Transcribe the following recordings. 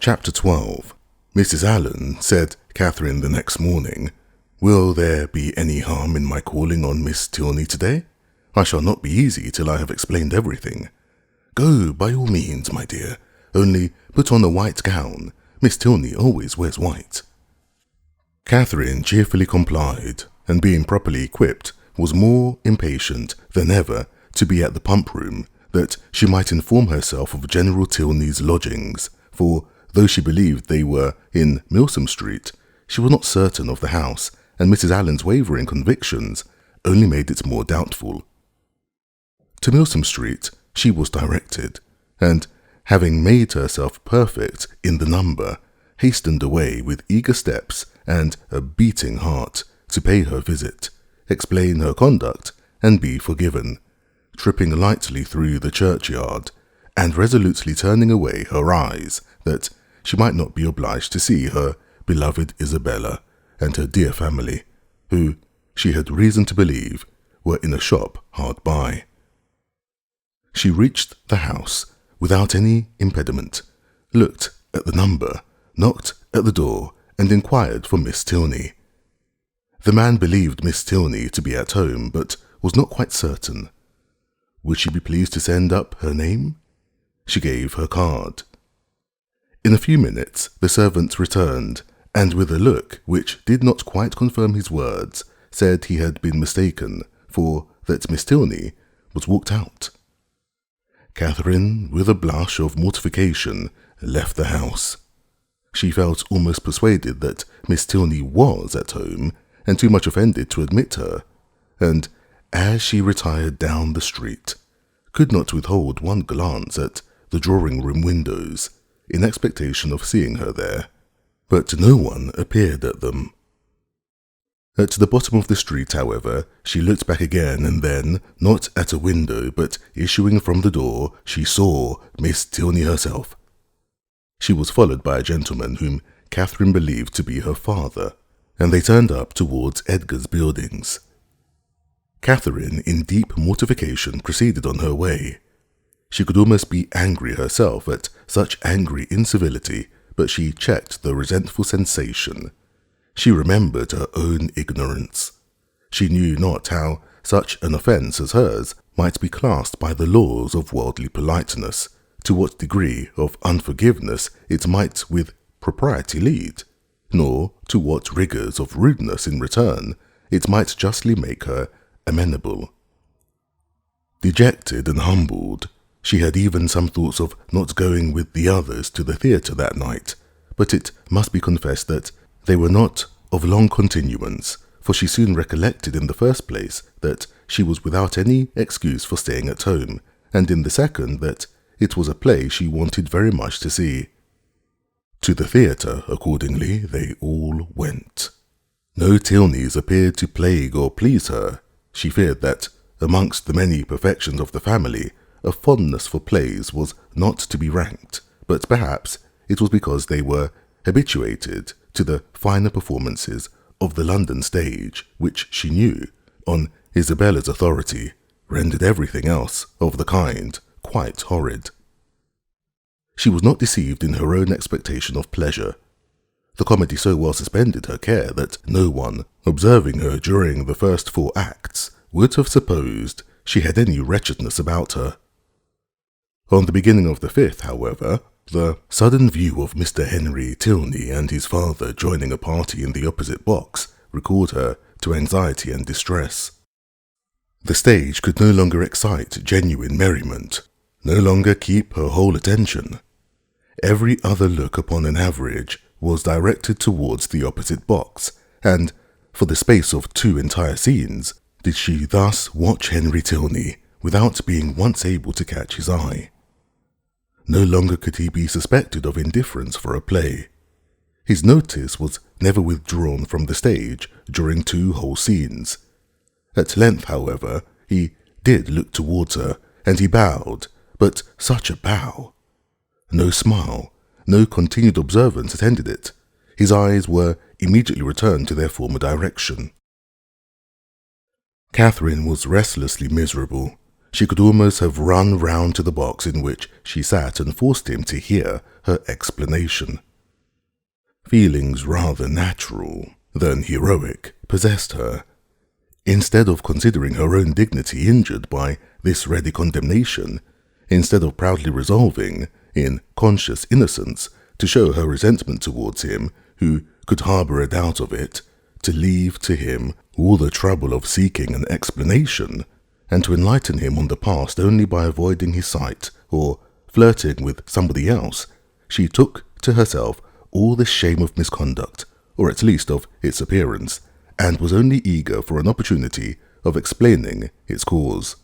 Chapter 12. Mrs. Allen said Catherine the next morning, "Will there be any harm in my calling on Miss Tilney today? I shall not be easy till I have explained everything." "Go, by all means, my dear. Only put on a white gown. Miss Tilney always wears white." Catherine cheerfully complied, and being properly equipped, was more impatient than ever to be at the pump room, that she might inform herself of General Tilney's lodgings, for though she believed they were in Milsom Street, she was not certain of the house, and Mrs. Allen's wavering convictions only made it more doubtful. To Milsom Street she was directed, and, having made herself perfect in the number, hastened away with eager steps and a beating heart to pay her visit, explain her conduct, and be forgiven, tripping lightly through the churchyard, and resolutely turning away her eyes that she might not be obliged to see her beloved Isabella and her dear family, who, she had reason to believe, were in a shop hard by. She reached the house without any impediment, looked at the number, knocked at the door, and inquired for Miss Tilney. The man believed Miss Tilney to be at home, but was not quite certain. Would she be pleased to send up her name? She gave her card. In a few minutes the servant returned, and with a look which did not quite confirm his words, said he had been mistaken, for that Miss Tilney was walked out. Catherine, with a blush of mortification, left the house. She felt almost persuaded that Miss Tilney was at home, and too much offended to admit her, and, as she retired down the street, could not withhold one glance at the drawing-room windows, in expectation of seeing her there, but no one appeared at them. At the bottom of the street, however, she looked back again, and then, not at a window, but issuing from the door, she saw Miss Tilney herself. She was followed by a gentleman whom Catherine believed to be her father, and they turned up towards Edgar's buildings. Catherine, in deep mortification, proceeded on her way. She could almost be angry herself at such angry incivility, but she checked the resentful sensation. She remembered her own ignorance. She knew not how such an offence as hers might be classed by the laws of worldly politeness, to what degree of unforgiveness it might with propriety lead, nor to what rigours of rudeness in return it might justly make her amenable. Dejected and humbled, she had even some thoughts of not going with the others to the theatre that night, but it must be confessed that they were not of long continuance, for she soon recollected in the first place that she was without any excuse for staying at home, and in the second that it was a play she wanted very much to see. To the theatre, accordingly, they all went. No Tilneys appeared to plague or please her. She feared that, amongst the many perfections of the family, a fondness for plays was not to be ranked, but perhaps it was because they were habituated to the finer performances of the London stage, which she knew, on Isabella's authority, rendered everything else of the kind quite horrid. She was not deceived in her own expectation of pleasure. The comedy so well suspended her care that no one, observing her during the first 4 acts, would have supposed she had any wretchedness about her. On the beginning of the 5th, however, the sudden view of Mr. Henry Tilney and his father joining a party in the opposite box recalled her to anxiety and distress. The stage could no longer excite genuine merriment, no longer keep her whole attention. Every other look upon an average was directed towards the opposite box, and, for the space of 2 entire scenes, did she thus watch Henry Tilney without being once able to catch his eye. No longer could he be suspected of indifference for a play. His notice was never withdrawn from the stage during 2 whole scenes. At length, however, he did look towards her, and he bowed, but such a bow! No smile, no continued observance attended it. His eyes were immediately returned to their former direction. Catherine was restlessly miserable. She could almost have run round to the box in which she sat and forced him to hear her explanation. Feelings rather natural than heroic possessed her. Instead of considering her own dignity injured by this ready condemnation, instead of proudly resolving, in conscious innocence, to show her resentment towards him who could harbour a doubt of it, to leave to him all the trouble of seeking an explanation, and to enlighten him on the past only by avoiding his sight or flirting with somebody else, she took to herself all the shame of misconduct, or at least of its appearance, and was only eager for an opportunity of explaining its cause.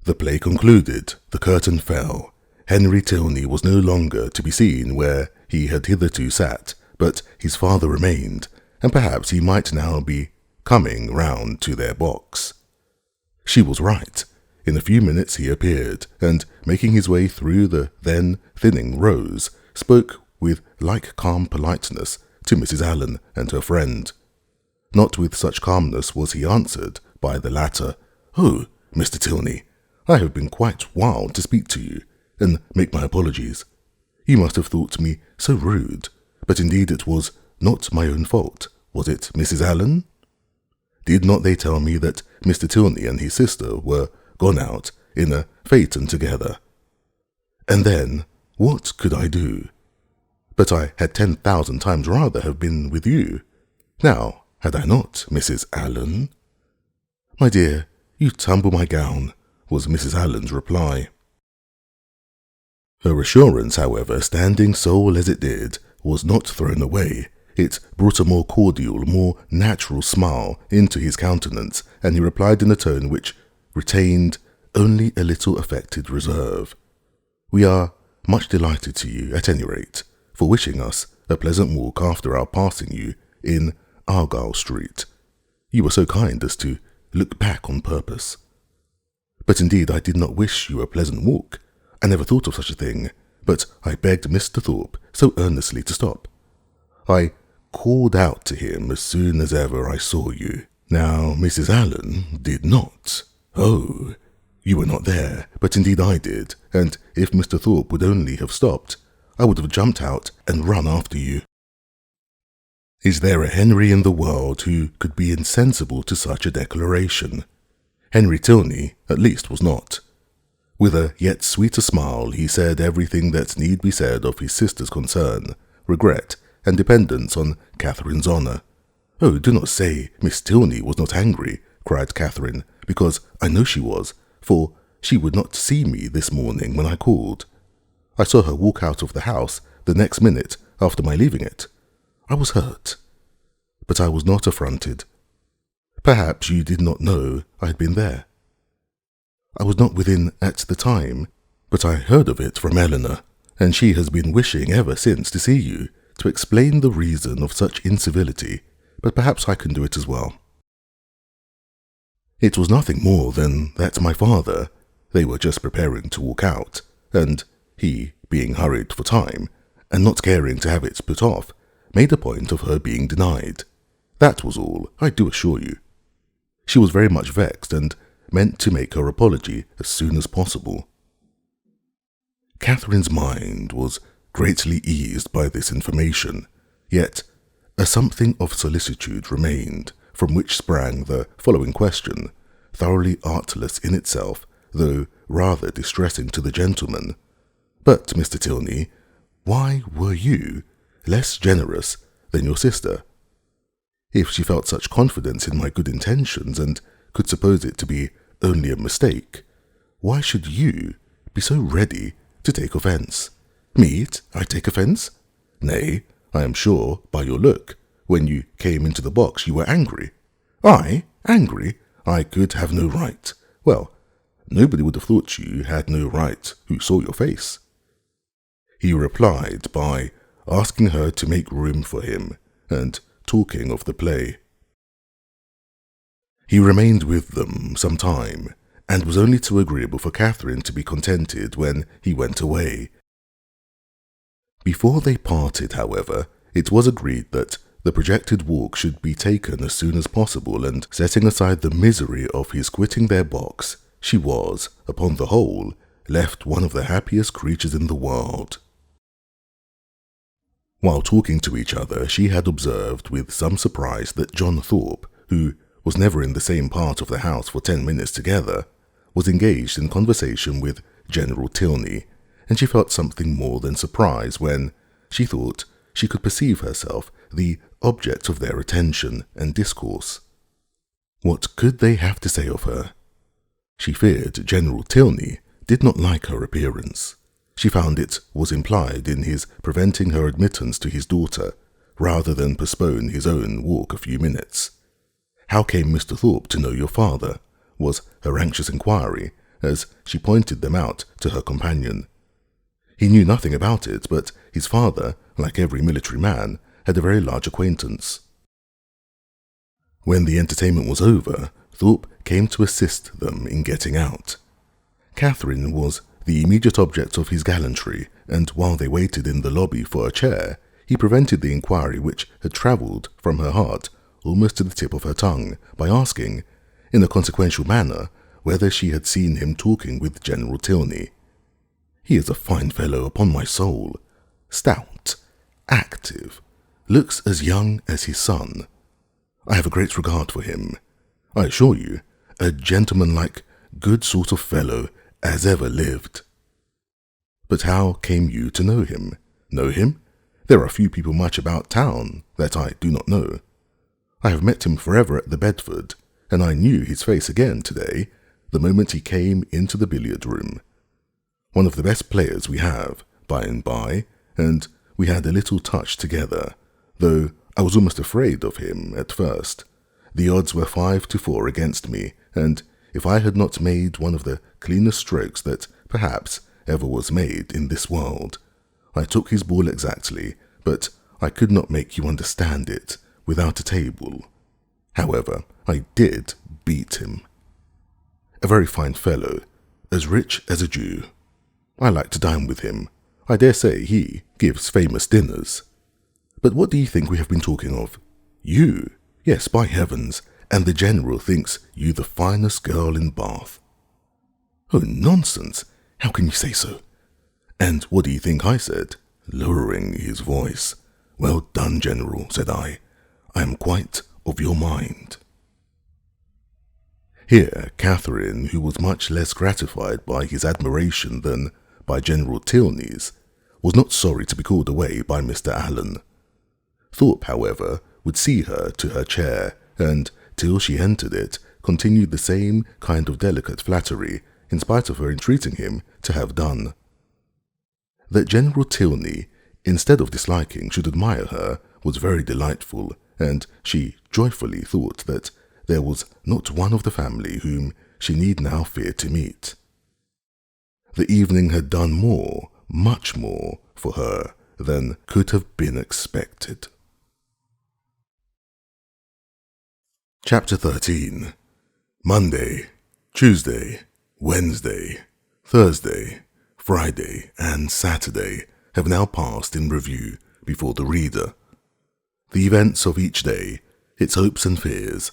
The play concluded, the curtain fell. Henry Tilney was no longer to be seen where he had hitherto sat, but his father remained, and perhaps he might now be coming round to their box. She was right. In a few minutes he appeared, and, making his way through the then thinning rows, spoke with like calm politeness to Mrs. Allen and her friend. Not with such calmness was he answered by the latter. "Oh, Mr. Tilney, I have been quite wild to speak to you, and make my apologies. You must have thought me so rude, but indeed it was not my own fault, was it, Mrs. Allen? Did not they tell me that Mr. Tilney and his sister were gone out in a phaeton together? And then, what could I do? But I had 10,000 times rather have been with you. Now, had I not, Mrs. Allen?" "My dear, you tumble my gown," was Mrs. Allen's reply. Her assurance, however, standing sole as it did, was not thrown away. It brought a more cordial, more natural smile into his countenance, and he replied in a tone which retained only a little affected reserve. "We are much delighted to you, at any rate, for wishing us a pleasant walk after our passing you in Argyle Street. You were so kind as to look back on purpose. But indeed I did not wish you a pleasant walk. I never thought of such a thing, but I begged Mr. Thorpe so earnestly to stop. I called out to him as soon as ever I saw you. Now, Mrs. Allen did not. Oh, you were not there, but indeed I did, and if Mr. Thorpe would only have stopped, I would have jumped out and run after you. Is there a Henry in the world who could be insensible to such a declaration? Henry Tilney, at least, was not. With a yet sweeter smile, he said everything that need be said of his sister's concern, regret, and dependence on Catherine's honour. "Oh, do not say Miss Tilney was not angry," cried Catherine, "because I know she was, for she would not see me this morning when I called. I saw her walk out of the house the next minute after my leaving it. I was hurt, but I was not affronted. Perhaps you did not know I had been there. I was not within at the time, but I heard of it from Eleanor, and she has been wishing ever since to see you, to explain the reason of such incivility, but perhaps I can do it as well. It was nothing more than that my father, they were just preparing to walk out, and he, being hurried for time, and not caring to have it put off, made a point of her being denied. That was all, I do assure you. She was very much vexed, and meant to make her apology as soon as possible." Catherine's mind was greatly eased by this information, yet a something of solicitude remained, from which sprang the following question, thoroughly artless in itself, though rather distressing to the gentleman. "But, Mr. Tilney, why were you less generous than your sister? If she felt such confidence in my good intentions, and could suppose it to be only a mistake, why should you be so ready to take offence?" "Me? I take offence? Nay, I am sure, by your look, when you came into the box you were angry." "I? Angry? I could have no right. Well, nobody would have thought you had no right who saw your face." He replied by asking her to make room for him, and talking of the play. He remained with them some time, and was only too agreeable for Catherine to be contented when he went away. Before they parted, however, it was agreed that the projected walk should be taken as soon as possible, and setting aside the misery of his quitting their box, she was, upon the whole, left one of the happiest creatures in the world. While talking to each other, she had observed with some surprise that John Thorpe, who was never in the same part of the house for 10 minutes together, was engaged in conversation with General Tilney, and she felt something more than surprise when she thought she could perceive herself the object of their attention and discourse. What could they have to say of her? She feared General Tilney did not like her appearance. She found it was implied in his preventing her admittance to his daughter, rather than postpone his own walk a few minutes. "How came Mr. Thorpe to know your father?" was her anxious inquiry, as she pointed them out to her companion. He knew nothing about it, but his father, like every military man, had a very large acquaintance. When the entertainment was over, Thorpe came to assist them in getting out. Catherine was the immediate object of his gallantry, and while they waited in the lobby for a chair, he prevented the inquiry which had travelled from her heart almost to the tip of her tongue by asking, in a consequential manner, whether she had seen him talking with General Tilney. "He is a fine fellow, upon my soul. Stout, active, looks as young as his son. I have a great regard for him. I assure you, a gentlemanlike, good sort of fellow as ever lived." "But how came you to know him?" "Know him? There are few people much about town that I do not know. I have met him forever at the Bedford, and I knew his face again today, the moment he came into the billiard-room. One of the best players we have, by and by, and we had a little touch together, though I was almost afraid of him at first. The odds were 5-4 against me, and if I had not made one of the cleanest strokes that, perhaps, ever was made in this world, I took his ball exactly, but I could not make you understand it without a table. However, I did beat him. A very fine fellow, as rich as a Jew. I like to dine with him. I dare say he gives famous dinners. But what do you think we have been talking of? You? Yes, by heavens, and the General thinks you the finest girl in Bath." "Oh, nonsense! How can you say so?" "And what do you think I said?" lowering his voice. "Well done, General," said I. "I am quite of your mind." Here Catherine, who was much less gratified by his admiration than by General Tilney's, was not sorry to be called away by Mr. Allen. Thorpe, however, would see her to her chair, and, till she entered it, continued the same kind of delicate flattery, in spite of her entreating him to have done. That General Tilney, instead of disliking, should admire her, was very delightful, and she joyfully thought that there was not one of the family whom she need now fear to meet. The evening had done more, much more, for her than could have been expected. Chapter 13. Monday, Tuesday, Wednesday, Thursday, Friday, and Saturday have now passed in review before the reader. The events of each day, its hopes and fears,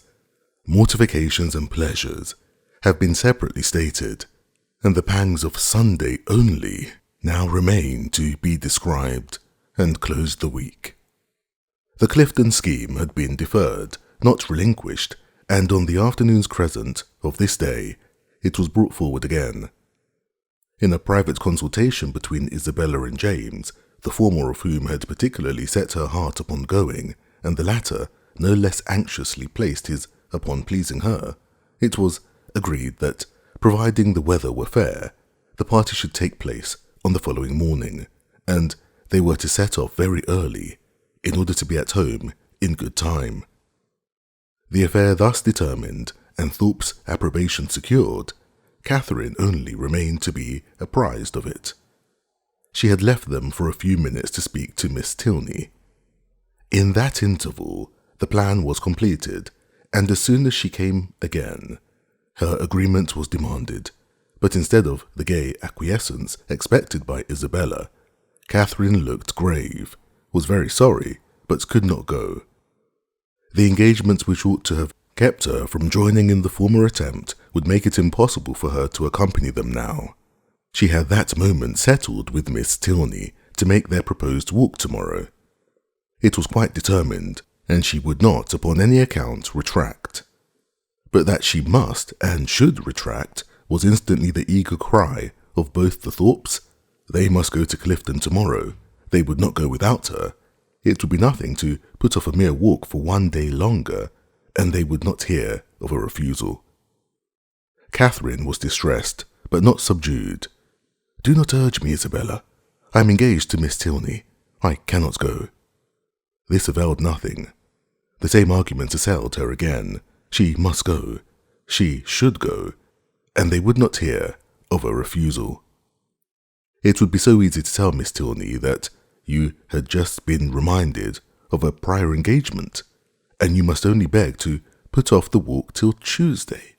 mortifications and pleasures, have been separately stated, and the pangs of Sunday only now remain to be described, and close the week. The Clifton scheme had been deferred, not relinquished, and on the afternoon's crescent of this day it was brought forward again. In a private consultation between Isabella and James, the former of whom had particularly set her heart upon going, and the latter no less anxiously placed his upon pleasing her, it was agreed that, providing the weather were fair, the party should take place on the following morning, and they were to set off very early, in order to be at home in good time. The affair thus determined, and Thorpe's approbation secured, Catherine only remained to be apprised of it. She had left them for a few minutes to speak to Miss Tilney. In that interval, the plan was completed, and as soon as she came again, her agreement was demanded, but instead of the gay acquiescence expected by Isabella, Catherine looked grave, was very sorry, but could not go, The engagement which ought to have kept her from joining in the former attempt would make it impossible for her to accompany them now. She had that moment settled with Miss Tilney to make their proposed walk tomorrow. It was quite determined, and she would not upon any account retract. But that she must and should retract was instantly the eager cry of both the Thorpes. They must go to Clifton tomorrow. They would not go without her. It would be nothing to put off a mere walk for 1 day longer, and they would not hear of a refusal. Catherine was distressed, but not subdued. "Do not urge me, Isabella. I am engaged to Miss Tilney. I cannot go." This availed nothing. The same argument assailed her again. She must go. She should go. And they would not hear of a refusal. It would be so easy to tell Miss Tilney that you had just been reminded of a prior engagement, and you must only beg to put off the walk till Tuesday.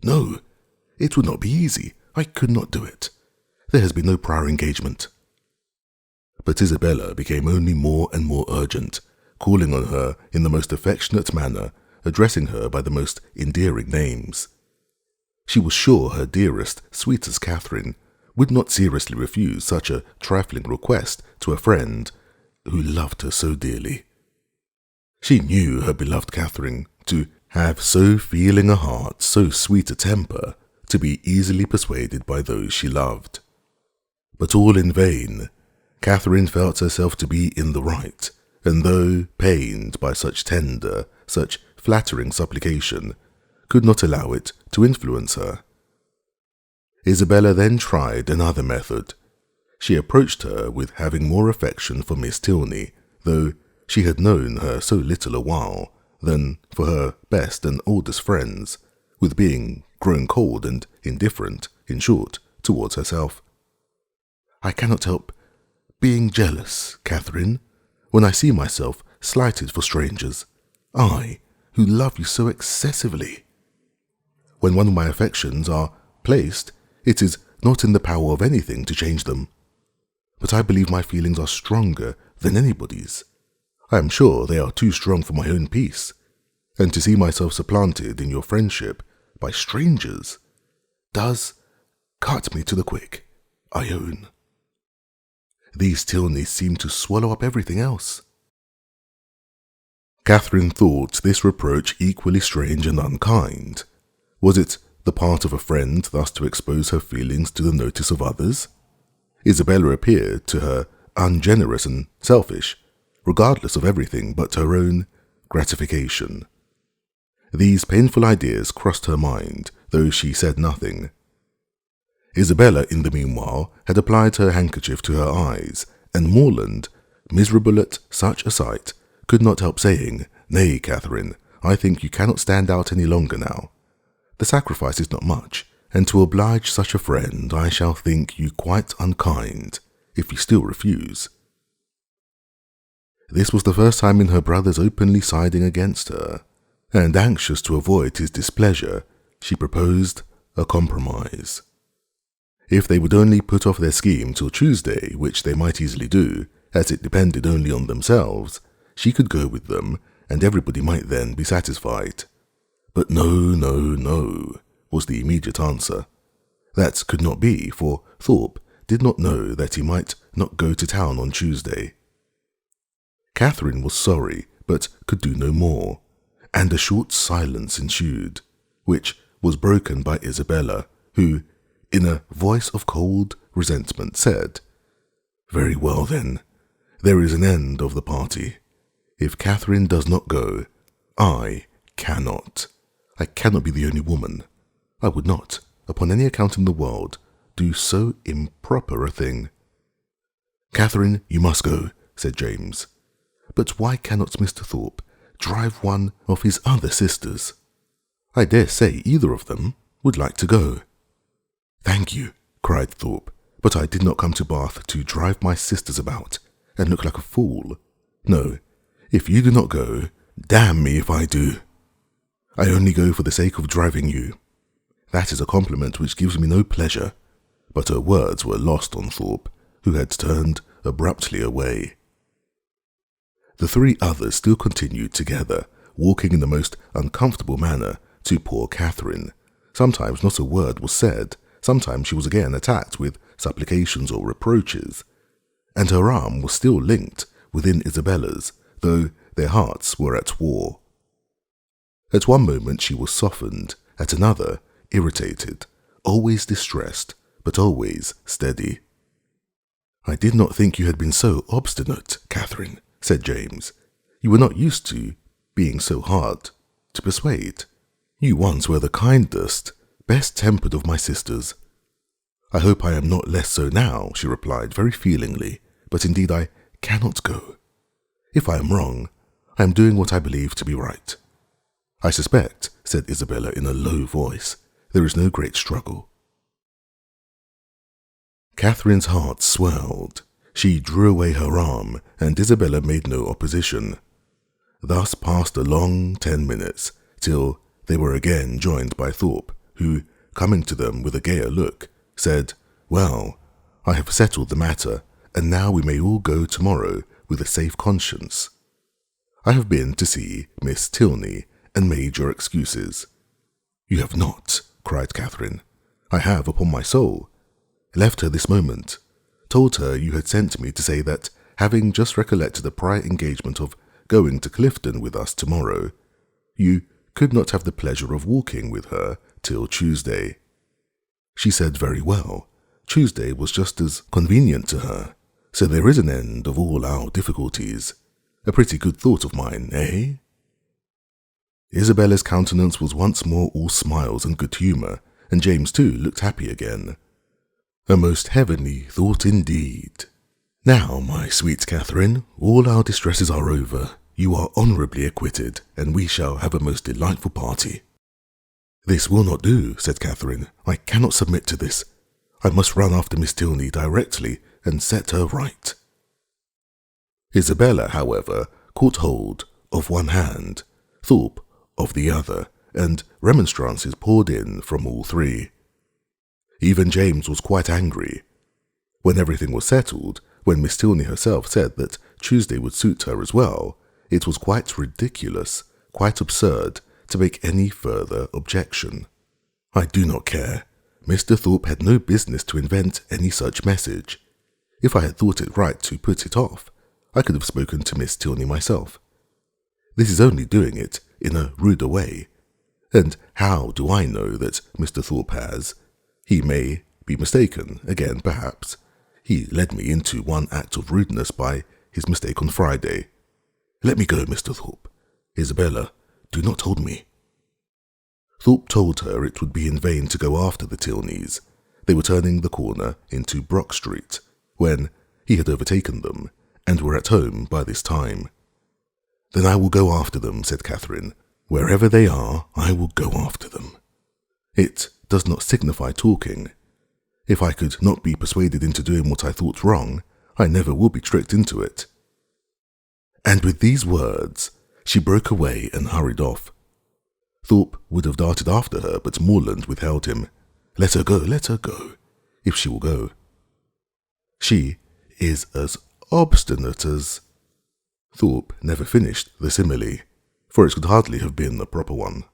No, it would not be easy. I could not do it. There has been no prior engagement. But Isabella became only more and more urgent, calling on her in the most affectionate manner, addressing her by the most endearing names. She was sure her dearest, sweetest Catherine would not seriously refuse such a trifling request to a friend who loved her so dearly. She knew her beloved Catherine to have so feeling a heart, so sweet a temper, to be easily persuaded by those she loved. But all in vain. Catherine felt herself to be in the right, and though pained by such tender, such flattering supplication, could not allow it to influence her. Isabella then tried another method. She approached her with having more affection for Miss Tilney, though she had known her so little a while, than for her best and oldest friends, with being grown cold and indifferent, in short, towards herself. "I cannot help being jealous, Catherine, when I see myself slighted for strangers, I, who love you so excessively. When one of my affections are placed, it is not in the power of anything to change them. But I believe my feelings are stronger than anybody's. I am sure they are too strong for my own peace, and to see myself supplanted in your friendship by strangers does cut me to the quick, I own." These Tilneys seemed to swallow up everything else. Catherine thought this reproach equally strange and unkind. Was it the part of a friend thus to expose her feelings to the notice of others? Isabella appeared to her ungenerous and selfish, regardless of everything but her own gratification. These painful ideas crossed her mind, though she said nothing. Isabella, in the meanwhile, had applied her handkerchief to her eyes, and Morland, miserable at such a sight, could not help saying, "Nay, Catherine, I think you cannot stand out any longer now. The sacrifice is not much, and to oblige such a friend I shall think you quite unkind, if you still refuse." This was the first time in her brother's openly siding against her, and anxious to avoid his displeasure, she proposed a compromise. If they would only put off their scheme till Tuesday, which they might easily do, as it depended only on themselves, she could go with them, and everybody might then be satisfied. But no, was the immediate answer. That could not be, for Thorpe did not know that he might not go to town on Tuesday. Catherine was sorry, but could do no more, and a short silence ensued, which was broken by Isabella, who, in a voice of cold resentment, said, "Very well then, there is an end of the party. If Catherine does not go, I cannot. I cannot be the only woman. I would not, upon any account in the world, do so improper a thing." "Catherine, you must go," said James. "But why cannot Mr. Thorpe drive one of his other sisters? I dare say either of them would like to go." "Thank you," cried Thorpe, "but I did not come to Bath to drive my sisters about and look like a fool. No, if you do not go, damn me if I do. I only go for the sake of driving you. That is a compliment which gives me no pleasure." But her words were lost on Thorpe, who had turned abruptly away. The three others still continued together, walking in the most uncomfortable manner to poor Catherine. Sometimes not a word was said, sometimes she was again attacked with supplications or reproaches, and her arm was still linked within Isabella's, though their hearts were at war. At one moment she was softened, at another irritated, always distressed, but always steady. "I did not think you had been so obstinate, Catherine," said James. "You were not used to being so hard to persuade. You once were the kindest, best-tempered of my sisters." "I hope I am not less so now," she replied very feelingly, "but indeed I cannot go. If I am wrong, I am doing what I believe to be right." "I suspect," said Isabella in a low voice, "there is no great struggle." Catherine's heart swelled. She drew away her arm, and Isabella made no opposition. Thus passed a long 10 minutes, till they were again joined by Thorpe, who, coming to them with a gayer look, said, "Well, I have settled the matter, and now we may all go tomorrow with a safe conscience. I have been to see Miss Tilney, and made your excuses." "You have not," cried Catherine. "I have, upon my soul. Left her this moment. Told her you had sent me to say that, having just recollected a prior engagement of going to Clifton with us tomorrow, you could not have the pleasure of walking with her till Tuesday." She said very well. Tuesday was just as convenient to her, so there is an end of all our difficulties. A pretty good thought of mine, eh? Isabella's countenance was once more all smiles and good humour, and James too looked happy again. "A most heavenly thought indeed. Now, my sweet Catherine, all our distresses are over. You are honourably acquitted, and we shall have a most delightful party." "This will not do," said Catherine. "I cannot submit to this. I must run after Miss Tilney directly and set her right." Isabella, however, caught hold of one hand, Thorpe of the other, and remonstrances poured in from all three. Even James was quite angry. When everything was settled, when Miss Tilney herself said that Tuesday would suit her as well, it was quite ridiculous, quite absurd, to make any further objection. "I do not care. Mr. Thorpe had no business to invent any such message. If I had thought it right to put it off, I could have spoken to Miss Tilney myself. This is only doing it in a ruder way. And how do I know that Mr. Thorpe has? He may be mistaken, again perhaps. He led me into one act of rudeness by his mistake on Friday. Let me go, Mr. Thorpe. Isabella, do not hold me." Thorpe told her it would be in vain to go after the Tilneys. They were turning the corner into Brock Street, when he had overtaken them, and were at home by this time. "Then I will go after them," said Catherine. "Wherever they are, I will go after them. It does not signify talking. If I could not be persuaded into doing what I thought wrong, I never will be tricked into it." And with these words, she broke away and hurried off. Thorpe would have darted after her, but Morland withheld him. Let her go, if she will go. She is as obstinate as... Thorpe never finished the simile, for it could hardly have been the proper one.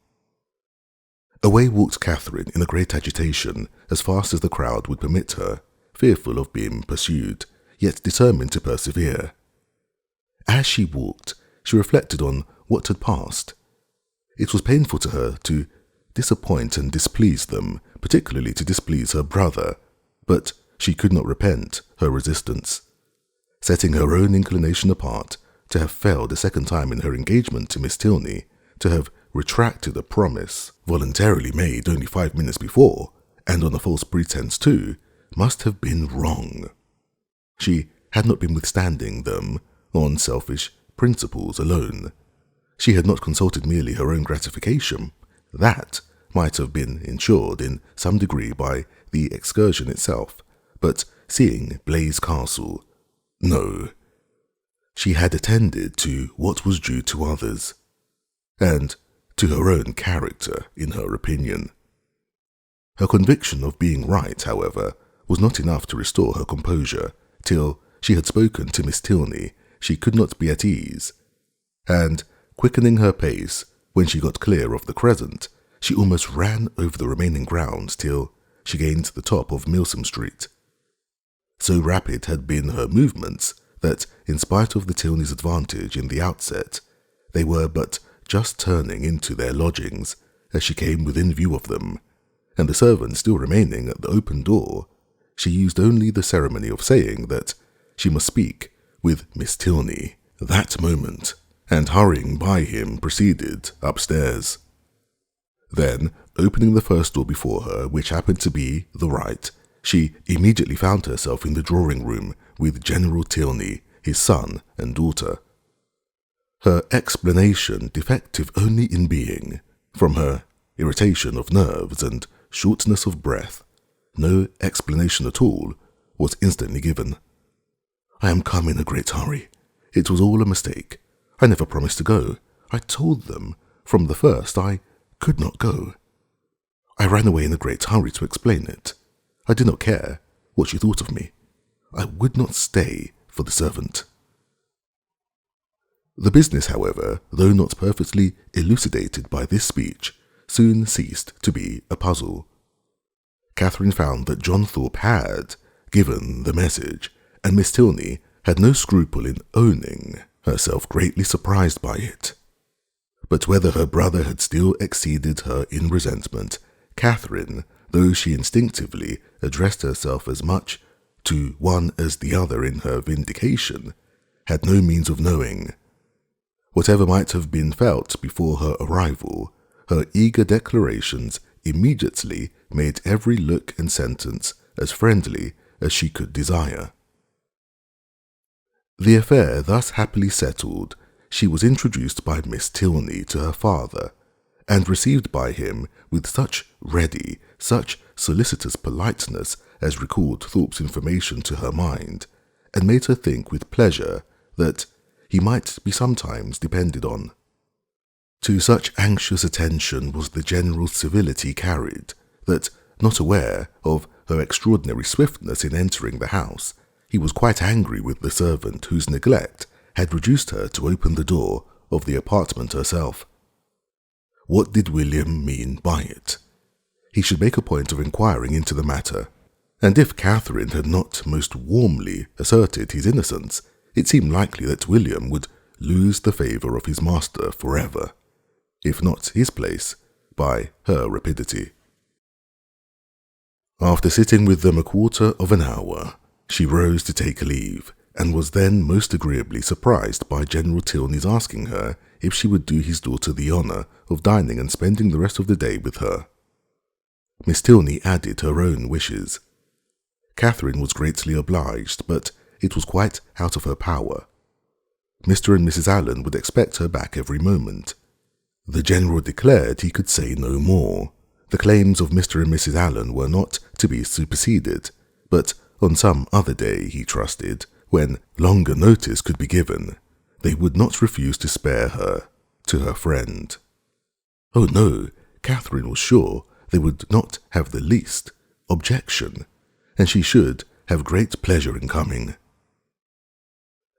Away walked Catherine in a great agitation, as fast as the crowd would permit her, fearful of being pursued, yet determined to persevere. As she walked, she reflected on what had passed. It was painful to her to disappoint and displease them, particularly to displease her brother, but she could not repent her resistance. Setting her own inclination apart, to have failed a second time in her engagement to Miss Tilney, to have retracted a promise voluntarily made only 5 minutes before, and on a false pretense too, must have been wrong. She had not been withstanding them on selfish principles alone. She had not consulted merely her own gratification. That might have been ensured in some degree by the excursion itself, but seeing Blaise Castle, no. She had attended to what was due to others, and to her own character, in her opinion. Her conviction of being right, however, was not enough to restore her composure. Till she had spoken to Miss Tilney, she could not be at ease, and quickening her pace, when she got clear of the crescent, she almost ran over the remaining ground till she gained the top of Milsom Street. So rapid had been her movements that, in spite of the Tilneys' advantage in the outset, they were but just turning into their lodgings as she came within view of them, and the servant still remaining at the open door, she used only the ceremony of saying that she must speak with Miss Tilney that moment, and hurrying by him proceeded upstairs. Then, opening the first door before her, which happened to be the right, she immediately found herself in the drawing-room with General Tilney, his son and daughter. Her explanation defective only in being, from her irritation of nerves and shortness of breath, no explanation at all was instantly given. "I am come in a great hurry. It was all a mistake. I never promised to go. I told them from the first I could not go. I ran away in a great hurry to explain it. I did not care what she thought of me. I would not stay for the servant." The business, however, though not perfectly elucidated by this speech, soon ceased to be a puzzle. Catherine found that John Thorpe had given the message, and Miss Tilney had no scruple in owning herself greatly surprised by it. But whether her brother had still exceeded her in resentment, Catherine, though she instinctively addressed herself as much to one as the other in her vindication, had no means of knowing. Whatever might have been felt before her arrival, her eager declarations immediately made every look and sentence as friendly as she could desire. The affair thus happily settled, she was introduced by Miss Tilney to her father, and received by him with such ready, such solicitous politeness as recalled Thorpe's information to her mind, and made her think with pleasure that he might be sometimes depended on. To such anxious attention was the general civility carried, that, not aware of her extraordinary swiftness in entering the house, he was quite angry with the servant whose neglect had reduced her to open the door of the apartment herself. What did William mean by it? He should make a point of inquiring into the matter, and if Catherine had not most warmly asserted his innocence, it seemed likely that William would lose the favour of his master forever, if not his place, by her rapidity. After sitting with them a quarter of an hour, she rose to take leave, and was then most agreeably surprised by General Tilney's asking her if she would do his daughter the honour of dining and spending the rest of the day with her. Miss Tilney added her own wishes. Catherine was greatly obliged, but it was quite out of her power. Mr. and Mrs. Allen would expect her back every moment. The General declared he could say no more. The claims of Mr. and Mrs. Allen were not to be superseded, but on some other day, he trusted, when longer notice could be given, they would not refuse to spare her to her friend. Oh no, Catherine was sure they would not have the least objection, and she should have great pleasure in coming.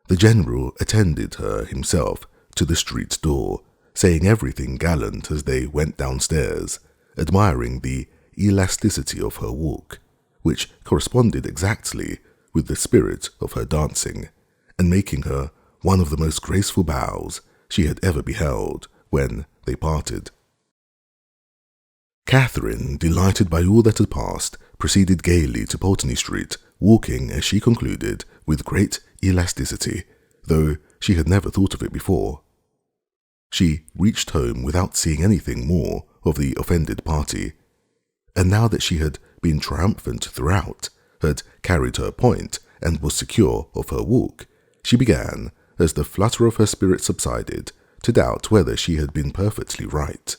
The General attended her himself to the street door, saying everything gallant as they went downstairs, admiring the elasticity of her walk, which corresponded exactly with the spirit of her dancing, and making her one of the most graceful bows she had ever beheld when they parted. Catherine, delighted by all that had passed, proceeded gaily to Pulteney Street, walking, as she concluded, with great elasticity, though she had never thought of it before. She reached home without seeing anything more of the offended party, and now that she had been triumphant throughout, had carried her point, and was secure of her walk, she began, as the flutter of her spirit subsided, to doubt whether she had been perfectly right.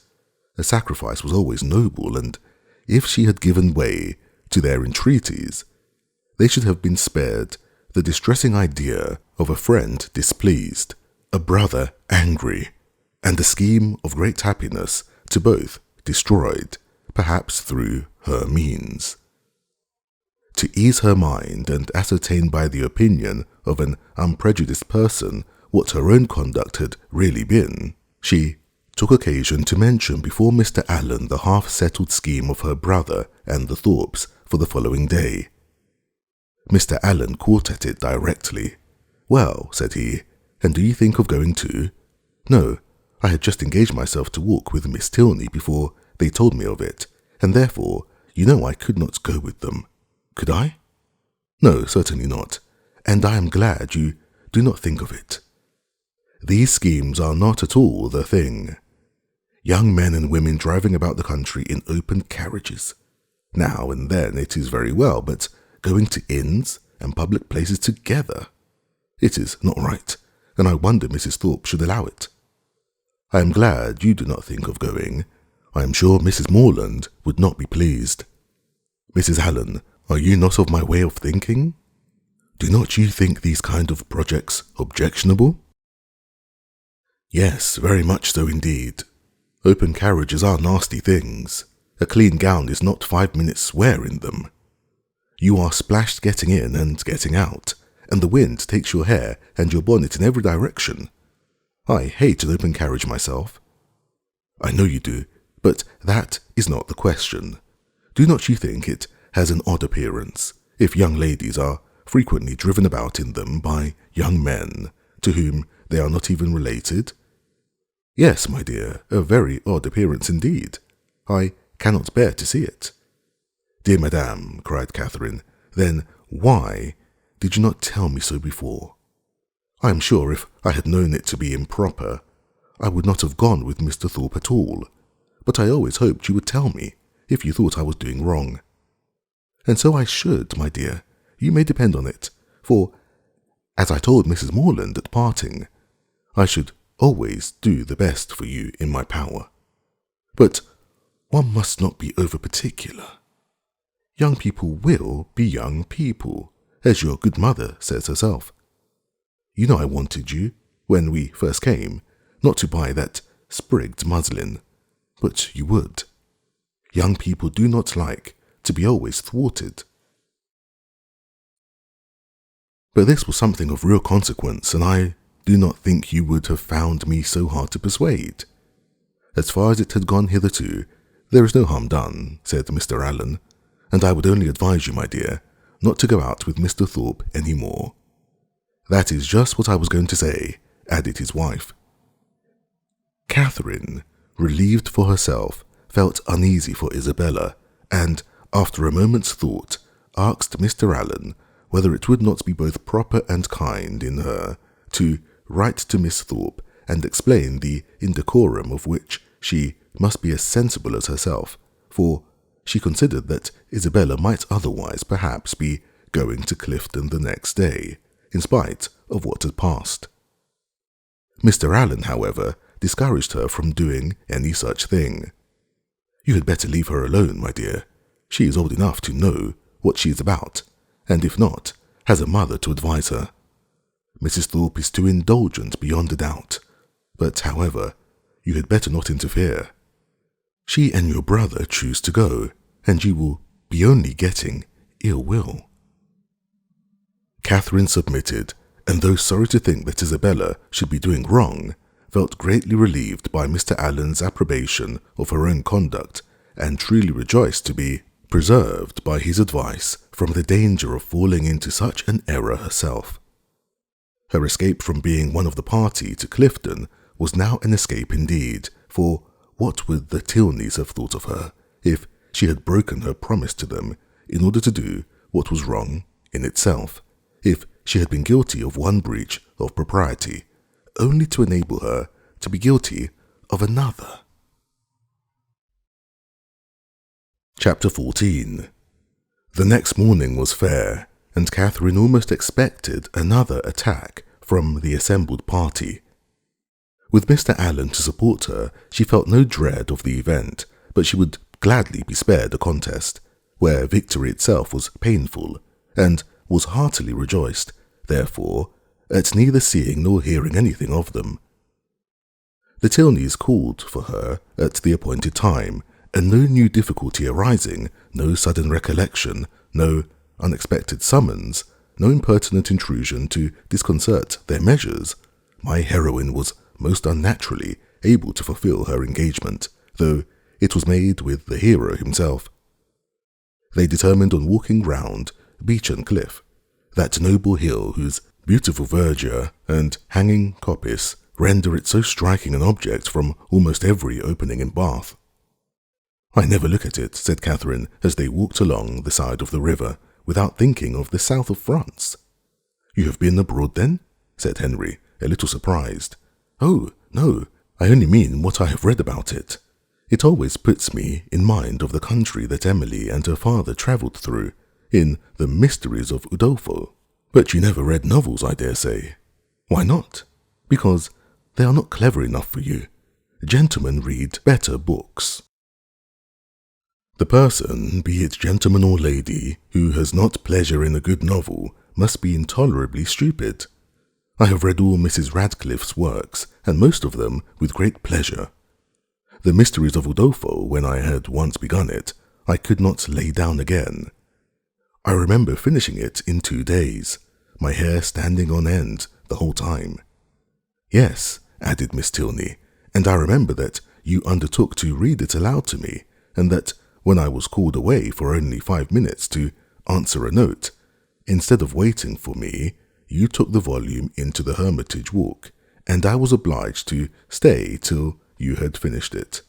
A sacrifice was always noble, and if she had given way to their entreaties, they should have been spared the distressing idea of a friend displeased, a brother angry, and a scheme of great happiness to both destroyed, perhaps through her means. To ease her mind and ascertain by the opinion of an unprejudiced person what her own conduct had really been, She took occasion to mention before Mr. Allen the half-settled scheme of her brother and the Thorpes for the following day. Mr. Allen caught at it directly. "Well," said he, "and do you think of going too?" "No, I had just engaged myself to walk with Miss Tilney before they told me of it, and therefore you know I could not go with them. Could I?" "No, certainly not, and I am glad you do not think of it. These schemes are not at all the thing. Young men and women driving about the country in open carriages. Now and then it is very well, but going to inns and public places together, it is not right, and I wonder Mrs. Thorpe should allow it. I am glad you do not think of going. I am sure Mrs. Morland would not be pleased. Mrs. Allen, are you not of my way of thinking? Do not you think these kind of projects objectionable?" "Yes, very much so indeed. Open carriages are nasty things. A clean gown is not 5 minutes' wear in them. You are splashed getting in and getting out, and the wind takes your hair and your bonnet in every direction. I hate an open carriage myself." "I know you do, but that is not the question. Do not you think it has an odd appearance, if young ladies are frequently driven about in them by young men to whom they are not even related?" "Yes, my dear, a very odd appearance indeed. I cannot bear to see it." "Dear madame," cried Catherine, "then why did you not tell me so before? I am sure if I had known it to be improper, I would not have gone with Mr. Thorpe at all, but I always hoped you would tell me if you thought I was doing wrong. And so I should, my dear, you may depend on it, for, as I told Mrs. Morland at parting, I should always do the best for you in my power. But one must not be over-particular. Young people will be young people, as your good mother says herself. You know I wanted you, when we first came, not to buy that sprigged muslin, but you would. Young people do not like to be always thwarted." But this was something of real consequence, and I do not think you would have found me so hard to persuade. As far as it had gone hitherto, there is no harm done, said Mr. Allen, and I would only advise you, my dear, not to go out with Mr. Thorpe any more. That is just what I was going to say, added his wife. Catherine, relieved for herself, felt uneasy for Isabella, and, after a moment's thought, asked Mr. Allen whether it would not be both proper and kind in her to write to Miss Thorpe and explain the indecorum of which she must be as sensible as herself, for she considered that Isabella might otherwise perhaps be going to Clifton the next day, in spite of what had passed. Mr. Allen, however, discouraged her from doing any such thing. You had better leave her alone, my dear. She is old enough to know what she is about, and if not, has a mother to advise her. Mrs. Thorpe is too indulgent beyond a doubt, but, however, you had better not interfere. She and your brother choose to go, and you will be only getting ill will. Catherine submitted, and though sorry to think that Isabella should be doing wrong, felt greatly relieved by Mr. Allen's approbation of her own conduct, and truly rejoiced to be preserved by his advice from the danger of falling into such an error herself. Her escape from being one of the party to Clifton was now an escape indeed, for what would the Tilneys have thought of her if she had broken her promise to them in order to do what was wrong in itself, if she had been guilty of one breach of propriety, only to enable her to be guilty of another? Chapter 14. The next morning was fair, and Catherine almost expected another attack from the assembled party. With Mr. Allen to support her, she felt no dread of the event, but she would gladly be spared a contest, where victory itself was painful, and was heartily rejoiced, therefore, at neither seeing nor hearing anything of them. The Tilneys called for her at the appointed time, and no new difficulty arising, no sudden recollection, no unexpected summons, no impertinent intrusion to disconcert their measures, my heroine was most unnaturally able to fulfill her engagement, though it was made with the hero himself. They determined on walking round Beechen Cliff, that noble hill whose beautiful verdure and hanging coppice render it so striking an object from almost every opening in Bath. "I never look at it," said Catherine, as they walked along the side of the river, "without thinking of the south of France." "You have been abroad then?" said Henry, a little surprised. "Oh, no, I only mean what I have read about it. It always puts me in mind of the country that Emily and her father travelled through, in The Mysteries of Udolpho. But you never read novels, I dare say." "Why not?" "Because they are not clever enough for you. Gentlemen read better books." The person, be it gentleman or lady, who has not pleasure in a good novel must be intolerably stupid. I have read all Mrs. Radcliffe's works, and most of them with great pleasure. The Mysteries of Udolpho, when I had once begun it, I could not lay down again. I remember finishing it in 2 days, my hair standing on end the whole time. "Yes," added Miss Tilney, "and I remember that you undertook to read it aloud to me, and that when I was called away for only 5 minutes to answer a note, instead of waiting for me, you took the volume into the Hermitage Walk, and I was obliged to stay till you had finished it."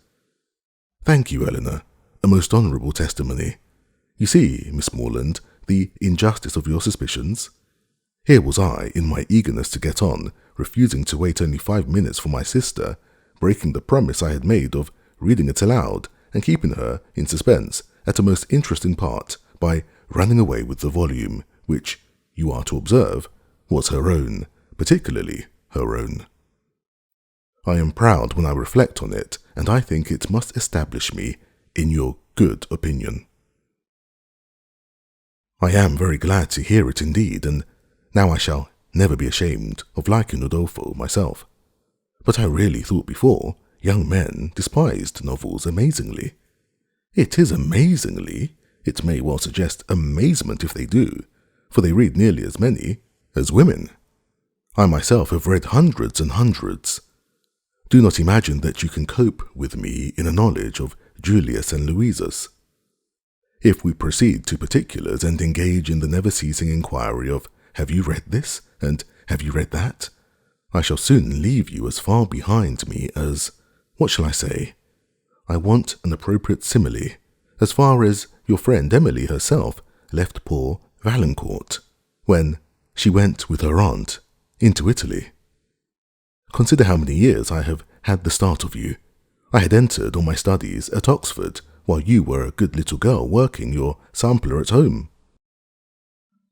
"Thank you, Eleanor, a most honourable testimony. You see, Miss Morland, the injustice of your suspicions. Here was I, in my eagerness to get on, refusing to wait only 5 minutes for my sister, breaking the promise I had made of reading it aloud, and keeping her in suspense at a most interesting part by running away with the volume, which, you are to observe, was her own, particularly her own. I am proud when I reflect on it, and I think it must establish me in your good opinion." "I am very glad to hear it indeed, and now I shall never be ashamed of liking Udolpho myself. But I really thought before young men despised novels amazingly. It is amazingly. It may well suggest amazement if they do, for they read nearly as many as women. I myself have read hundreds and hundreds. Do not imagine that you can cope with me in a knowledge of Julius and Louisus. If we proceed to particulars and engage in the never-ceasing inquiry of "Have you read this?" and "Have you read that?" I shall soon leave you as far behind me as, what shall I say? I want an appropriate simile, as far as your friend Emily herself left poor Valancourt, when she went with her aunt into Italy. Consider how many years I have had the start of you. I had entered on my studies at Oxford, while you were a good little girl working your sampler at home.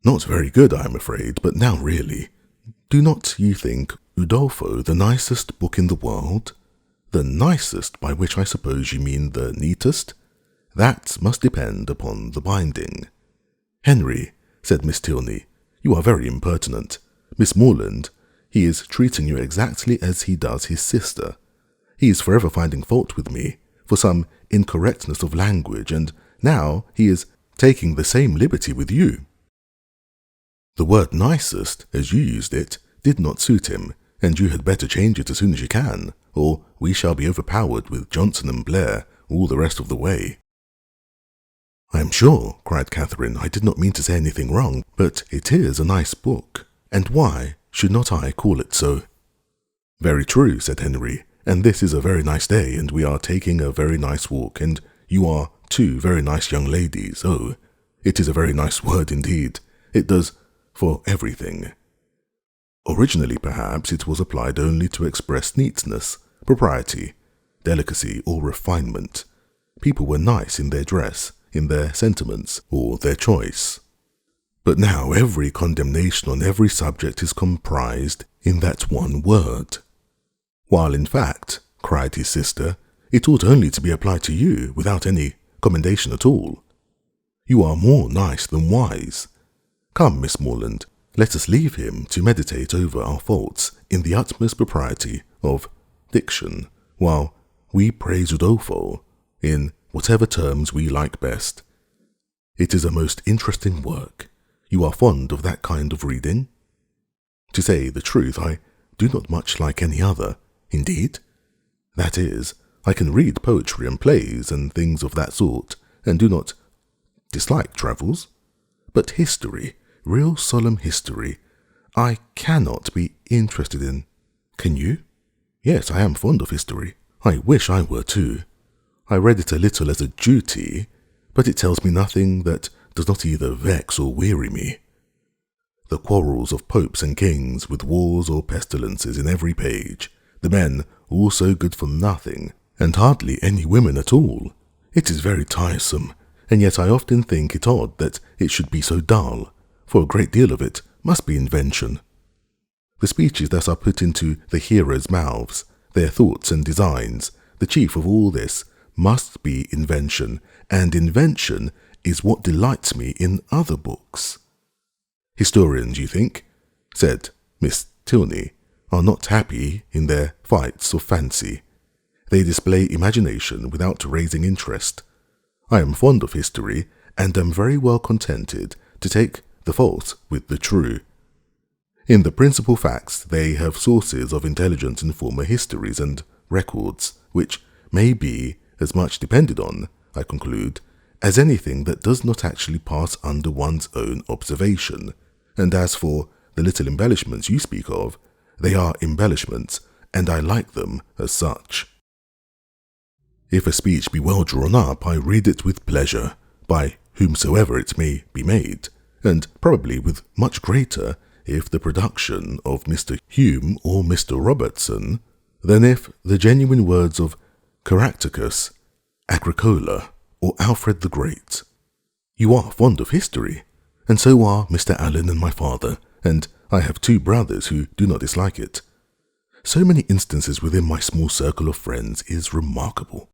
Not very good, I am afraid, but now really, do not you think Udolpho the nicest book in the world? The nicest, by which I suppose you mean the neatest? That must depend upon the binding." "Henry," said Miss Tilney, "you are very impertinent. Miss Morland, he is treating you exactly as he does his sister. He is forever finding fault with me for some incorrectness of language, and now he is taking the same liberty with you." "The word nicest, as you used it, did not suit him, and you had better change it as soon as you can, or we shall be overpowered with Johnson and Blair all the rest of the way." "I am sure," cried Catherine, "I did not mean to say anything wrong, but it is a nice book, and why should not I call it so?" "Very true," said Henry, "and this is a very nice day, and we are taking a very nice walk, and you are 2 very nice young ladies. Oh, it is a very nice word indeed. It does for everything. Originally, perhaps, it was applied only to express neatness, propriety, delicacy, or refinement. People were nice in their dress, in their sentiments, or their choice. But now every condemnation on every subject is comprised in that one word. While in fact, cried his sister, it ought only to be applied to you without any commendation at all. You are more nice than wise. Come, Miss Morland, let us leave him to meditate over our faults in the utmost propriety of diction, while we praise Udolpho in whatever terms we like best. It is a most interesting work. You are fond of that kind of reading? To say the truth, I do not much like any other. Indeed? That is, I can read poetry and plays and things of that sort, and do not dislike travels. But history, real solemn history, I cannot be interested in. Can you? Yes, I am fond of history. I wish I were too. I read it a little as a duty, but it tells me nothing that does not either vex or weary me. The quarrels of popes and kings, with wars or pestilences in every page, the men all so good for nothing, and hardly any women at all. It is very tiresome, and yet I often think it odd that it should be so dull, for a great deal of it must be invention. The speeches that are put into the heroes' mouths, their thoughts and designs, the chief of all this must be invention, and invention is what delights me in other books. Historians, you think, said Miss Tilney, are not happy in their fights of fancy. They display imagination without raising interest. I am fond of history, and am very well contented to take the false with the true. In the principal facts, they have sources of intelligence in former histories and records, which may be as much depended on, I conclude, as anything that does not actually pass under one's own observation. And as for the little embellishments you speak of, they are embellishments, and I like them as such. If a speech be well drawn up, I read it with pleasure, by whomsoever it may be made, and probably with much greater if the production of Mr. Hume or Mr. Robertson, than if the genuine words of Caractacus, Agricola, or Alfred the Great. You are fond of history, and so are Mr. Allen and my father, and I have 2 brothers who do not dislike it. So many instances within my small circle of friends is remarkable.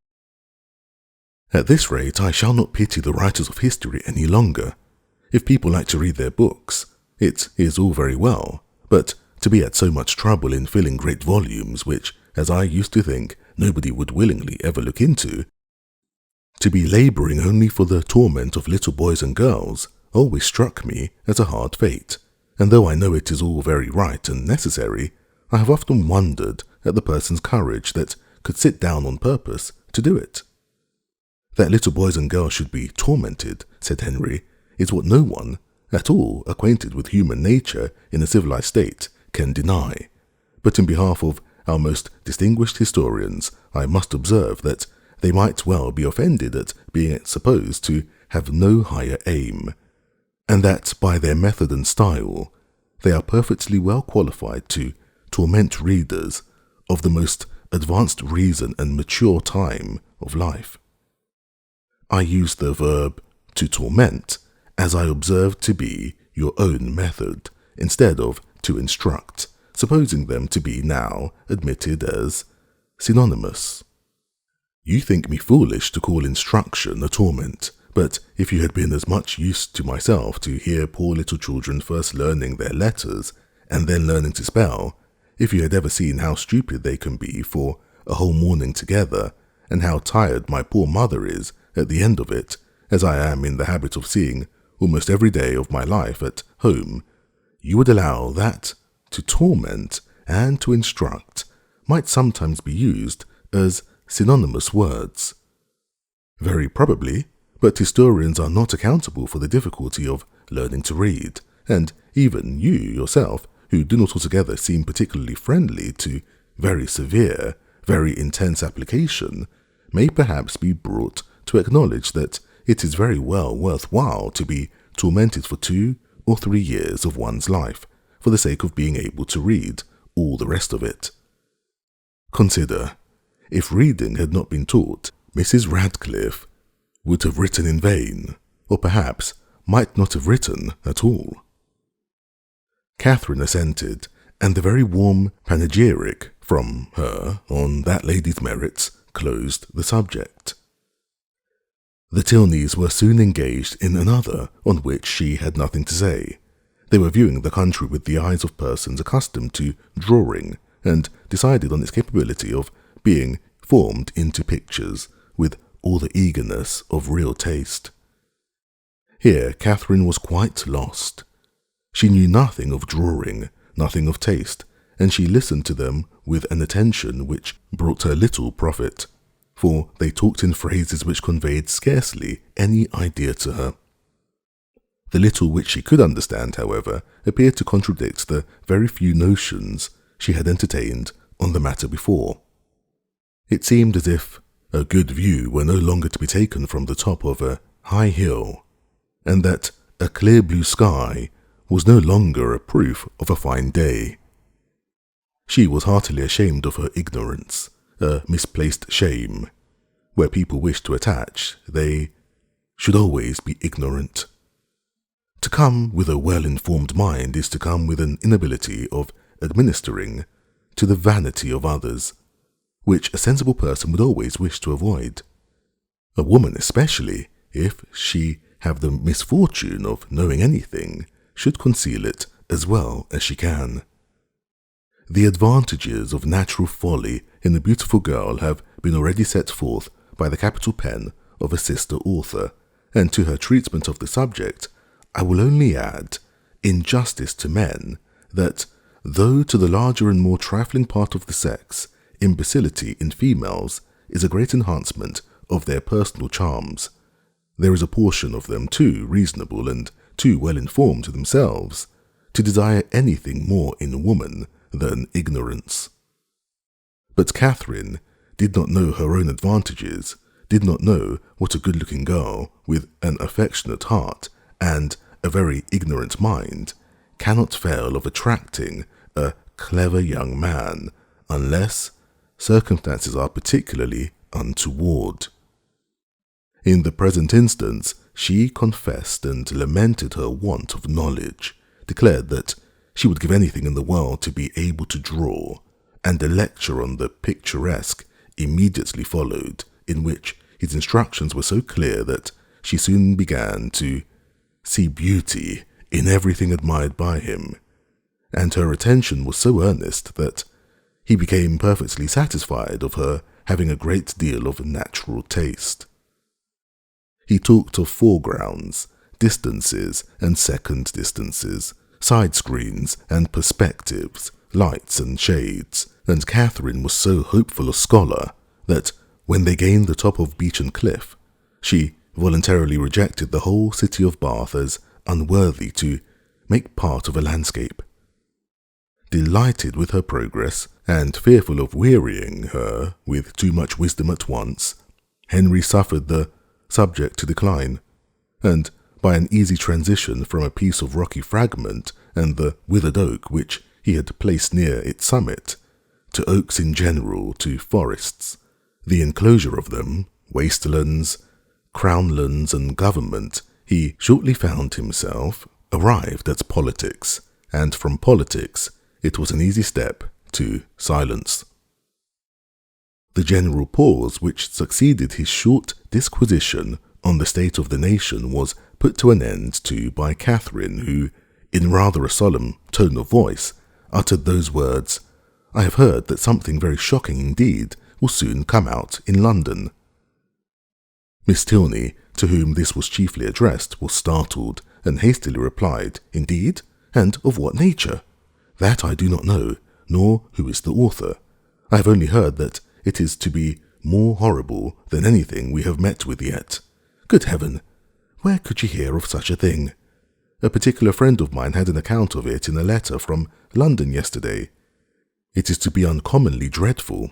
At this rate, I shall not pity the writers of history any longer. If people like to read their books, it is all very well, but to be at so much trouble in filling great volumes, which, as I used to think, nobody would willingly ever look into, to be labouring only for the torment of little boys and girls, always struck me as a hard fate, and though I know it is all very right and necessary, I have often wondered at the person's courage that could sit down on purpose to do it. That little boys and girls should be tormented, said Henry, is what no one, at all acquainted with human nature in a civilized state, can deny. But in behalf of our most distinguished historians, I must observe that they might well be offended at being supposed to have no higher aim, and that by their method and style, they are perfectly well qualified to torment readers of the most advanced reason and mature time of life. I use the verb to torment as I observe to be your own method, instead of to instruct, supposing them to be now admitted as synonymous. You think me foolish to call instruction a torment, but if you had been as much used to myself to hear poor little children first learning their letters and then learning to spell, if you had ever seen how stupid they can be for a whole morning together, and how tired my poor mother is at the end of it, as I am in the habit of seeing almost every day of my life at home, you would allow that to torment and to instruct might sometimes be used as synonymous words. Very probably, but historians are not accountable for the difficulty of learning to read, and even you yourself, who do not altogether seem particularly friendly to very severe, very intense application, may perhaps be brought to acknowledge that it is very well worthwhile to be tormented for 2 or 3 years of one's life for the sake of being able to read all the rest of it. Consider, if reading had not been taught, Mrs. Radcliffe would have written in vain, or perhaps might not have written at all. Catherine assented, and the very warm panegyric from her on that lady's merits closed the subject. The Tilneys were soon engaged in another on which she had nothing to say. They were viewing the country with the eyes of persons accustomed to drawing, and decided on its capability of being formed into pictures with all the eagerness of real taste. Here Catherine was quite lost. She knew nothing of drawing, nothing of taste, and she listened to them with an attention which brought her little profit, for they talked in phrases which conveyed scarcely any idea to her. The little which she could understand, however, appeared to contradict the very few notions she had entertained on the matter before. It seemed as if a good view were no longer to be taken from the top of a high hill, and that a clear blue sky was no longer a proof of a fine day. She was heartily ashamed of her ignorance, a misplaced shame. Where people wish to attach, they should always be ignorant. To come with a well-informed mind is to come with an inability of administering to the vanity of others, which a sensible person would always wish to avoid. A woman especially, if she have the misfortune of knowing anything, should conceal it as well as she can. The advantages of natural folly in a beautiful girl have been already set forth by the capital pen of a sister author, and to her treatment of the subject I will only add, in justice to men, that though to the larger and more trifling part of the sex, imbecility in females is a great enhancement of their personal charms, there is a portion of them too reasonable and too well informed themselves to desire anything more in a woman than ignorance. But Catherine did not know her own advantages, did not know what a good-looking girl with an affectionate heart and a very ignorant mind cannot fail of attracting a clever young man, unless circumstances are particularly untoward. In the present instance, she confessed and lamented her want of knowledge, declared that she would give anything in the world to be able to draw, and a lecture on the picturesque immediately followed, in which his instructions were so clear that she soon began to see beauty in everything admired by him, and her attention was so earnest that he became perfectly satisfied of her having a great deal of natural taste. He talked of foregrounds, distances and second distances, side screens and perspectives, lights and shades, and Catherine was so hopeful a scholar that when they gained the top of Beechen Cliff, she voluntarily rejected the whole city of Bath as unworthy to make part of a landscape. Delighted with her progress, and fearful of wearying her with too much wisdom at once, Henry suffered the subject to decline, and by an easy transition from a piece of rocky fragment and the withered oak which he had placed near its summit, to oaks in general, to forests, the enclosure of them, wastelands, crownlands and government, he shortly found himself arrived at politics, and from politics it was an easy step to silence. The general pause which succeeded his short disquisition on the state of the nation was put to an end to by Catherine, who, in rather a solemn tone of voice, uttered those words, "I have heard that something very shocking indeed will soon come out in London." Miss Tilney, to whom this was chiefly addressed, was startled, and hastily replied, "Indeed? And of what nature? That I do not know, nor who is the author. I have only heard that it is to be more horrible than anything we have met with yet. Good heaven! Where could you hear of such a thing? A particular friend of mine had an account of it in a letter from London yesterday. It is to be uncommonly dreadful.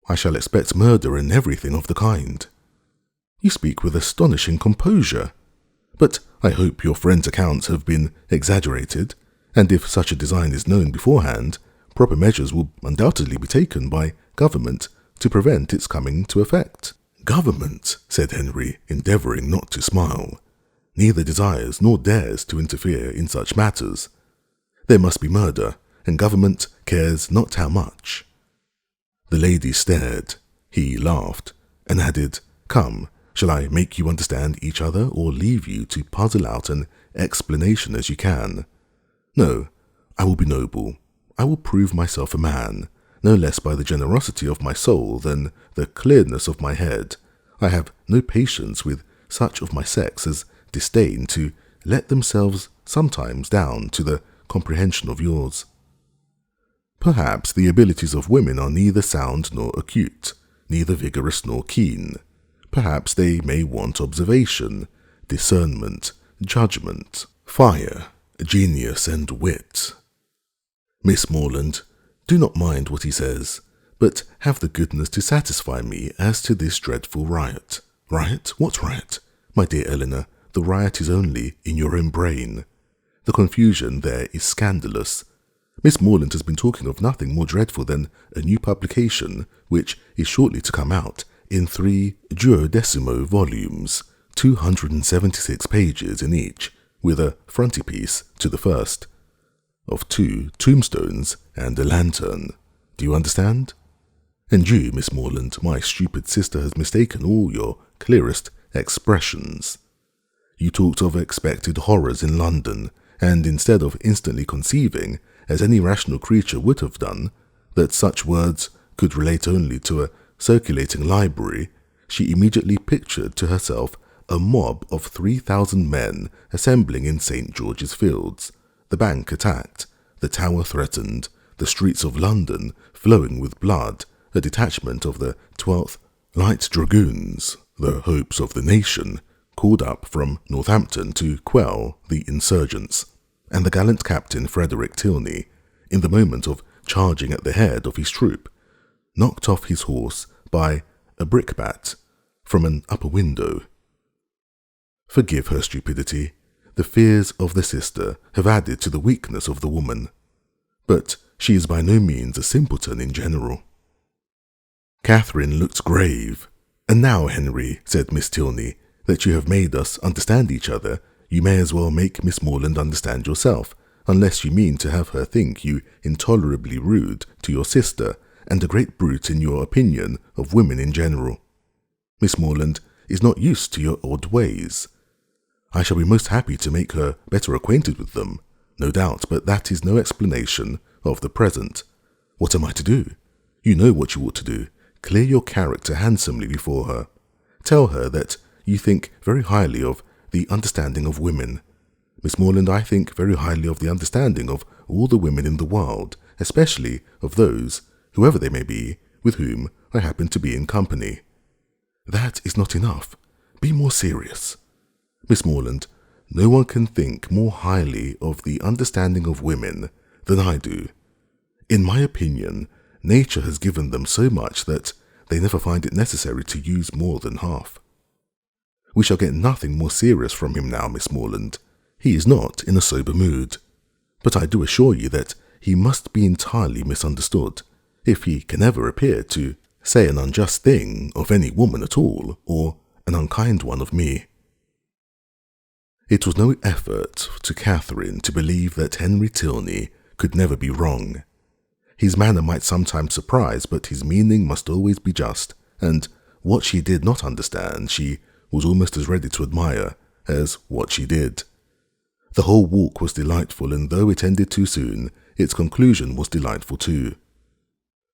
I shall expect murder and everything of the kind." "You speak with astonishing composure. But I hope your friend's accounts have been exaggerated, and if such a design is known beforehand, proper measures will undoubtedly be taken by government to prevent its coming to effect." "Government," said Henry, endeavouring not to smile, "neither desires nor dares to interfere in such matters. There must be murder, and government cares not how much." The lady stared. He laughed, and added, "Come, shall I make you understand each other, or leave you to puzzle out an explanation as you can? No, I will be noble. I will prove myself a man, no less by the generosity of my soul than the clearness of my head. I have no patience with such of my sex as disdain to let themselves sometimes down to the comprehension of yours." Perhaps the abilities of women are neither sound nor acute, neither vigorous nor keen. Perhaps they may want observation, discernment, judgment, fire, genius, and wit. Miss Morland, do not mind what he says, but have the goodness to satisfy me as to this dreadful riot. Riot? What riot? My dear Eleanor, the riot is only in your own brain. The confusion there is scandalous. Miss Morland has been talking of nothing more dreadful than a new publication, which is shortly to come out in 3 duodecimo volumes, 276 pages in each, with a frontispiece to the first, of 2 tombstones and a lantern. Do you understand? And you, Miss Morland, my stupid sister has mistaken all your clearest expressions. You talked of expected horrors in London, and instead of instantly conceiving, as any rational creature would have done, that such words could relate only to a circulating library, she immediately pictured to herself a mob of 3,000 men assembling in St. George's Fields, the Bank attacked, the Tower threatened, the streets of London flowing with blood, a detachment of the 12th Light Dragoons, the hopes of the nation, called up from Northampton to quell the insurgents, and the gallant Captain Frederick Tilney, in the moment of charging at the head of his troop, knocked off his horse by a brickbat from an upper window. Forgive her stupidity. The fears of the sister have added to the weakness of the woman, but she is by no means a simpleton in general. Catherine looked grave. And now, Henry, said Miss Tilney, that you have made us understand each other, you may as well make Miss Morland understand yourself, unless you mean to have her think you intolerably rude to your sister and a great brute in your opinion of women in general. Miss Morland is not used to your odd ways. I shall be most happy to make her better acquainted with them, no doubt, but that is no explanation of the present. What am I to do? You know what you ought to do. Clear your character handsomely before her. Tell her that you think very highly of the understanding of women. Miss Morland, I think very highly of the understanding of all the women in the world, especially of those, whoever they may be, with whom I happen to be in company. That is not enough. Be more serious. Miss Morland, no one can think more highly of the understanding of women than I do. In my opinion, nature has given them so much that they never find it necessary to use more than half. We shall get nothing more serious from him now, Miss Morland. He is not in a sober mood. But I do assure you that he must be entirely misunderstood, if he can ever appear to say an unjust thing of any woman at all, or an unkind one of me. It was no effort to Catherine to believe that Henry Tilney could never be wrong. His manner might sometimes surprise, but his meaning must always be just, and what she did not understand she was almost as ready to admire as what she did. The whole walk was delightful, and though it ended too soon, its conclusion was delightful too.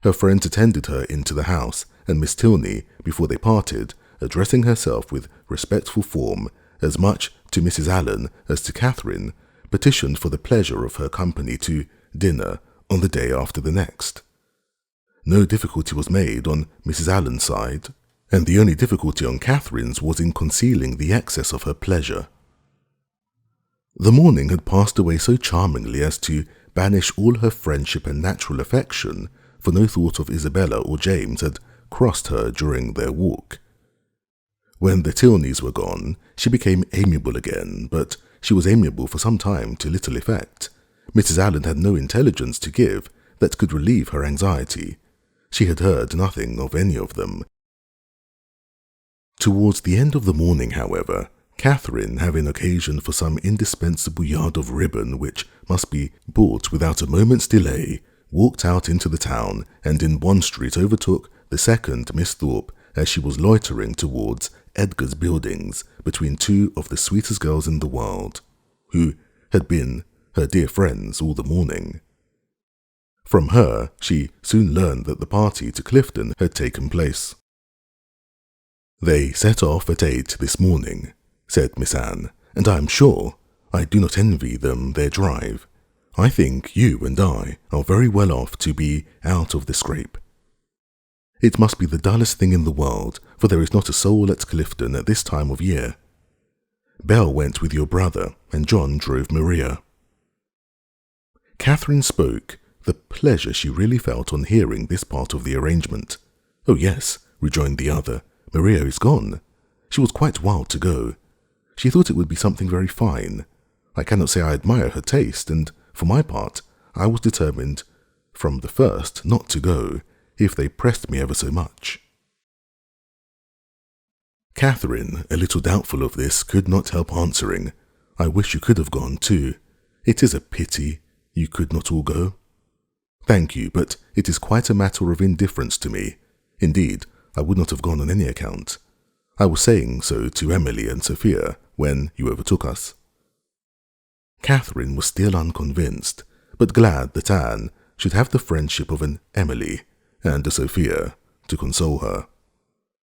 Her friends attended her into the house, and Miss Tilney, before they parted, addressing herself with respectful form, as much to Mrs. Allen as to Catherine, petitioned for the pleasure of her company to dinner on the day after the next. No difficulty was made on Mrs. Allen's side, and the only difficulty on Catherine's was in concealing the excess of her pleasure. The morning had passed away so charmingly as to banish all her friendship and natural affection, for no thought of Isabella or James had crossed her during their walk. When the Tilneys were gone, she became amiable again, but she was amiable for some time to little effect. Mrs. Allen had no intelligence to give that could relieve her anxiety. She had heard nothing of any of them. Towards the end of the morning, however, Catherine, having occasion for some indispensable yard of ribbon which must be bought without a moment's delay, walked out into the town, and in Bond Street overtook the second Miss Thorpe as she was loitering towards Edgar's Buildings between two of the sweetest girls in the world, who had been her dear friends all the morning. From her she soon learned that the party to Clifton had taken place. "They set off at 8 this morning," said Miss Anne, "and I am sure I do not envy them their drive. I think you and I are very well off to be out of the scrape. It must be the dullest thing in the world, for there is not a soul at Clifton at this time of year. Belle went with your brother, and John drove Maria. Catherine spoke, the pleasure she really felt on hearing this part of the arrangement. Oh yes, rejoined the other, Maria is gone. She was quite wild to go. She thought it would be something very fine. I cannot say I admire her taste, and for my part, I was determined from the first not to go, if they pressed me ever so much. Catherine, a little doubtful of this, could not help answering, I wish you could have gone too. It is a pity you could not all go. Thank you, but it is quite a matter of indifference to me. Indeed, I would not have gone on any account. I was saying so to Emily and Sophia when you overtook us. Catherine was still unconvinced, but glad that Anne should have the friendship of an Emily and a Sophia to console her.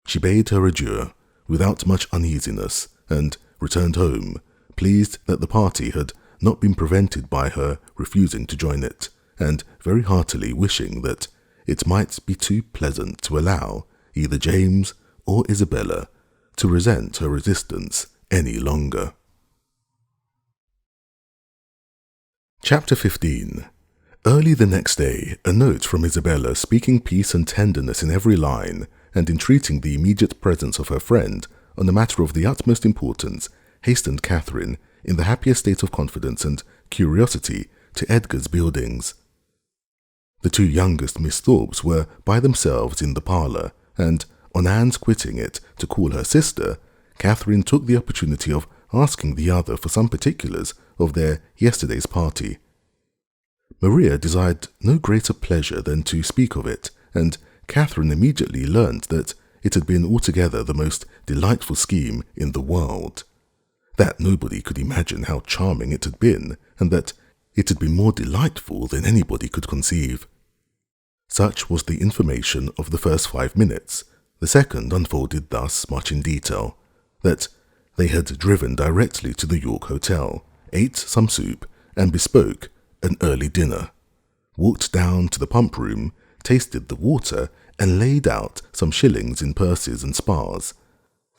She bade her adieu without much uneasiness and returned home, pleased that the party had not been prevented by her refusing to join it, and very heartily wishing that it might be too pleasant to allow either James or Isabella to resent her resistance any longer. Chapter 15. Early the next day, a note from Isabella speaking peace and tenderness in every line, and entreating the immediate presence of her friend on a matter of the utmost importance, hastened Catherine, in the happiest state of confidence and curiosity, to Edgar's buildings. The two youngest Miss Thorpes were by themselves in the parlour, and on Anne's quitting it to call her sister, Catherine took the opportunity of asking the other for some particulars of their yesterday's party. Maria desired no greater pleasure than to speak of it, and Catherine immediately learnt that it had been altogether the most delightful scheme in the world, that nobody could imagine how charming it had been, and that it had been more delightful than anybody could conceive. Such was the information of the first 5 minutes. The second unfolded thus much in detail, that they had driven directly to the York Hotel, ate some soup, and bespoke an early dinner, walked down to the pump room, tasted the water, and laid out some shillings in purses and spars,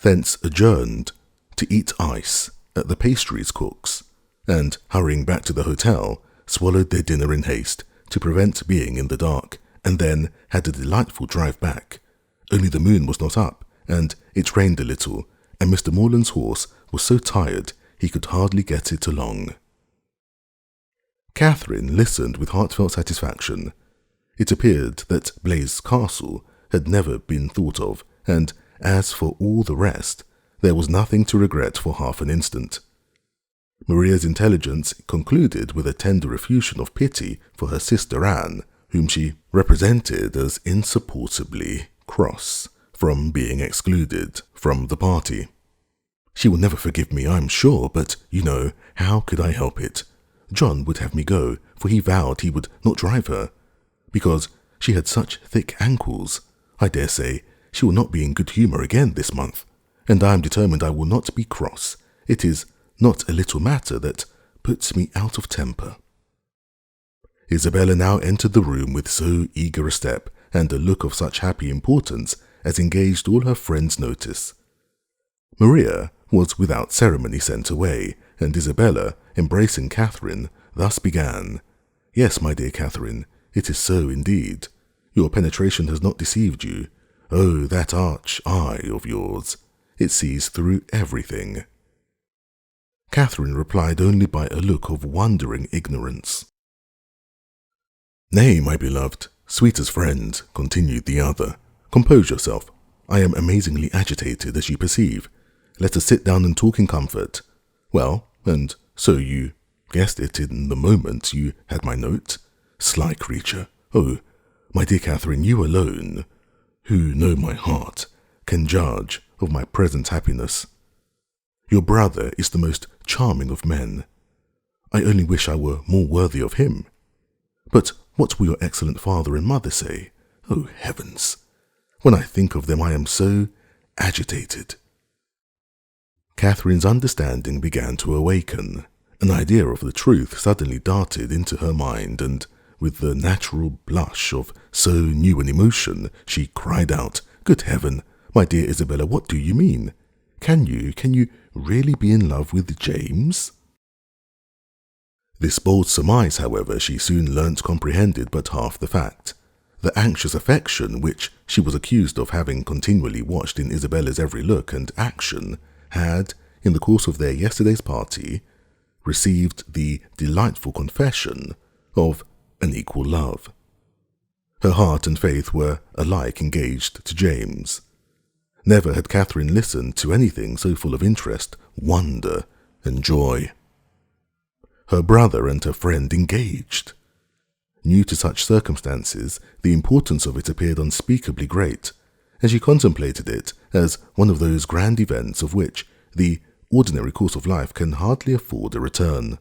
thence adjourned to eat ice at the pastries cook's, and, hurrying back to the hotel, swallowed their dinner in haste to prevent being in the dark, and then had a delightful drive back. Only the moon was not up, and it rained a little, and Mr. Morland's horse was so tired he could hardly get it along. Catherine listened with heartfelt satisfaction. It appeared that Blaise Castle had never been thought of, and as for all the rest, there was nothing to regret for half an instant. Maria's intelligence concluded with a tender effusion of pity for her sister Anne, whom she represented as insupportably cross from being excluded from the party. She will never forgive me, I'm sure, but, you know, how could I help it? John would have me go, for he vowed he would not drive her, because she had such thick ankles. I dare say she will not be in good humour again this month, and I am determined I will not be cross. It is not a little matter that puts me out of temper. Isabella now entered the room with so eager a step, and a look of such happy importance as engaged all her friends' notice. Maria was without ceremony sent away, and Isabella, embracing Catherine, thus began, "Yes, my dear Catherine, it is so indeed. Your penetration has not deceived you. Oh, that arch eye of yours! It sees through everything." Catherine replied only by a look of wondering ignorance. "Nay, my beloved, sweetest friend," continued the other, "compose yourself. I am amazingly agitated, as you perceive. Let us sit down and talk in comfort. Well, and so you guessed it in the moment you had my note? Sly creature! Oh, my dear Catherine, you alone, who know my heart, can judge of my present happiness. Your brother is the most charming of men. I only wish I were more worthy of him. But what will your excellent father and mother say? Oh, heavens! When I think of them, I am so agitated." Catherine's understanding began to awaken, An idea of the truth suddenly darted into her mind, and with the natural blush of so new an emotion, she cried out, "Good heaven, my dear Isabella, what do you mean? Can you really be in love with James?" This bold surmise, however, she soon learnt comprehended but half the fact. The anxious affection which she was accused of having continually watched in Isabella's every look and action had, in the course of their yesterday's party, received the delightful confession of an equal love. Her heart and faith were alike engaged to James. Never had Catherine listened to anything so full of interest, wonder, and joy. Her brother and her friend engaged. New to such circumstances, the importance of it appeared unspeakably great, and she contemplated it as one of those grand events of which the ordinary course of life can hardly afford a return.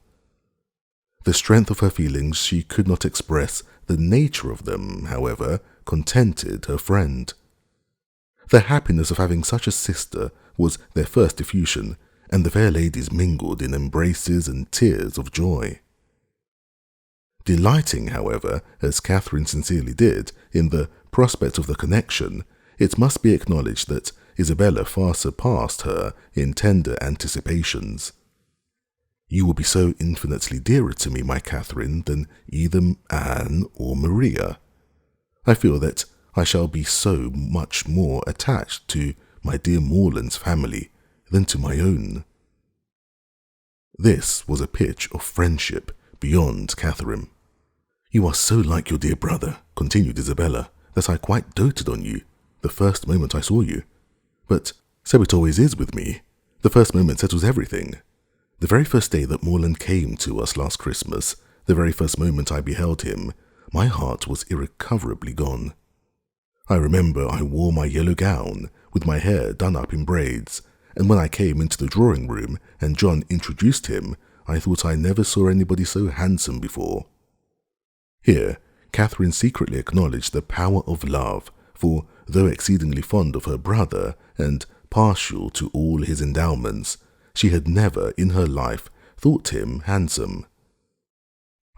The strength of her feelings she could not express, the nature of them, however, contented her friend. The happiness of having such a sister was their first effusion, and the fair ladies mingled in embraces and tears of joy. Delighting, however, as Catherine sincerely did, in the prospect of the connection, it must be acknowledged that Isabella far surpassed her in tender anticipations. "You will be so infinitely dearer to me, my Catherine, than either Anne or Maria. I feel that I shall be so much more attached to my dear Morland's family than to my own." This was a pitch of friendship beyond Catherine. "You are so like your dear brother," continued Isabella, "that I quite doted on you the first moment I saw you. But so it always is with me. The first moment settles everything. The very first day that Morland came to us last Christmas, the very first moment I beheld him, my heart was irrecoverably gone. I remember I wore my yellow gown, with my hair done up in braids, and when I came into the drawing-room and John introduced him, I thought I never saw anybody so handsome before." Here, Catherine secretly acknowledged the power of love, for though exceedingly fond of her brother and partial to all his endowments, she had never in her life thought him handsome.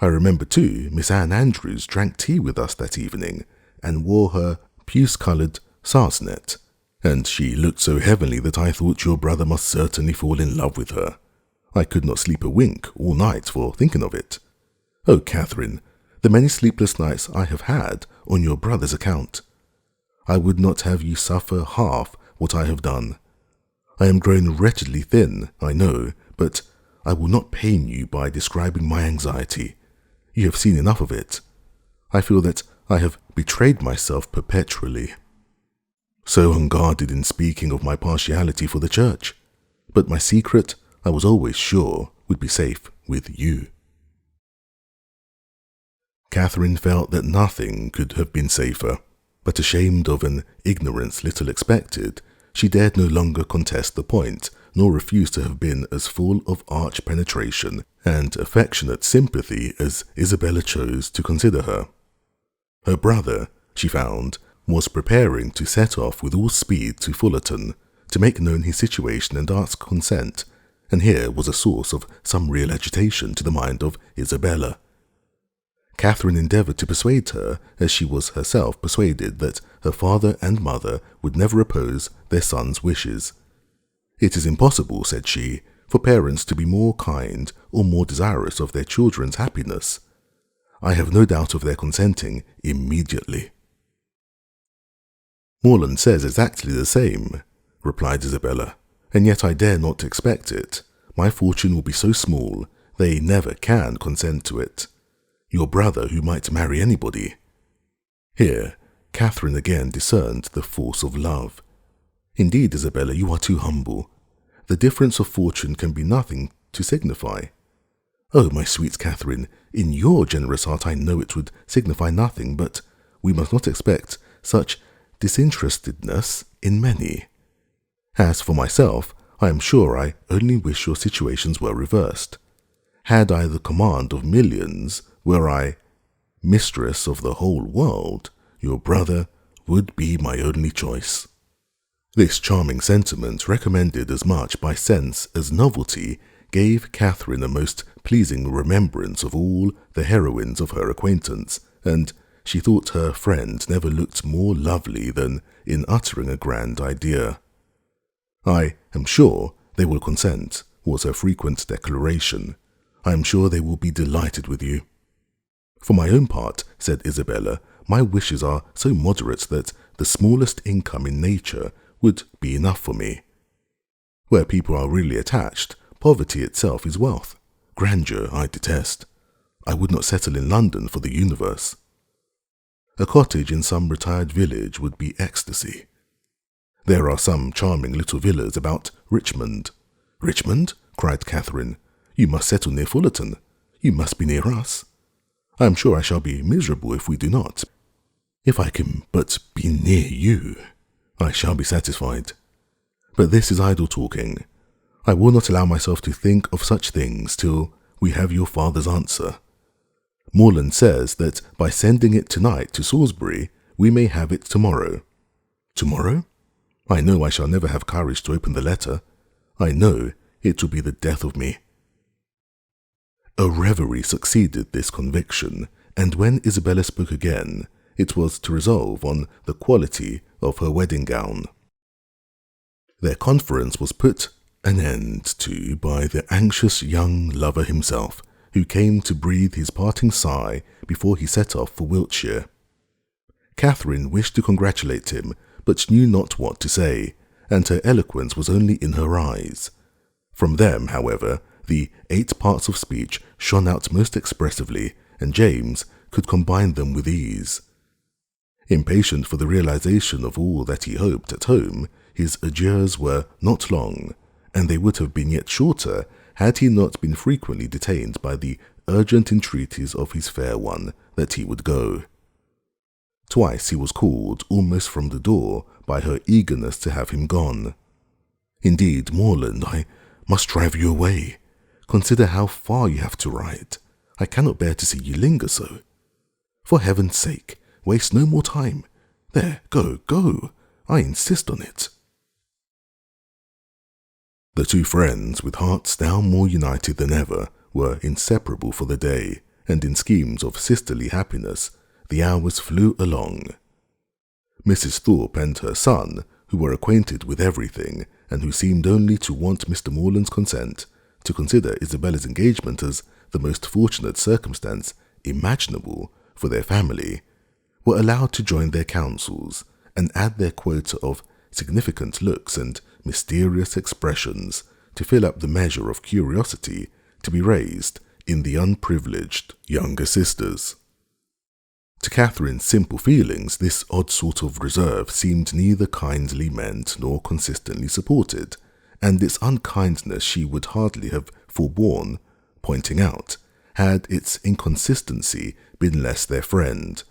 I remember too, Miss Anne Andrews drank tea with us that evening, and wore her puce-coloured sarcenet, and she looked so heavenly that I thought your brother must certainly fall in love with her. I could not sleep a wink all night for thinking of it. Oh, Catherine, the many sleepless nights I have had on your brother's account. I would not have you suffer half what I have done. I am grown wretchedly thin, I know, but I will not pain you by describing my anxiety. You have seen enough of it. I feel that I have betrayed myself perpetually. So unguarded in speaking of my partiality for the church, but my secret, I was always sure, would be safe with you." Catherine felt that nothing could have been safer, but ashamed of an ignorance little expected, she dared no longer contest the point, nor refuse to have been as full of arch penetration and affectionate sympathy as Isabella chose to consider her. Her brother, she found, was preparing to set off with all speed to Fullerton, to make known his situation and ask consent, and here was a source of some real agitation to the mind of Isabella. Catherine endeavoured to persuade her, as she was herself persuaded, that her father and mother would never oppose their son's wishes. "It is impossible," said she, "for parents to be more kind or more desirous of their children's happiness. I have no doubt of their consenting immediately." "Morland says exactly the same," replied Isabella, "and yet I dare not expect it. My fortune will be so small, they never can consent to it. Your brother, who might marry anybody." Here, Catherine again discerned the force of love. "Indeed, Isabella, you are too humble. The difference of fortune can be nothing to signify." "Oh, my sweet Catherine, in your generous heart I know it would signify nothing, but we must not expect such disinterestedness in many. As for myself, I am sure I only wish your situations were reversed. Had I the command of millions, were I mistress of the whole world, your brother would be my only choice." This charming sentiment, recommended as much by sense as novelty, gave Catherine a most pleasing remembrance of all the heroines of her acquaintance, and she thought her friend never looked more lovely than in uttering a grand idea. "I am sure they will consent," was her frequent declaration. "I am sure they will be delighted with you." "For my own part," said Isabella, "my wishes are so moderate that the smallest income in nature would be enough for me. Where people are really attached, poverty itself is wealth. Grandeur I detest. I would not settle in London for the universe. A cottage in some retired village would be ecstasy. There are some charming little villas about Richmond." "Richmond?" cried Catherine. "You must settle near Fullerton. You must be near us. I am sure I shall be miserable if we do not. If I can but be near you, I shall be satisfied. But this is idle talking. I will not allow myself to think of such things till we have your father's answer. Morland says that by sending it tonight to Salisbury, we may have it tomorrow." "Tomorrow? I know I shall never have courage to open the letter. I know it will be the death of me." A reverie succeeded this conviction, and when Isabella spoke again, it was to resolve on the quality of her wedding gown. Their conference was put an end to by the anxious young lover himself, who came to breathe his parting sigh before he set off for Wiltshire. Catherine wished to congratulate him, but knew not what to say, and her eloquence was only in her eyes. From them, however, the 8 parts of speech shone out most expressively, and James could combine them with ease. Impatient for the realization of all that he hoped at home, his adieus were not long, and they would have been yet shorter had he not been frequently detained by the urgent entreaties of his fair one that he would go. Twice he was called almost from the door by her eagerness to have him gone. "Indeed, Morland, I must drive you away. Consider how far you have to ride. I cannot bear to see you linger so. For heaven's sake, waste no more time. There, go, go. I insist on it." The two friends, with hearts now more united than ever, were inseparable for the day, and in schemes of sisterly happiness, the hours flew along. Mrs. Thorpe and her son, who were acquainted with everything, and who seemed only to want Mr. Morland's consent, to consider Isabella's engagement as the most fortunate circumstance imaginable for their family, were allowed to join their counsels, and add their quota of significant looks and mysterious expressions to fill up the measure of curiosity to be raised in the unprivileged younger sisters. To Catherine's simple feelings, this odd sort of reserve seemed neither kindly meant nor consistently supported, and its unkindness she would hardly have forborne pointing out, had its inconsistency been less their friend.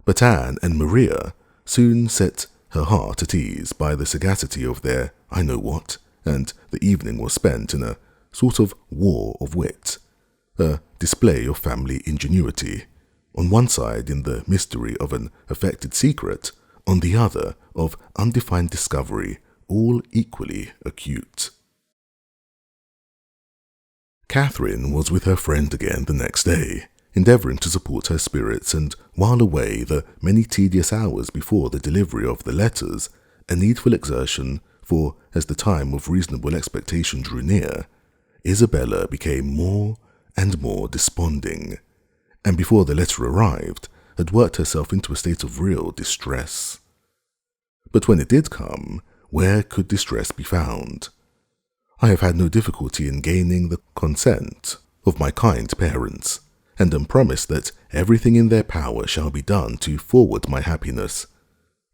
But Anne and Maria soon set her heart at ease by the sagacity of their I-know-what, and the evening was spent in a sort of war of wit, a display of family ingenuity, on one side in the mystery of an affected secret, on the other of undefined discovery, all equally acute. Catherine was with her friend again the next day, endeavouring to support her spirits and while away the many tedious hours before the delivery of the letters, a needful exertion, for as the time of reasonable expectation drew near, Isabella became more and more desponding, and before the letter arrived, had worked herself into a state of real distress. But when it did come, where could distress be found? I have had no difficulty in gaining the consent of my kind parents, and am promised that everything in their power shall be done to forward my happiness,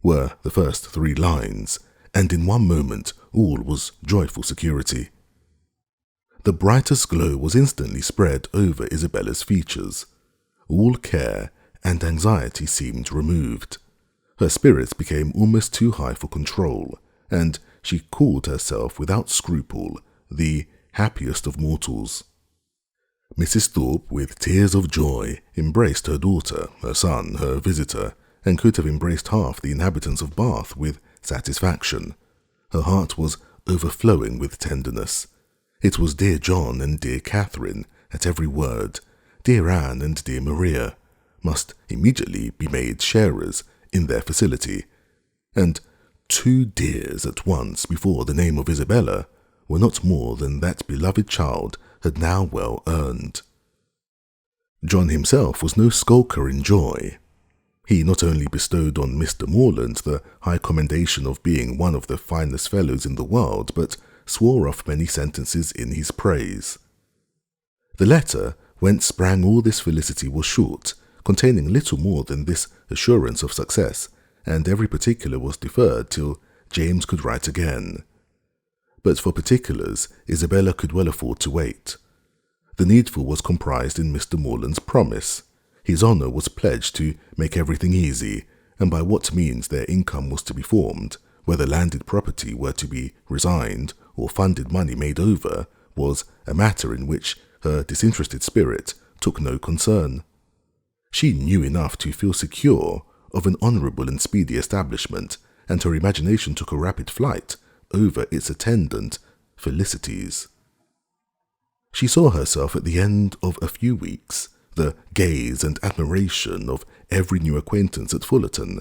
were the first 3 lines, and in one moment all was joyful security. The brightest glow was instantly spread over Isabella's features. All care and anxiety seemed removed. Her spirits became almost too high for control, and she called herself without scruple the happiest of mortals. Mrs. Thorpe, with tears of joy, embraced her daughter, her son, her visitor, and could have embraced half the inhabitants of Bath with satisfaction. Her heart was overflowing with tenderness, It was dear John and dear Catherine at every word. Dear Anne and dear Maria must immediately be made sharers in their facility, and 2 dears at once before the name of Isabella were not more than that beloved child had now well earned. John himself was no skulker in joy. He not only bestowed on Mr. Morland the high commendation of being one of the finest fellows in the world, but swore off many sentences in his praise. The letter whence sprang all this felicity was short, containing little more than this assurance of success, and every particular was deferred till James could write again. But for particulars, Isabella could well afford to wait. The needful was comprised in Mr. Morland's promise. His honour was pledged to make everything easy, and by what means their income was to be formed, whether landed property were to be resigned or funded money made over, was a matter in which her disinterested spirit took no concern. She knew enough to feel secure of an honourable and speedy establishment, and her imagination took a rapid flight over its attendant felicities. She saw herself at the end of a few weeks, the gaze and admiration of every new acquaintance at Fullerton,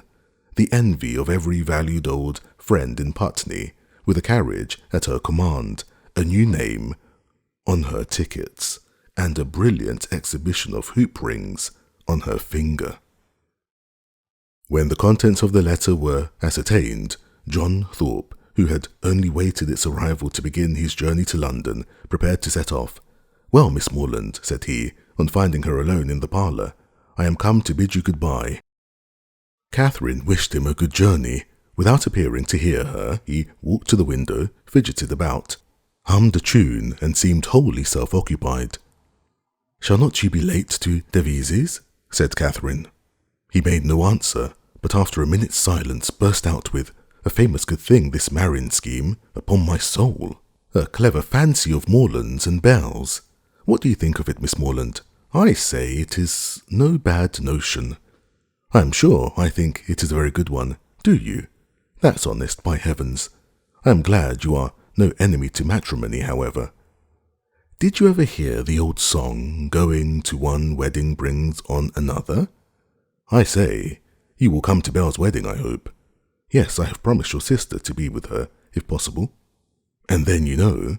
the envy of every valued old friend in Putney, with a carriage at her command, a new name on her tickets, and a brilliant exhibition of hoop rings on her finger. When the contents of the letter were ascertained, John Thorpe, who had only waited its arrival to begin his journey to London, prepared to set off. "Well, Miss Morland," said he, on finding her alone in the parlour, "I am come to bid you good-bye." Catherine wished him a good journey. Without appearing to hear her, he walked to the window, fidgeted about, hummed a tune, and seemed wholly self-occupied. "Shall not you be late to Devizes?" said Catherine. He made no answer, but after a minute's silence burst out with, "A famous good thing, this marrying scheme, upon my soul. A clever fancy of Morland's and Bell's. What do you think of it, Miss Morland? I say it is no bad notion. I am sure I think it is a very good one. Do you? That's honest, by heavens. I am glad you are no enemy to matrimony, however. Did you ever hear the old song, 'Going to one wedding brings on another'? I say, you will come to Belle's wedding, I hope. Yes, I have promised your sister to be with her, if possible. And then, you know,"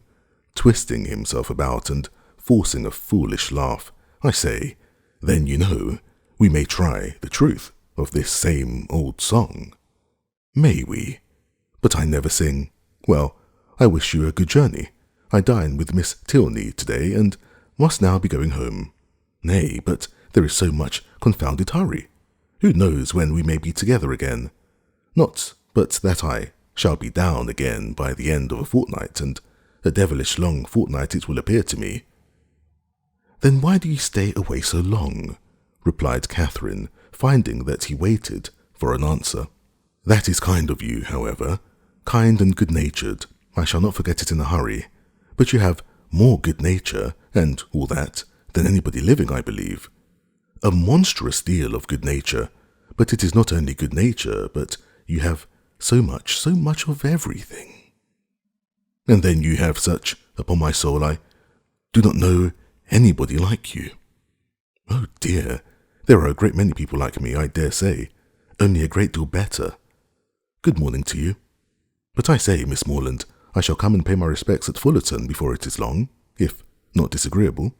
twisting himself about and forcing a foolish laugh, "I say, then, you know, we may try the truth of this same old song." "May we? But I never sing. Well, I wish you a good journey. I dine with Miss Tilney today, and must now be going home. Nay, but there is so much confounded hurry. Who knows when we may be together again? Not but that I shall be down again by the end of a fortnight, and a devilish long fortnight it will appear to me." "Then why do you stay away so long?" replied Catherine, finding that he waited for an answer. "That is kind of you, however, kind and good-natured. I shall not forget it in a hurry. But you have more good nature, and all that, than anybody living, I believe. A monstrous deal of good nature, but it is not only good nature, but you have so much of everything. And then you have such, upon my soul, I do not know anybody like you. Oh dear, there are a great many people like me, I dare say, only a great deal better. Good morning to you. But I say, Miss Morland, I shall come and pay my respects at Fullerton before it is long, if not disagreeable.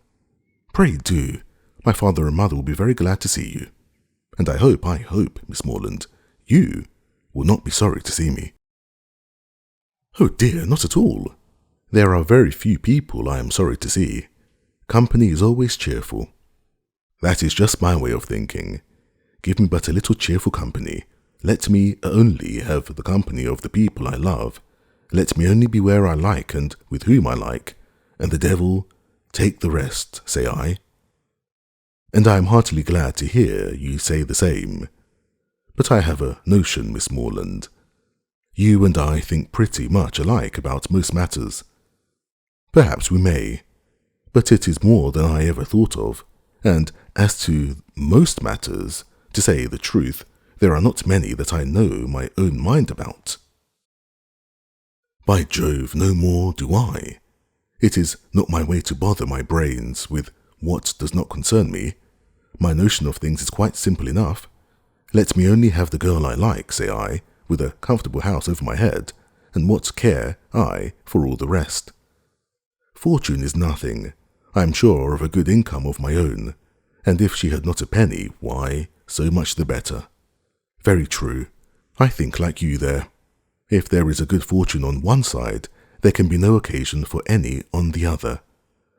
Pray do. My father and mother will be very glad to see you. And I hope, Miss Morland, you will not be sorry to see me." "Oh dear, not at all. There are very few people I am sorry to see. Company is always cheerful." "That is just my way of thinking. Give me but a little cheerful company. Let me only have the company of the people I love. Let me only be where I like and with whom I like, and the devil take the rest, say I. And I am heartily glad to hear you say the same. But I have a notion, Miss Morland. You and I think pretty much alike about most matters. Perhaps we may, but it is more than I ever thought of, and as to most matters, to say the truth, there are not many that I know my own mind about." "By Jove, no more do I. It is not my way to bother my brains with what does not concern me. My notion of things is quite simple enough. Let me only have the girl I like, say I, with a comfortable house over my head, and what care I for all the rest? Fortune is nothing. I am sure of a good income of my own, and if she had not a penny, why, so much the better. Very true. I think like you there. If there is a good fortune on one side, there can be no occasion for any on the other,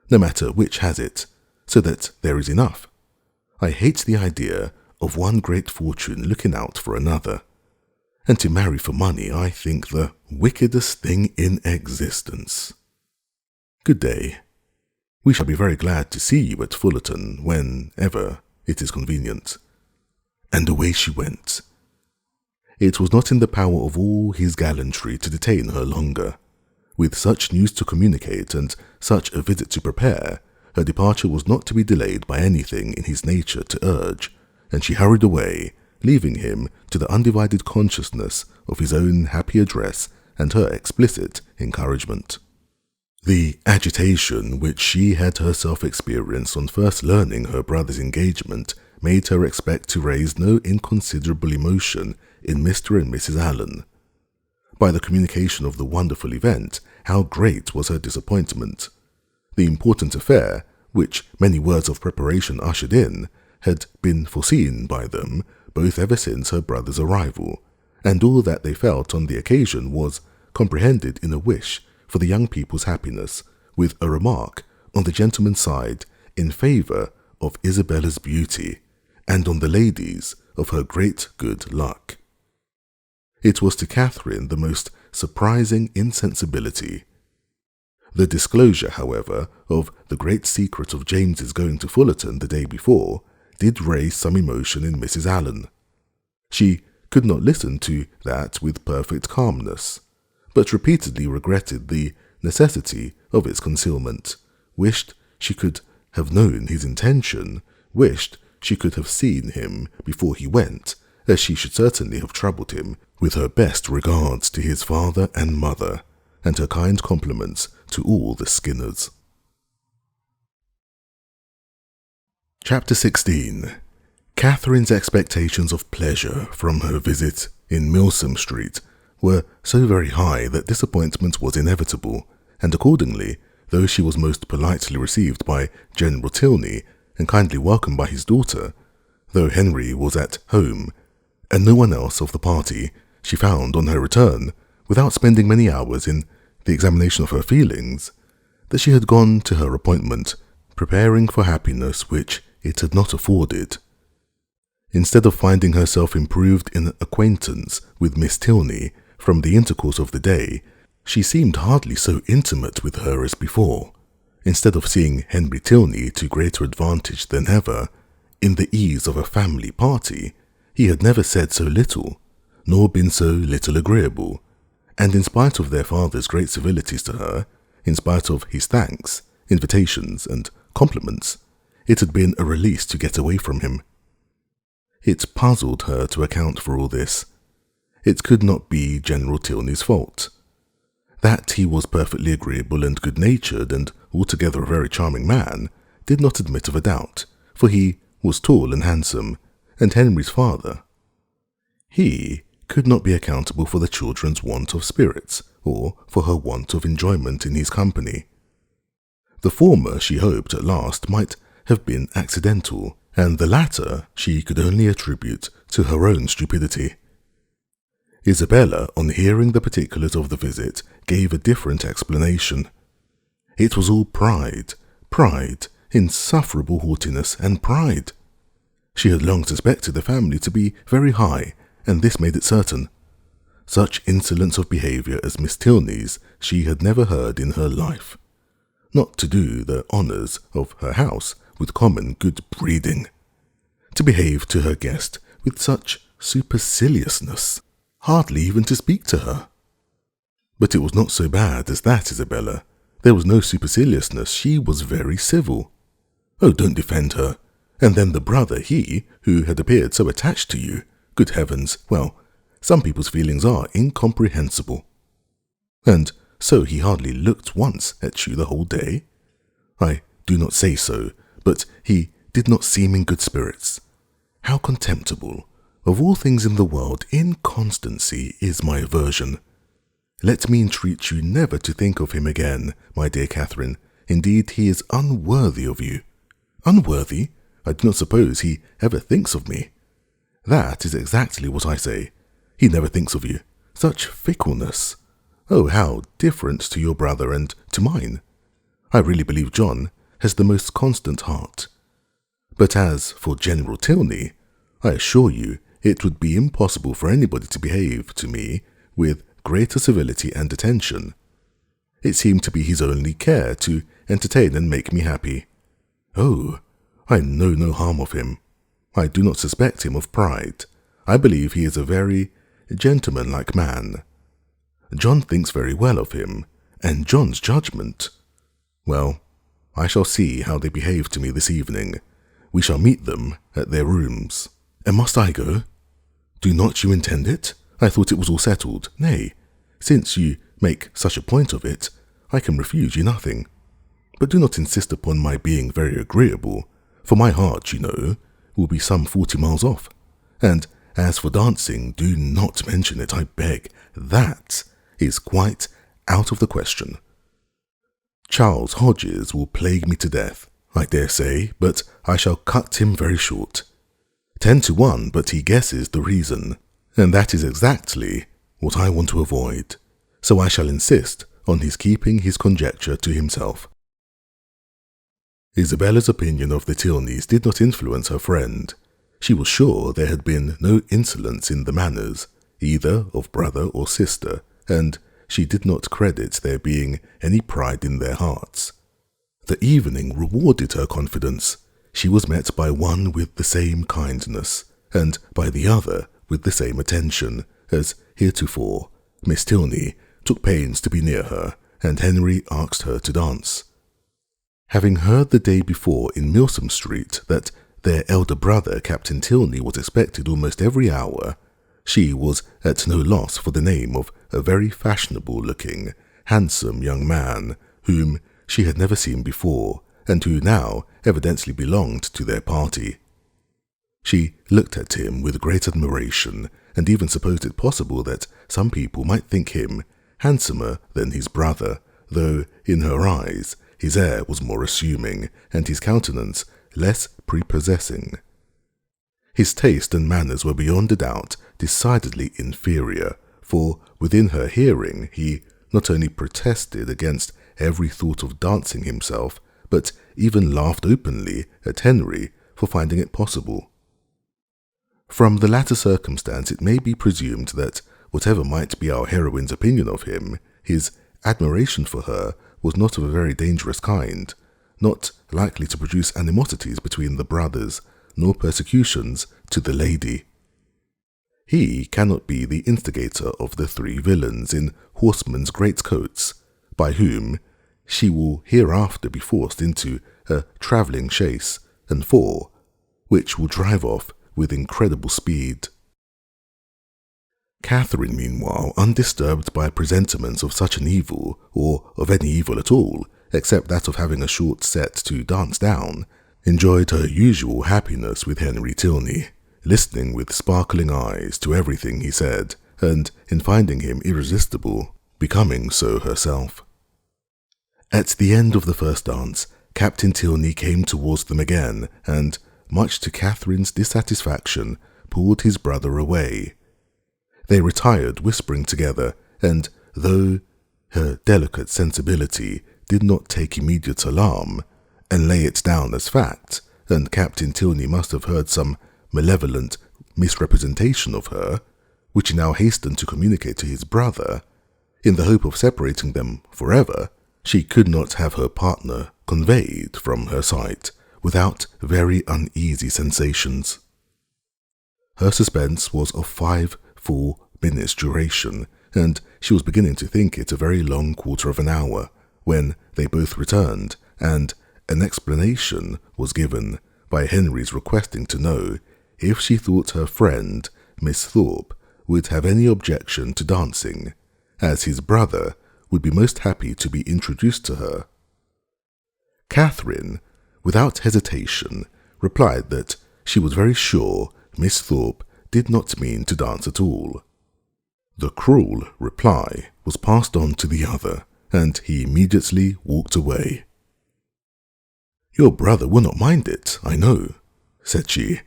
no matter which has it, so that there is enough. I hate the idea of one great fortune looking out for another, and to marry for money I think the wickedest thing in existence. Good day. We shall be very glad to see you at Fullerton whenever it is convenient. And away she went. It was not in the power of all his gallantry to detain her longer. With such news to communicate and such a visit to prepare, her departure was not to be delayed by anything in his nature to urge, and she hurried away, leaving him to the undivided consciousness of his own happy address and her explicit encouragement. The agitation which she had herself experienced on first learning her brother's engagement made her expect to raise no inconsiderable emotion in Mr. and Mrs. Allen. By the communication of the wonderful event, how great was her disappointment! The important affair, which many words of preparation ushered in, had been foreseen by them both ever since her brother's arrival, and all that they felt on the occasion was comprehended in a wish for the young people's happiness, with a remark on the gentleman's side in favour of Isabella's beauty, and on the lady's of her great good luck. It was to Catherine the most surprising insensibility. The disclosure, however, of the great secret of James's going to Fullerton the day before did raise some emotion in Mrs. Allen. She could not listen to that with perfect calmness, but repeatedly regretted the necessity of its concealment, wished she could have known his intention, wished she could have seen him before he went, as she should certainly have troubled him with her best regards to his father and mother, and her kind compliments to all the Skinners. Chapter 16. Catherine's expectations of pleasure from her visit in Milsom Street were so very high that disappointment was inevitable, and accordingly, though she was most politely received by General Tilney and kindly welcomed by his daughter, though Henry was at home, and no one else of the party, she found on her return, without spending many hours in the examination of her feelings, that she had gone to her appointment, preparing for happiness which it had not afforded. Instead of finding herself improved in acquaintance with Miss Tilney from the intercourse of the day, she seemed hardly so intimate with her as before. Instead of seeing Henry Tilney to greater advantage than ever, in the ease of a family party, he had never said so little, nor been so little agreeable, and in spite of their father's great civilities to her, in spite of his thanks, invitations, and compliments, it had been a release to get away from him. It puzzled her to account for all this. It could not be General Tilney's fault. That he was perfectly agreeable and good-natured and altogether a very charming man did not admit of a doubt, for he was tall and handsome, and Henry's father. He could not be accountable for the children's want of spirits, or for her want of enjoyment in his company. The former, she hoped at last, might have been accidental, and the latter she could only attribute to her own stupidity. Isabella, on hearing the particulars of the visit, gave a different explanation. It was all pride, insufferable haughtiness and pride. She had long suspected the family to be very high, and this made it certain. Such insolence of behaviour as Miss Tilney's she had never heard in her life. Not to do the honours of her house with common good breeding. To behave to her guest with such superciliousness, hardly even to speak to her. But it was not so bad as that, Isabella. There was no superciliousness, she was very civil. Oh, don't defend her. And then the brother, he, who had appeared so attached to you. Good heavens, well, some people's feelings are incomprehensible. And So he hardly looked once at you the whole day? I do not say so, but he did not seem in good spirits. How contemptible! Of all things in the world, inconstancy is my aversion. Let me entreat you never to think of him again, my dear Catherine. Indeed, he is unworthy of you. Unworthy? I do not suppose he ever thinks of me. That is exactly what I say. He never thinks of you. Such fickleness. Oh, how different to your brother and to mine. I really believe John has the most constant heart. But as for General Tilney, I assure you it would be impossible for anybody to behave to me with greater civility and attention. It seemed to be his only care to entertain and make me happy. Oh, I know no harm of him. I do not suspect him of pride. I believe he is a very gentlemanlike man. John thinks very well of him, and John's judgment. Well, I shall see how they behave to me this evening. We shall meet them at their rooms. And must I go? Do not you intend it? I thought it was all settled. Nay, since you make such a point of it, I can refuse you nothing. But do not insist upon my being very agreeable, for my heart, you know, will be some 40 miles off. And as for dancing, do not mention it, I beg. That is quite out of the question. Charles Hodges will plague me to death, I dare say, but I shall cut him very short. 10 to 1, but he guesses the reason, and that is exactly what I want to avoid, so I shall insist on his keeping his conjecture to himself. Isabella's opinion of the Tilneys did not influence her friend. She was sure there had been no insolence in the manners, either of brother or sister, and she did not credit there being any pride in their hearts. The evening rewarded her confidence. She was met by one with the same kindness, and by the other with the same attention, as heretofore. Miss Tilney took pains to be near her, and Henry asked her to dance. Having heard the day before in Milsom Street that their elder brother, Captain Tilney, was expected almost every hour, she was at no loss for the name of a very fashionable-looking, handsome young man, whom she had never seen before, and who now evidently belonged to their party. She looked at him with great admiration, and even supposed it possible that some people might think him handsomer than his brother, though in her eyes his air was more assuming, and his countenance less prepossessing. His taste and manners were beyond a doubt decidedly inferior, for within her hearing he not only protested against every thought of dancing himself, but even laughed openly at Henry for finding it possible. From the latter circumstance it may be presumed that, whatever might be our heroine's opinion of him, his admiration for her was not of a very dangerous kind, not likely to produce animosities between the brothers, nor persecutions to the lady. He cannot be the instigator of the 3 villains in horsemen's greatcoats, by whom she will hereafter be forced into a travelling chaise, and 4, which will drive off with incredible speed. Catherine, meanwhile, undisturbed by presentiments of such an evil, or of any evil at all, except that of having a short set to dance down, enjoyed her usual happiness with Henry Tilney, listening with sparkling eyes to everything he said, and, in finding him irresistible, becoming so herself. At the end of the first dance, Captain Tilney came towards them again, and, much to Catherine's dissatisfaction, pulled his brother away. They retired whispering together, and though her delicate sensibility did not take immediate alarm, and lay it down as fact, and Captain Tilney must have heard some malevolent misrepresentation of her, which he now hastened to communicate to his brother, in the hope of separating them forever, she could not have her partner conveyed from her sight without very uneasy sensations. Her suspense was of 5 full minutes' duration, and she was beginning to think it a very long quarter of an hour, when they both returned, and an explanation was given by Henry's requesting to know if she thought her friend, Miss Thorpe, would have any objection to dancing, as his brother would be most happy to be introduced to her. Catherine, without hesitation, replied that she was very sure Miss Thorpe did not mean to dance at all. The cruel reply was passed on to the other, and he immediately walked away. "Your brother will not mind it, I know," said she,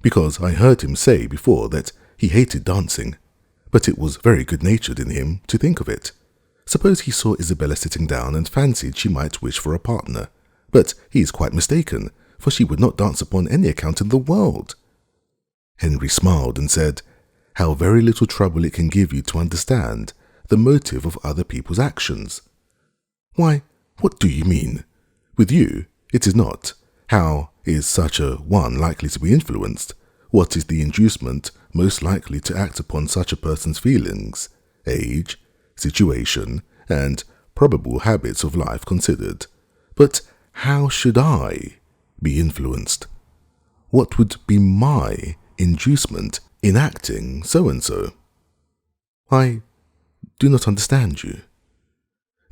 "because I heard him say before that he hated dancing, but it was very good-natured in him to think of it. Suppose he saw Isabella sitting down and fancied she might wish for a partner, but he is quite mistaken, for she would not dance upon any account in the world." Henry smiled and said, "How very little trouble it can give you to understand the motive of other people's actions." "Why, what do you mean? With you, it is not, how is such a one likely to be influenced? What is the inducement most likely to act upon such a person's feelings, age, situation, and probable habits of life considered? But how should I be influenced? What would be my inducement in acting so-and-so?" "I do not understand you."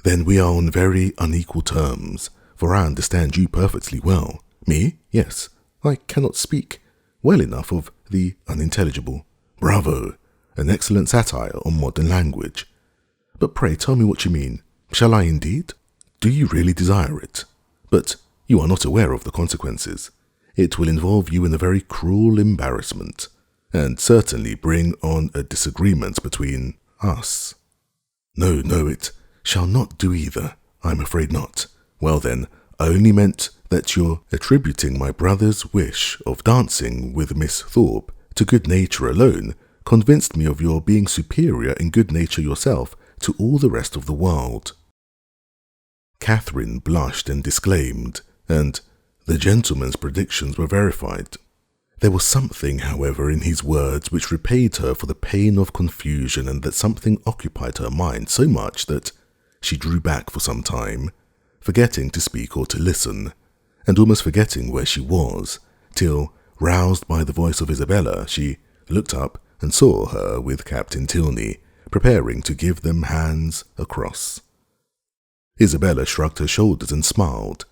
"Then we are on very unequal terms, for I understand you perfectly well. Me? Yes, I cannot speak well enough of the unintelligible." "Bravo! An excellent satire on modern language. But pray tell me what you mean. Shall I indeed? Do you really desire it? But you are not aware of the consequences. It will involve you in a very cruel embarrassment, and certainly bring on a disagreement between us." No, it shall not do either. I'm afraid not." "Well then, I only meant that your attributing my brother's wish of dancing with Miss Thorpe to good nature alone convinced me of your being superior in good nature yourself to all the rest of the world." Catherine blushed and disclaimed, and the gentleman's predictions were verified. There was something, however, in his words which repaid her for the pain of confusion, and that something occupied her mind so much that she drew back for some time, forgetting to speak or to listen, and almost forgetting where she was, till, roused by the voice of Isabella, she looked up and saw her with Captain Tilney, preparing to give them hands across. Isabella shrugged her shoulders and smiled.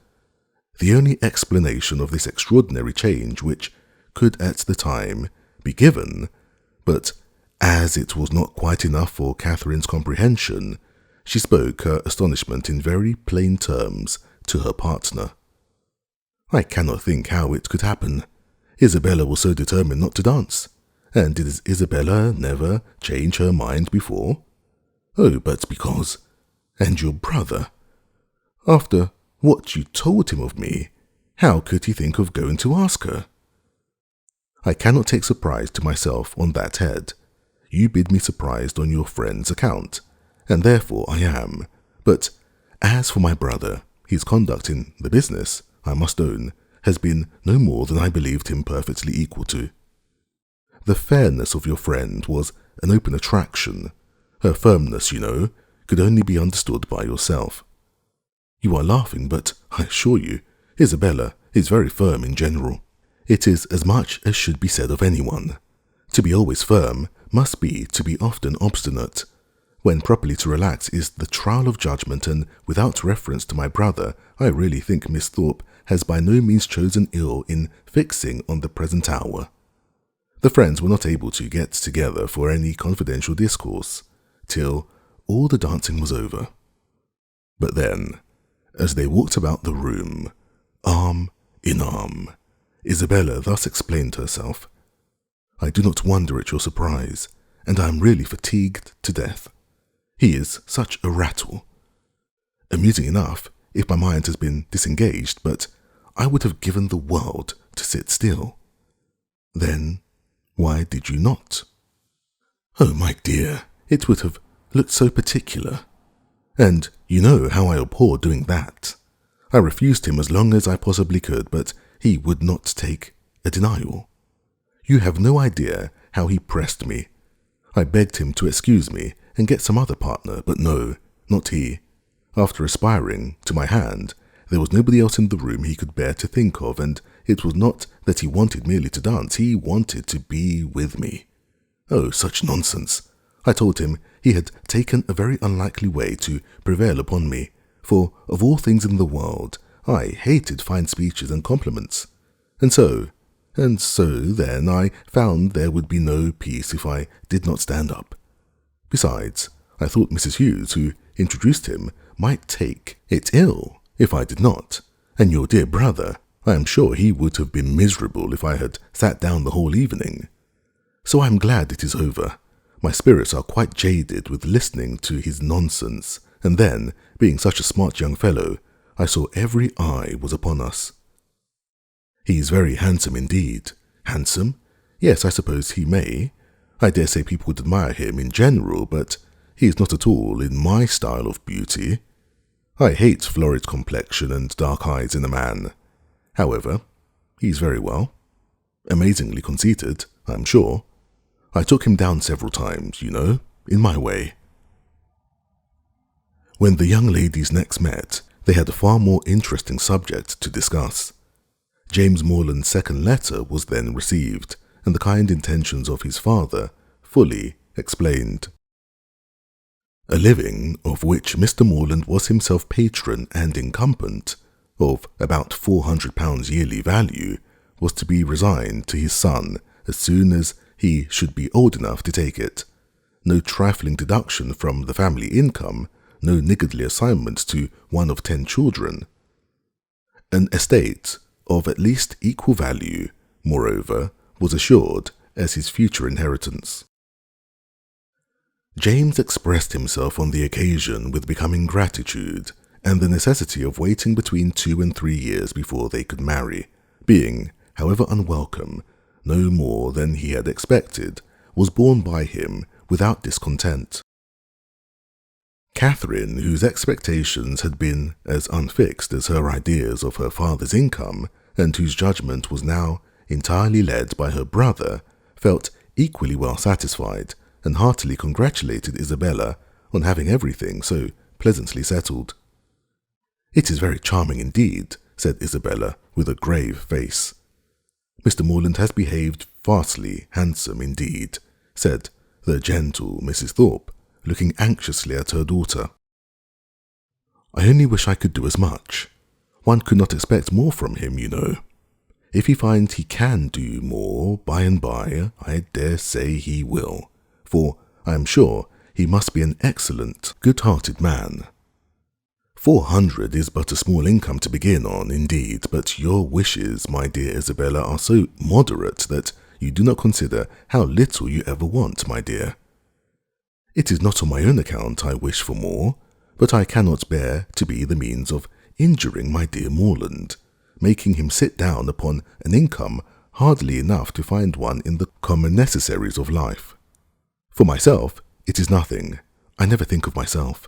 The only explanation of this extraordinary change which could at the time be given, but as it was not quite enough for Catherine's comprehension, she spoke her astonishment in very plain terms to her partner. "I cannot think how it could happen. Isabella was so determined not to dance. And did Isabella never change her mind before?" "Oh, but because— And your brother? After what you told him of me, how could he think of going to ask her?" "I cannot take surprise to myself on that head. You bid me surprised on your friend's account, and therefore I am. But as for my brother, his conduct in the business, I must own, has been no more than I believed him perfectly equal to. The fairness of your friend was an open attraction. Her firmness, you know, could only be understood by yourself. You are laughing, but I assure you, Isabella is very firm in general. It is as much as should be said of anyone. To be always firm must be to be often obstinate. When properly to relax is the trial of judgment, and without reference to my brother, I really think Miss Thorpe has by no means chosen ill in fixing on the present hour." The friends were not able to get together for any confidential discourse till all the dancing was over. But then, as they walked about the room, arm in arm, Isabella thus explained herself: "I do not wonder at your surprise, and I am really fatigued to death. He is such a rattle. Amusing enough, if my mind has been disengaged, but I would have given the world to sit still." "Then why did you not?" "Oh, my dear, it would have looked so particular. And you know how I abhor doing that. I refused him as long as I possibly could, but he would not take a denial. You have no idea how he pressed me. I begged him to excuse me and get some other partner, but no, not he. After aspiring to my hand, there was nobody else in the room he could bear to think of, and it was not that he wanted merely to dance, he wanted to be with me. Oh, such nonsense! I told him he had taken a very unlikely way to prevail upon me, for of all things in the world, I hated fine speeches and compliments. And so then I found there would be no peace if I did not stand up. Besides, I thought Mrs. Hughes, who introduced him, might take it ill if I did not, and your dear brother, I am sure he would have been miserable if I had sat down the whole evening. So I am glad it is over. My spirits are quite jaded with listening to his nonsense, and then, being such a smart young fellow, I saw every eye was upon us. He is very handsome indeed. Handsome? Yes, I suppose he may. I dare say people would admire him in general, but he is not at all in my style of beauty. I hate florid complexion and dark eyes in a man. However, he is very well. Amazingly conceited, I am sure. I took him down several times, you know, in my way. When the young ladies next met, they had a far more interesting subject to discuss. James Morland's second letter was then received, and the kind intentions of his father fully explained. A living, of which Mr. Morland was himself patron and incumbent, of about £400 yearly value, was to be resigned to his son as soon as he should be old enough to take it. No trifling deduction from the family income, no niggardly assignment to one of 10 children. An estate of at least equal value, moreover, was assured as his future inheritance. James expressed himself on the occasion with becoming gratitude, and the necessity of waiting between 2 and 3 years before they could marry, being, however unwelcome, no more than he had expected, was borne by him without discontent. Catherine, whose expectations had been as unfixed as her ideas of her father's income, and whose judgment was now entirely led by her brother, felt equally well satisfied, and heartily congratulated Isabella on having everything so pleasantly settled. "It is very charming indeed," said Isabella, with a grave face. "Mr. Morland has behaved vastly handsome indeed," said the gentle Mrs. Thorpe, looking anxiously at her daughter. "I only wish I could do as much. One could not expect more from him, you know. If he finds he can do more by and by, I dare say he will, for I am sure he must be an excellent, good-hearted man. 400 is but a small income to begin on, indeed, but your wishes, my dear Isabella, are so moderate that you do not consider how little you ever want, my dear. It is not on my own account I wish for more, but I cannot bear to be the means of injuring my dear Morland, making him sit down upon an income hardly enough to find one in the common necessaries of life. For myself, it is nothing. I never think of myself.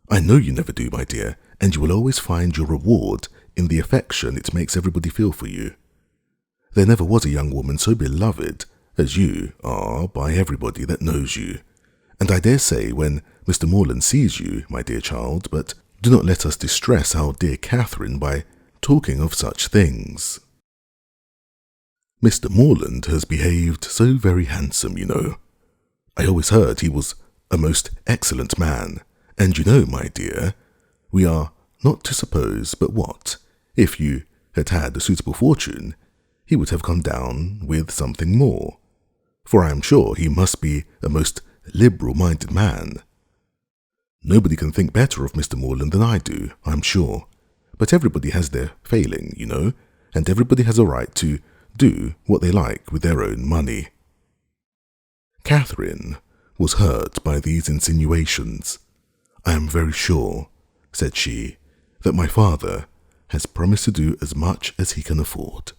I know you never do, my dear, and you will always find your reward in the affection it makes everybody feel for you. There never was a young woman so beloved as you are by everybody that knows you, and I dare say when Mr. Morland sees you, my dear child, but do not let us distress our dear Catherine by talking of such things. Mr. Morland has behaved so very handsome, you know. I always heard he was a most excellent man, and you know, my dear, we are not to suppose but what, if you had had a suitable fortune, he would have come down with something more, for I am sure he must be a most liberal-minded man. Nobody can think better of Mr. Morland than I do, I am sure, but everybody has their failing, you know, and everybody has a right to do what they like with their own money. Catherine was hurt by these insinuations. I am very sure, said she, that my father has promised to do as much as he can afford.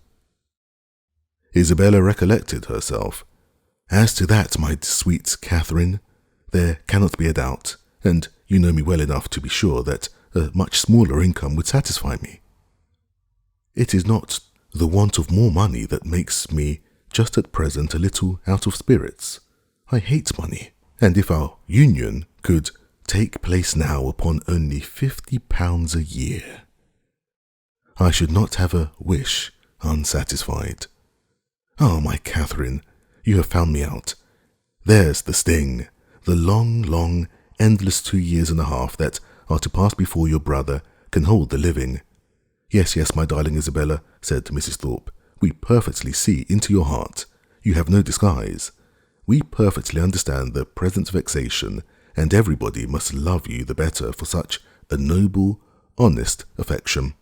Isabella recollected herself. As to that, my sweet Catherine, there cannot be a doubt, and you know me well enough to be sure that a much smaller income would satisfy me. It is not the want of more money that makes me just at present a little out of spirits. I hate money, and if our union could take place now upon only £50 a year, I should not have a wish unsatisfied. Ah, my Catherine, you have found me out. There's the sting. the long, endless 2 years and a half that are to pass before your brother can hold the living. Yes, my darling Isabella, said Mrs. Thorpe, we perfectly see into your heart. You have no disguise. We perfectly understand the present vexation, and everybody must love you the better for such a noble, honest affection.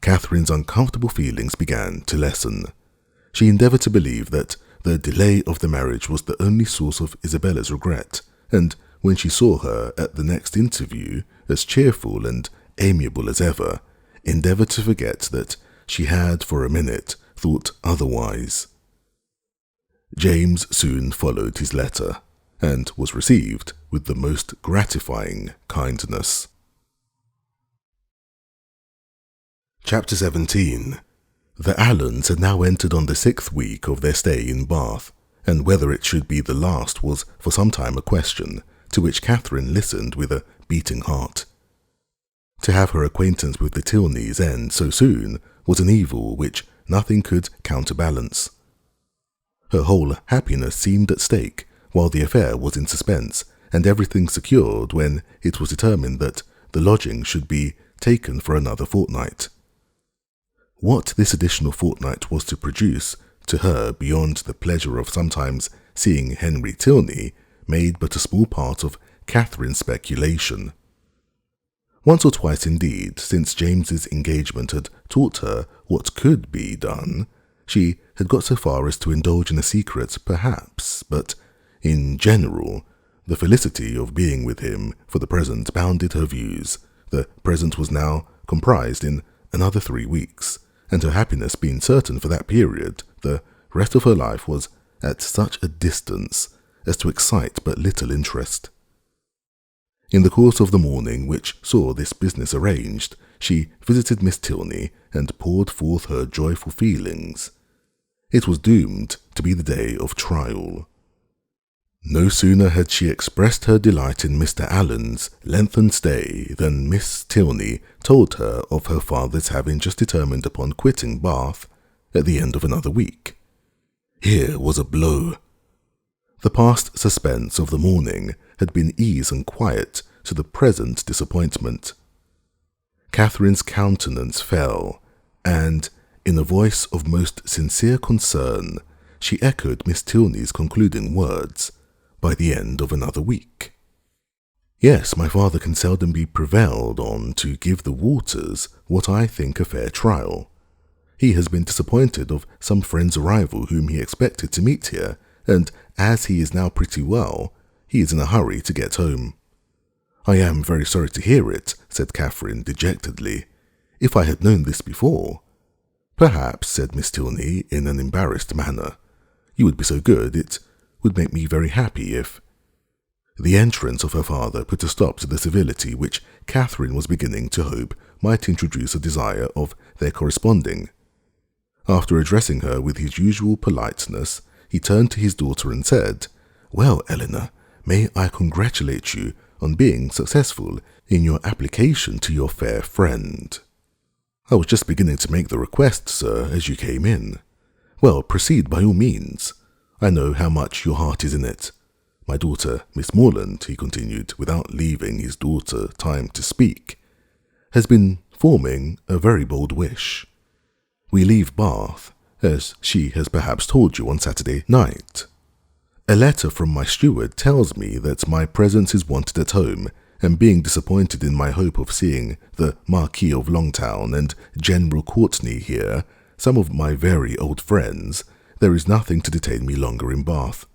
Catherine's uncomfortable feelings began to lessen. She endeavoured to believe that the delay of the marriage was the only source of Isabella's regret, and when she saw her at the next interview, as cheerful and amiable as ever, endeavoured to forget that she had for a minute thought otherwise. James soon followed his letter, and was received with the most gratifying kindness. Chapter 17. The Allens had now entered on the 6th week of their stay in Bath, and whether it should be the last was for some time a question, to which Catherine listened with a beating heart. To have her acquaintance with the Tilneys end so soon was an evil which nothing could counterbalance. Her whole happiness seemed at stake while the affair was in suspense, and everything secured when it was determined that the lodging should be taken for another fortnight. What this additional fortnight was to produce to her beyond the pleasure of sometimes seeing Henry Tilney made but a small part of Catherine's speculation. Once or twice indeed, since James's engagement had taught her what could be done, she had got so far as to indulge in a secret, perhaps, but in general, the felicity of being with him for the present bounded her views. The present was now comprised in another 3 weeks, and her happiness being certain for that period, the rest of her life was at such a distance as to excite but little interest. In the course of the morning which saw this business arranged, she visited Miss Tilney and poured forth her joyful feelings. It was doomed to be the day of trial. No sooner had she expressed her delight in Mr. Allen's lengthened stay than Miss Tilney told her of her father's having just determined upon quitting Bath at the end of another week. Here was a blow. The past suspense of the morning had been ease and quiet to the present disappointment. Catherine's countenance fell, and, in a voice of most sincere concern, she echoed Miss Tilney's concluding words, by the end of another week. Yes, my father can seldom be prevailed on to give the waters what I think a fair trial. He has been disappointed of some friend's arrival whom he expected to meet here, and as he is now pretty well, he is in a hurry to get home. I am very sorry to hear it, said Catherine dejectedly. If I had known this before. Perhaps, said Miss Tilney in an embarrassed manner, you would be so good, it would make me very happy if... The entrance of her father put a stop to the civility which Catherine was beginning to hope might introduce a desire of their corresponding. After addressing her with his usual politeness, he turned to his daughter and said, Well, Eleanor, may I congratulate you on being successful in your application to your fair friend. I was just beginning to make the request, sir, as you came in. Well, proceed by all means. I know how much your heart is in it. My daughter, Miss Morland, he continued, without leaving his daughter time to speak, has been forming a very bold wish. We leave Bath, as she has perhaps told you on Saturday night. A letter from my steward tells me that my presence is wanted at home, and being disappointed in my hope of seeing the Marquis of Longtown and General Courtenay here, some of my very old friends, there is nothing to detain me longer in Bath.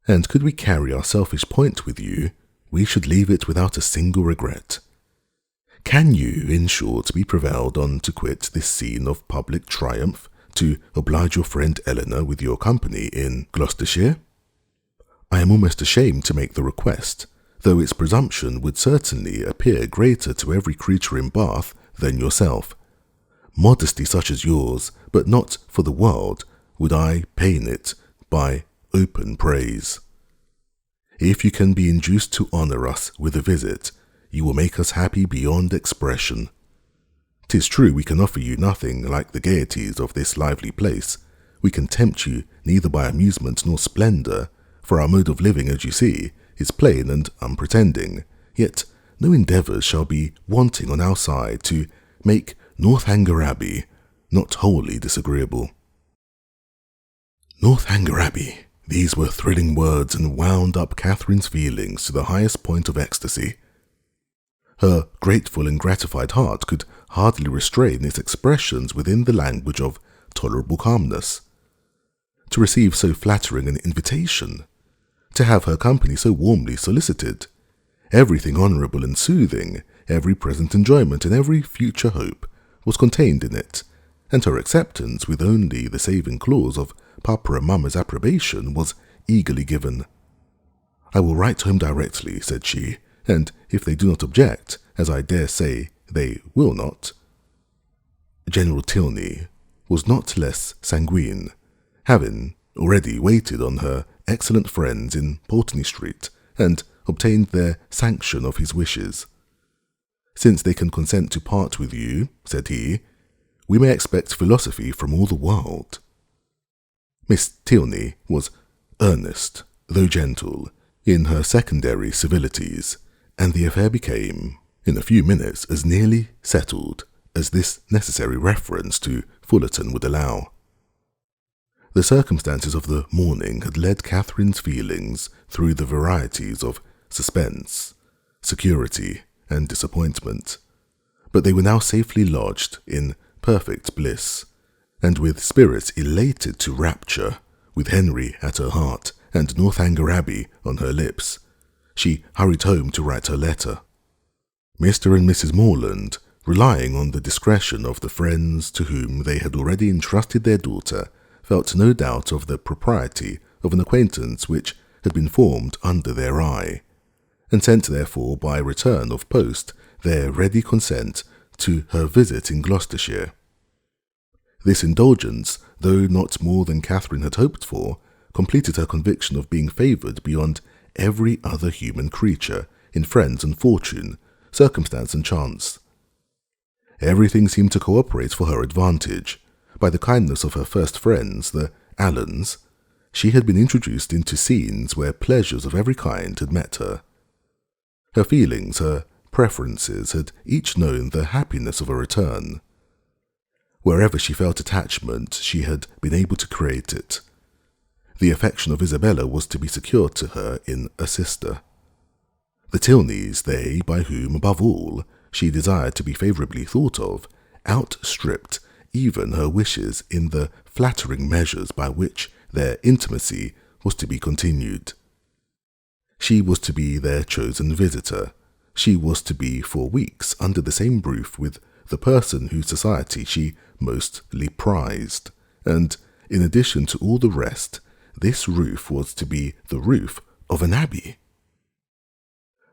And could we carry our selfish point with you, we should leave it without a single regret. Can you, in short, be prevailed on to quit this scene of public triumph, to oblige your friend Eleanor with your company in Gloucestershire? I am almost ashamed to make the request, though its presumption would certainly appear greater to every creature in Bath than yourself. Modesty such as yours, but not for the world, would I pain it by open praise. If you can be induced to honour us with a visit, you will make us happy beyond expression. 'Tis true we can offer you nothing like the gaieties of this lively place. We can tempt you neither by amusement nor splendour, for our mode of living, as you see, is plain and unpretending, yet no endeavours shall be wanting on our side to make Northanger Abbey not wholly disagreeable. Northanger Abbey. These were thrilling words and wound up Catherine's feelings to the highest point of ecstasy. Her grateful and gratified heart could hardly restrain its expressions within the language of tolerable calmness. To receive so flattering an invitation, to have her company so warmly solicited, everything honourable and soothing, every present enjoyment and every future hope was contained in it, and her acceptance, with only the saving clause of Papa and Mamma's approbation, was eagerly given. "I will write home directly," said she, "and if they do not object, as I dare say they will not." General Tilney was not less sanguine, having already waited on her excellent friends in Pulteney Street, and obtained their sanction of his wishes. "Since they can consent to part with you," said he, "we may expect philosophy from all the world." Miss Tilney was earnest, though gentle, in her secondary civilities, and the affair became, in a few minutes, as nearly settled as this necessary reference to Fullerton would allow. The circumstances of the morning had led Catherine's feelings through the varieties of suspense, security, and disappointment, but they were now safely lodged in perfect bliss, and with spirits elated to rapture, with Henry at her heart and Northanger Abbey on her lips, she hurried home to write her letter. Mr. and Mrs. Morland, relying on the discretion of the friends to whom they had already entrusted their daughter, felt no doubt of the propriety of an acquaintance which had been formed under their eye, and sent therefore by return of post their ready consent to her visit in Gloucestershire. This indulgence, though not more than Catherine had hoped for, completed her conviction of being favoured beyond every other human creature in friends and fortune, circumstance and chance. Everything seemed to cooperate for her advantage. By the kindness of her first friends, the Allens, she had been introduced into scenes where pleasures of every kind had met her. Her feelings, her preferences, had each known the happiness of a return. Wherever she felt attachment, she had been able to create it. The affection of Isabella was to be secured to her in a sister. The Tilneys, they by whom, above all, she desired to be favourably thought of, outstripped even her wishes in the flattering measures by which their intimacy was to be continued. She was to be their chosen visitor. She was to be for weeks under the same roof with the person whose society she mostly prized, and, in addition to all the rest, this roof was to be the roof of an abbey.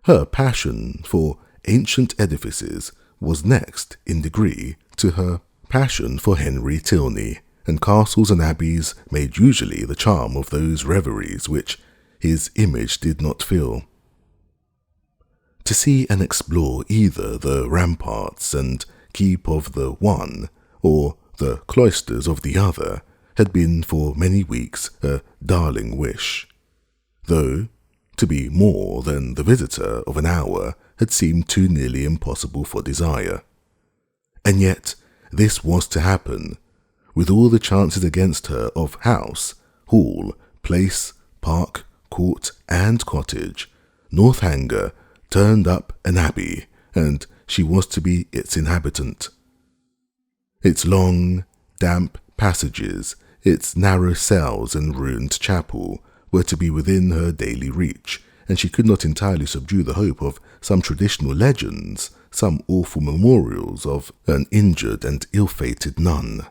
Her passion for ancient edifices was next in degree to her passion for Henry Tilney, and castles and abbeys made usually the charm of those reveries which his image did not fill. To see and explore either the ramparts and keep of the one, or the cloisters of the other, had been for many weeks a darling wish, though to be more than the visitor of an hour had seemed too nearly impossible for desire. And yet this was to happen, with all the chances against her of house, hall, place, park, court, and cottage. Northanger turned up an abbey, and she was to be its inhabitant. Its long, damp passages, its narrow cells and ruined chapel were to be within her daily reach, and she could not entirely subdue the hope of some traditional legends, some awful memorials of an injured and ill-fated nun.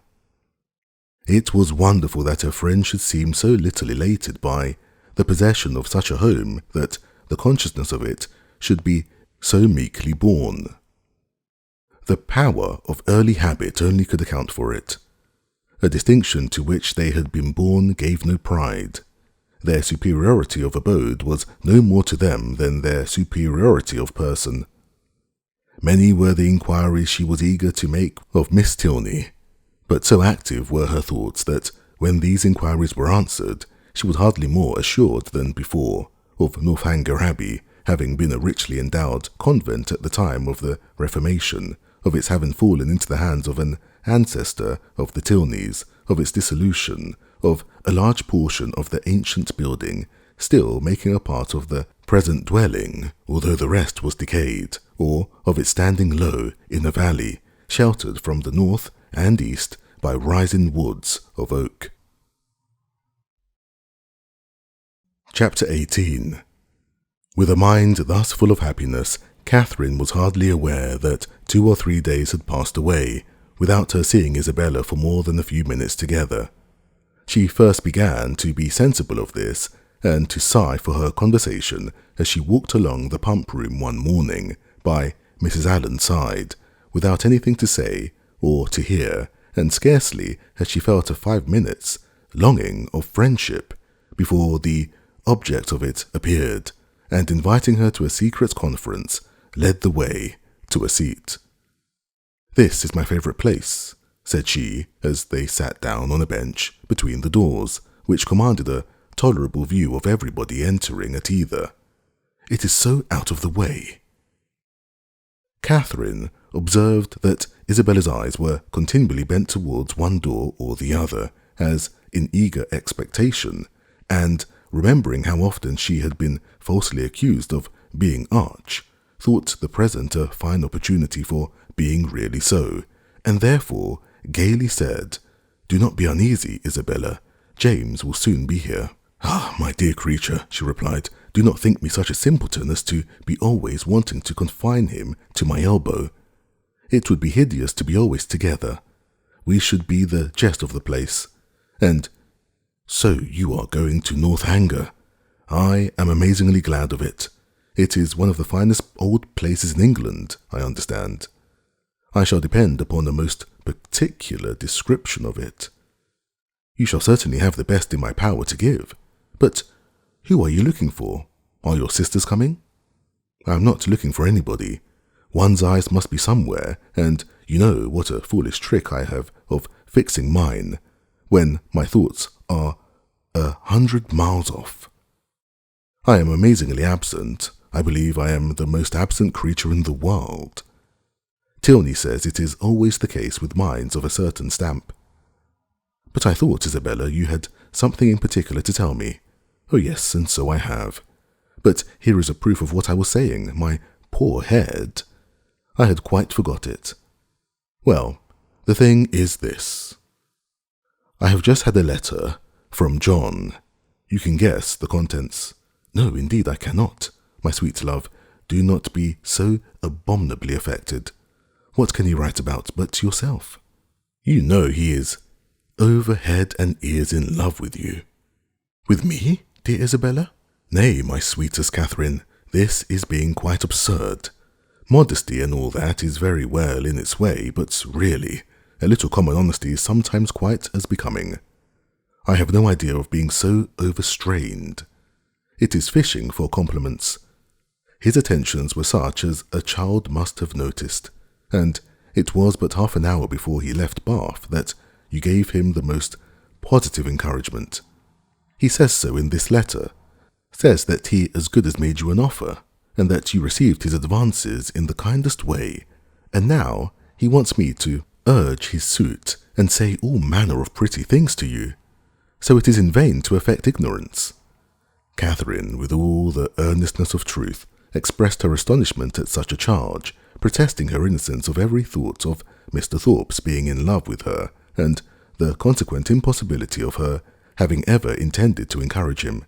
It was wonderful that her friend should seem so little elated by the possession of such a home, that the consciousness of it should be so meekly borne. The power of early habit only could account for it. A distinction to which they had been born gave no pride. Their superiority of abode was no more to them than their superiority of person. Many were the inquiries she was eager to make of Miss Tilney, but so active were her thoughts that when these inquiries were answered, she was hardly more assured than before of Northanger Abbey having been a richly endowed convent at the time of the Reformation, of its having fallen into the hands of an ancestor of the Tilneys, of its dissolution, of a large portion of the ancient building still making a part of the present dwelling, although the rest was decayed, or of its standing low in a valley, sheltered from the north and east by rising woods of oak. Chapter 18. With a mind thus full of happiness, Catherine was hardly aware that 2 or 3 days had passed away without her seeing Isabella for more than a few minutes together. She first began to be sensible of this, and to sigh for her conversation as she walked along the pump room one morning by Mrs. Allen's side, without anything to say or to hear, and scarcely had she felt a 5 minutes' longing of friendship before the object of it appeared, and inviting her to a secret conference, led the way to a seat. "This is my favourite place," said she, as they sat down on a bench between the doors, which commanded a tolerable view of everybody entering at either. "It is so out of the way." Catherine observed that Isabella's eyes were continually bent towards one door or the other, as in eager expectation, and remembering how often she had been falsely accused of being arch, thought the present a fine opportunity for being really so, and therefore gaily said, "Do not be uneasy, Isabella. James will soon be here." "Ah, my dear creature," she replied, "do not think me such a simpleton as to be always wanting to confine him to my elbow. It would be hideous to be always together. We should be the jest of the place. And so you are going to Northanger. I am amazingly glad of it. It is one of the finest old places in England, I understand. I shall depend upon a most particular description of it. You shall certainly have the best in my power to give. But who are you looking for? Are your sisters coming?" "I am not looking for anybody. One's eyes must be somewhere, and you know what a foolish trick I have of fixing mine, when my thoughts are 100 miles off. I am amazingly absent. I believe I am the most absent creature in the world. Tilney says it is always the case with minds of a certain stamp. But I thought, Isabella, you had something in particular to tell me." "Oh yes, and so I have. But here is a proof of what I was saying. My poor head. I had quite forgot it. Well, the thing is this. I have just had a letter from John. You can guess the contents." "No, indeed I cannot. My sweet love, do not be so abominably affected. What can he write about but yourself? You know he is over head and ears in love with you." "With me, dear Isabella?" "Nay, my sweetest Catherine, this is being quite absurd. Modesty and all that is very well in its way, but really, a little common honesty is sometimes quite as becoming. I have no idea of being so overstrained. It is fishing for compliments. His attentions were such as a child must have noticed, and it was but half an hour before he left Bath that you gave him the most positive encouragement. He says so in this letter, says that he as good as made you an offer, and that you received his advances in the kindest way, and now he wants me to urge his suit and say all manner of pretty things to you. So it is in vain to affect ignorance." Catherine, with all the earnestness of truth, expressed her astonishment at such a charge, protesting her innocence of every thought of Mr. Thorpe's being in love with her, and the consequent impossibility of her having ever intended to encourage him.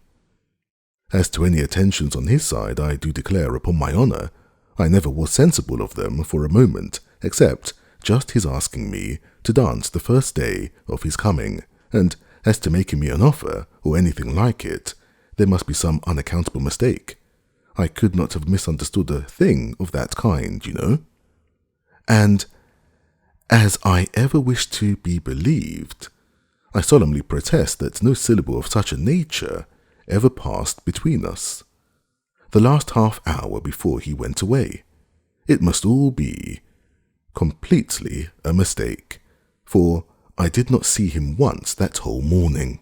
As to any attentions on his side, I do declare upon my honour, I never was sensible of them for a moment, except just his asking me to dance the first day of his coming, and as to making me an offer, or anything like it, there must be some unaccountable mistake. I could not have misunderstood a thing of that kind, you know. And as I ever wish to be believed, I solemnly protest that no syllable of such a nature ever passed between us. The last half hour before he went away, it must all be completely a mistake, for I did not see him once that whole morning.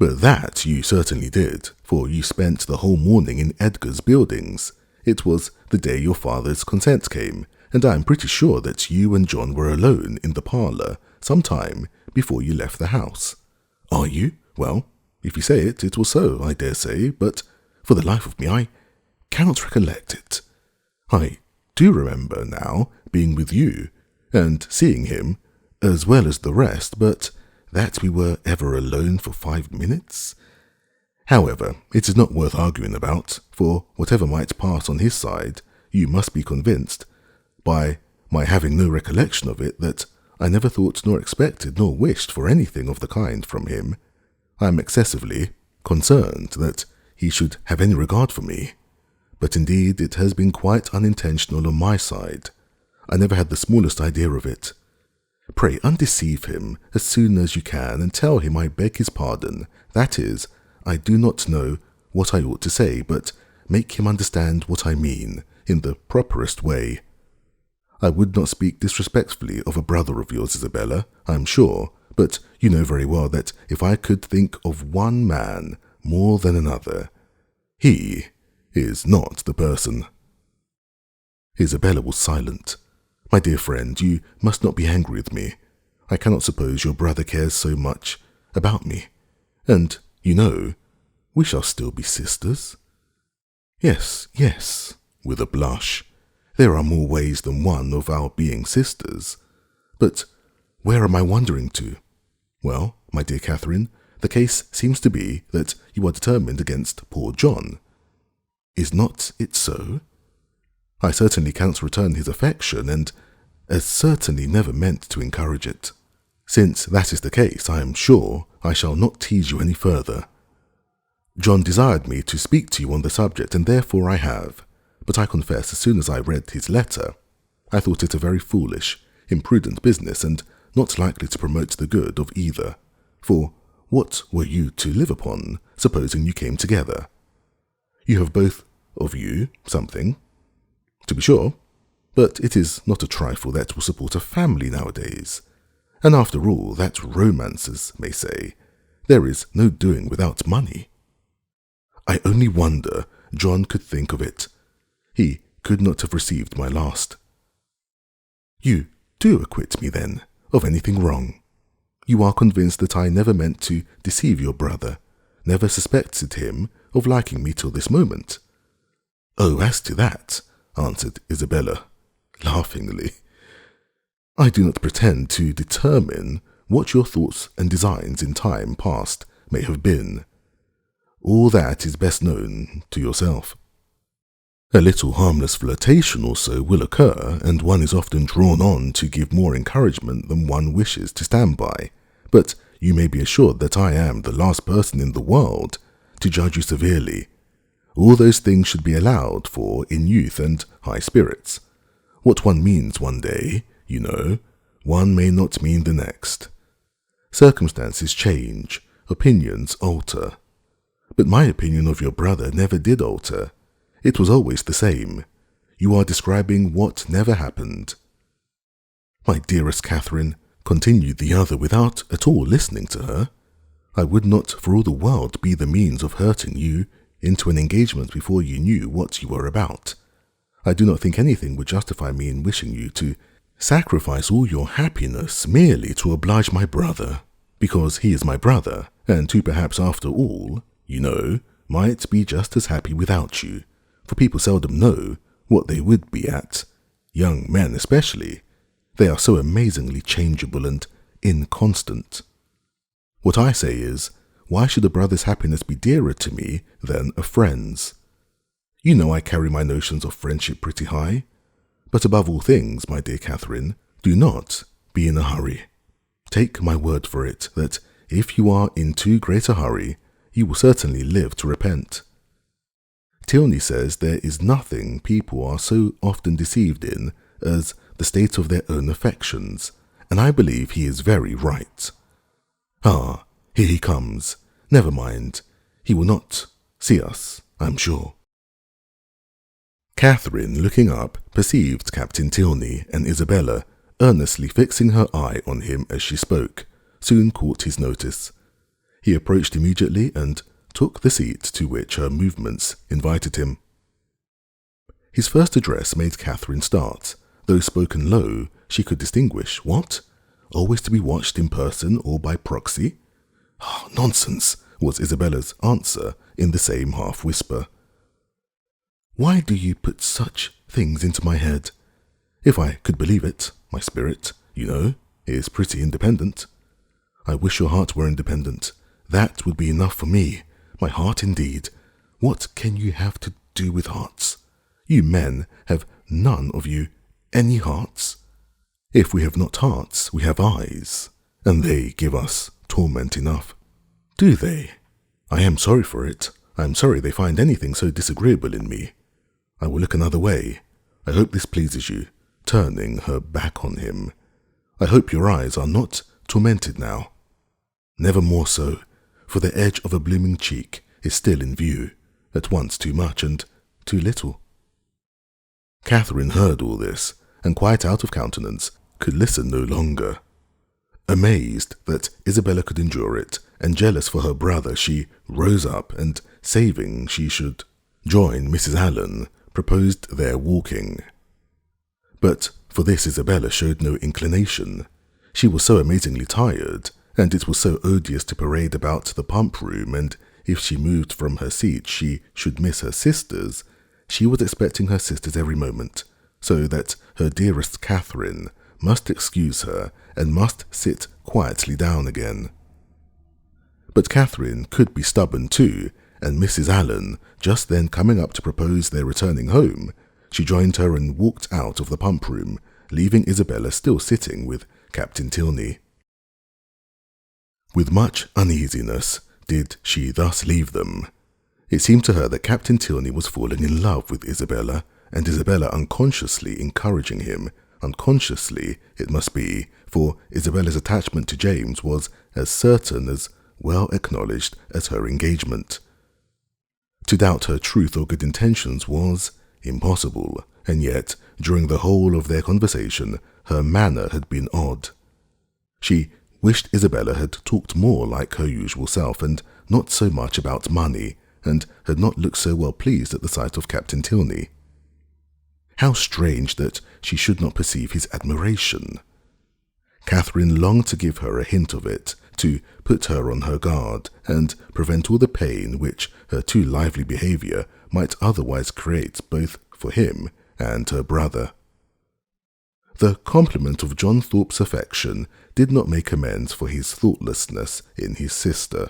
But that you certainly did, for you spent the whole morning in Edgar's buildings. It was the day your father's consent came, and I am pretty sure that you and John were alone in the parlour some time before you left the house. Are you? Well, if you say it, it was so, I dare say, but for the life of me I cannot recollect it. I do remember now being with you, and seeing him, as well as the rest, but that we were ever alone for 5 minutes? However, it is not worth arguing about, for whatever might pass on his side, you must be convinced, by my having no recollection of it, that I never thought nor expected nor wished for anything of the kind from him. I am excessively concerned that he should have any regard for me, but indeed it has been quite unintentional on my side. I never had the smallest idea of it. Pray undeceive him as soon as you can, and tell him I beg his pardon. That is, I do not know what I ought to say, but make him understand what I mean in the properest way. I would not speak disrespectfully of a brother of yours, Isabella, I am sure, but you know very well that if I could think of one man more than another, he is not the person. Isabella was silent. My dear friend, you must not be angry with me. I cannot suppose your brother cares so much about me. And, you know, we shall still be sisters. Yes, yes, with a blush. There are more ways than one of our being sisters. But where am I wandering to? Well, my dear Catherine, the case seems to be that you are determined against poor John. Is not it so? I certainly cannot return his affection, and as certainly never meant to encourage it. Since that is the case, I am sure I shall not tease you any further. John desired me to speak to you on the subject, and therefore I have. But I confess, as soon as I read his letter, I thought it a very foolish, imprudent business, and not likely to promote the good of either. For what were you to live upon, supposing you came together? You have both of you something, to be sure, but it is not a trifle that will support a family nowadays. And after all that romancers may say, there is no doing without money. I only wonder John could think of it. He could not have received my last. You do acquit me, then, of anything wrong. You are convinced that I never meant to deceive your brother, never suspected him of liking me till this moment. Oh, as to that, answered Isabella, laughingly, I do not pretend to determine what your thoughts and designs in time past may have been. All that is best known to yourself. A little harmless flirtation or so will occur, and one is often drawn on to give more encouragement than one wishes to stand by, but you may be assured that I am the last person in the world to judge you severely. All those things should be allowed for in youth and high spirits. What one means one day, you know, one may not mean the next. Circumstances change, opinions alter. But my opinion of your brother never did alter. It was always the same. You are describing what never happened. My dearest Catherine, continued the other without at all listening to her, I would not for all the world be the means of hurting you into an engagement before you knew what you were about. I do not think anything would justify me in wishing you to sacrifice all your happiness merely to oblige my brother, because he is my brother, and who perhaps after all, you know, might be just as happy without you, for people seldom know what they would be at. Young men especially, they are so amazingly changeable and inconstant. What I say is, why should a brother's happiness be dearer to me than a friend's? You know I carry my notions of friendship pretty high, but above all things, my dear Catherine, do not be in a hurry. Take my word for it that if you are in too great a hurry, you will certainly live to repent. Tilney says there is nothing people are so often deceived in as the state of their own affections, and I believe he is very right. Ah, here he comes. Never mind. He will not see us, I'm sure. Catherine, looking up, perceived Captain Tilney, and Isabella, earnestly fixing her eye on him as she spoke, soon caught his notice. He approached immediately and took the seat to which her movements invited him. His first address made Catherine start. Though spoken low, she could distinguish. What? Always to be watched in person or by proxy? Oh, nonsense, was Isabella's answer in the same half-whisper. Why do you put such things into my head? If I could believe it, my spirit, you know, is pretty independent. I wish your heart were independent. That would be enough for me. My heart indeed. What can you have to do with hearts? You men have none of you any hearts. If we have not hearts, we have eyes, and they give us torment enough. Do they? I am sorry for it. I am sorry they find anything so disagreeable in me. I will look another way. I hope this pleases you, turning her back on him. I hope your eyes are not tormented now. Never more so, for the edge of a blooming cheek is still in view, at once too much and too little. Catherine heard all this, and quite out of countenance, could listen no longer. Amazed that Isabella could endure it, and jealous for her brother, she rose up and, saving she should join Mrs. Allen, proposed their walking. But for this Isabella showed no inclination. She was so amazingly tired, and it was so odious to parade about the pump room, and if she moved from her seat she should miss her sisters. She was expecting her sisters every moment, so that her dearest Catherine must excuse her and must sit quietly down again. But Catherine could be stubborn too, and Mrs. Allen, just then coming up to propose their returning home, she joined her and walked out of the pump room, leaving Isabella still sitting with Captain Tilney. With much uneasiness did she thus leave them. It seemed to her that Captain Tilney was falling in love with Isabella, and Isabella unconsciously encouraging him. Unconsciously, it must be, for Isabella's attachment to James was as certain, as well acknowledged as her engagement. To doubt her truth or good intentions was impossible, and yet, during the whole of their conversation, her manner had been odd. She wished Isabella had talked more like her usual self, and not so much about money, and had not looked so well pleased at the sight of Captain Tilney. How strange that she should not perceive his admiration. Catherine longed to give her a hint of it, to put her on her guard, and prevent all the pain which her too lively behaviour might otherwise create both for him and her brother. The compliment of John Thorpe's affection did not make amends for his thoughtlessness in his sister.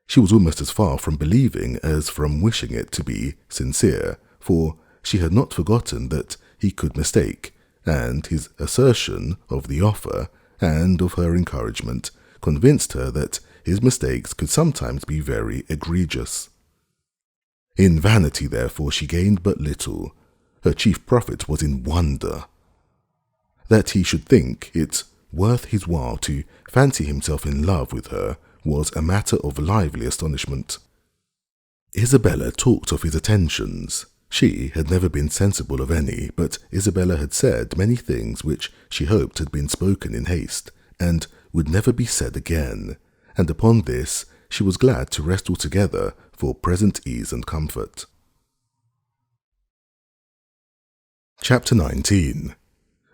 She was almost as far from believing as from wishing it to be sincere, for she had not forgotten that he could mistake, and his assertion of the offer and of her encouragement convinced her that his mistakes could sometimes be very egregious. In vanity, therefore, she gained but little. Her chief profit was in wonder. That he should think it worth his while to fancy himself in love with her was a matter of lively astonishment. Isabella talked of his attentions. She had never been sensible of any, but Isabella had said many things which she hoped had been spoken in haste, and would never be said again, and upon this she was glad to rest altogether for present ease and comfort. Chapter 19.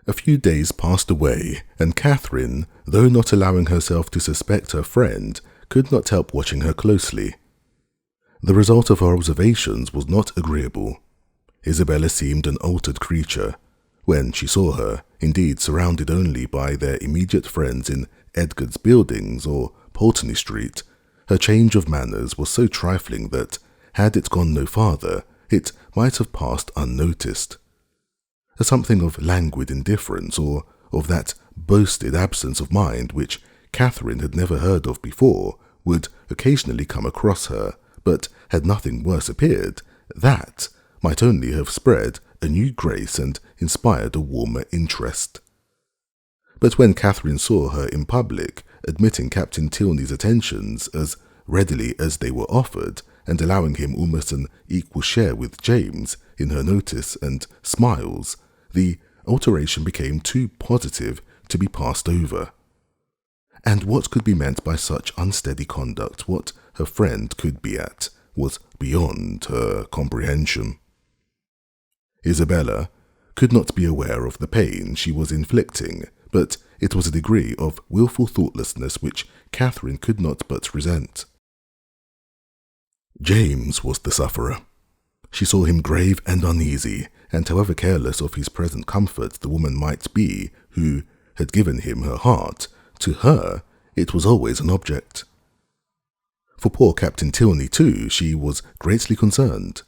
A few days passed away, and Catherine, though not allowing herself to suspect her friend, could not help watching her closely. The result of her observations was not agreeable. Isabella seemed an altered creature. When she saw her, indeed surrounded only by their immediate friends in Edgar's Buildings or Pulteney Street, her change of manners was so trifling that, had it gone no farther, it might have passed unnoticed. A something of languid indifference, or of that boasted absence of mind which Catherine had never heard of before, would occasionally come across her, but had nothing worse appeared, that might only have spread a new grace and inspired a warmer interest. But when Catherine saw her in public, admitting Captain Tilney's attentions as readily as they were offered, and allowing him almost an equal share with James in her notice and smiles, the alteration became too positive to be passed over. And what could be meant by such unsteady conduct, what her friend could be at, was beyond her comprehension. Isabella could not be aware of the pain she was inflicting, but it was a degree of wilful thoughtlessness which Catherine could not but resent. James was the sufferer. She saw him grave and uneasy, and however careless of his present comfort the woman might be who had given him her heart, to her it was always an object. For poor Captain Tilney, too, she was greatly concerned.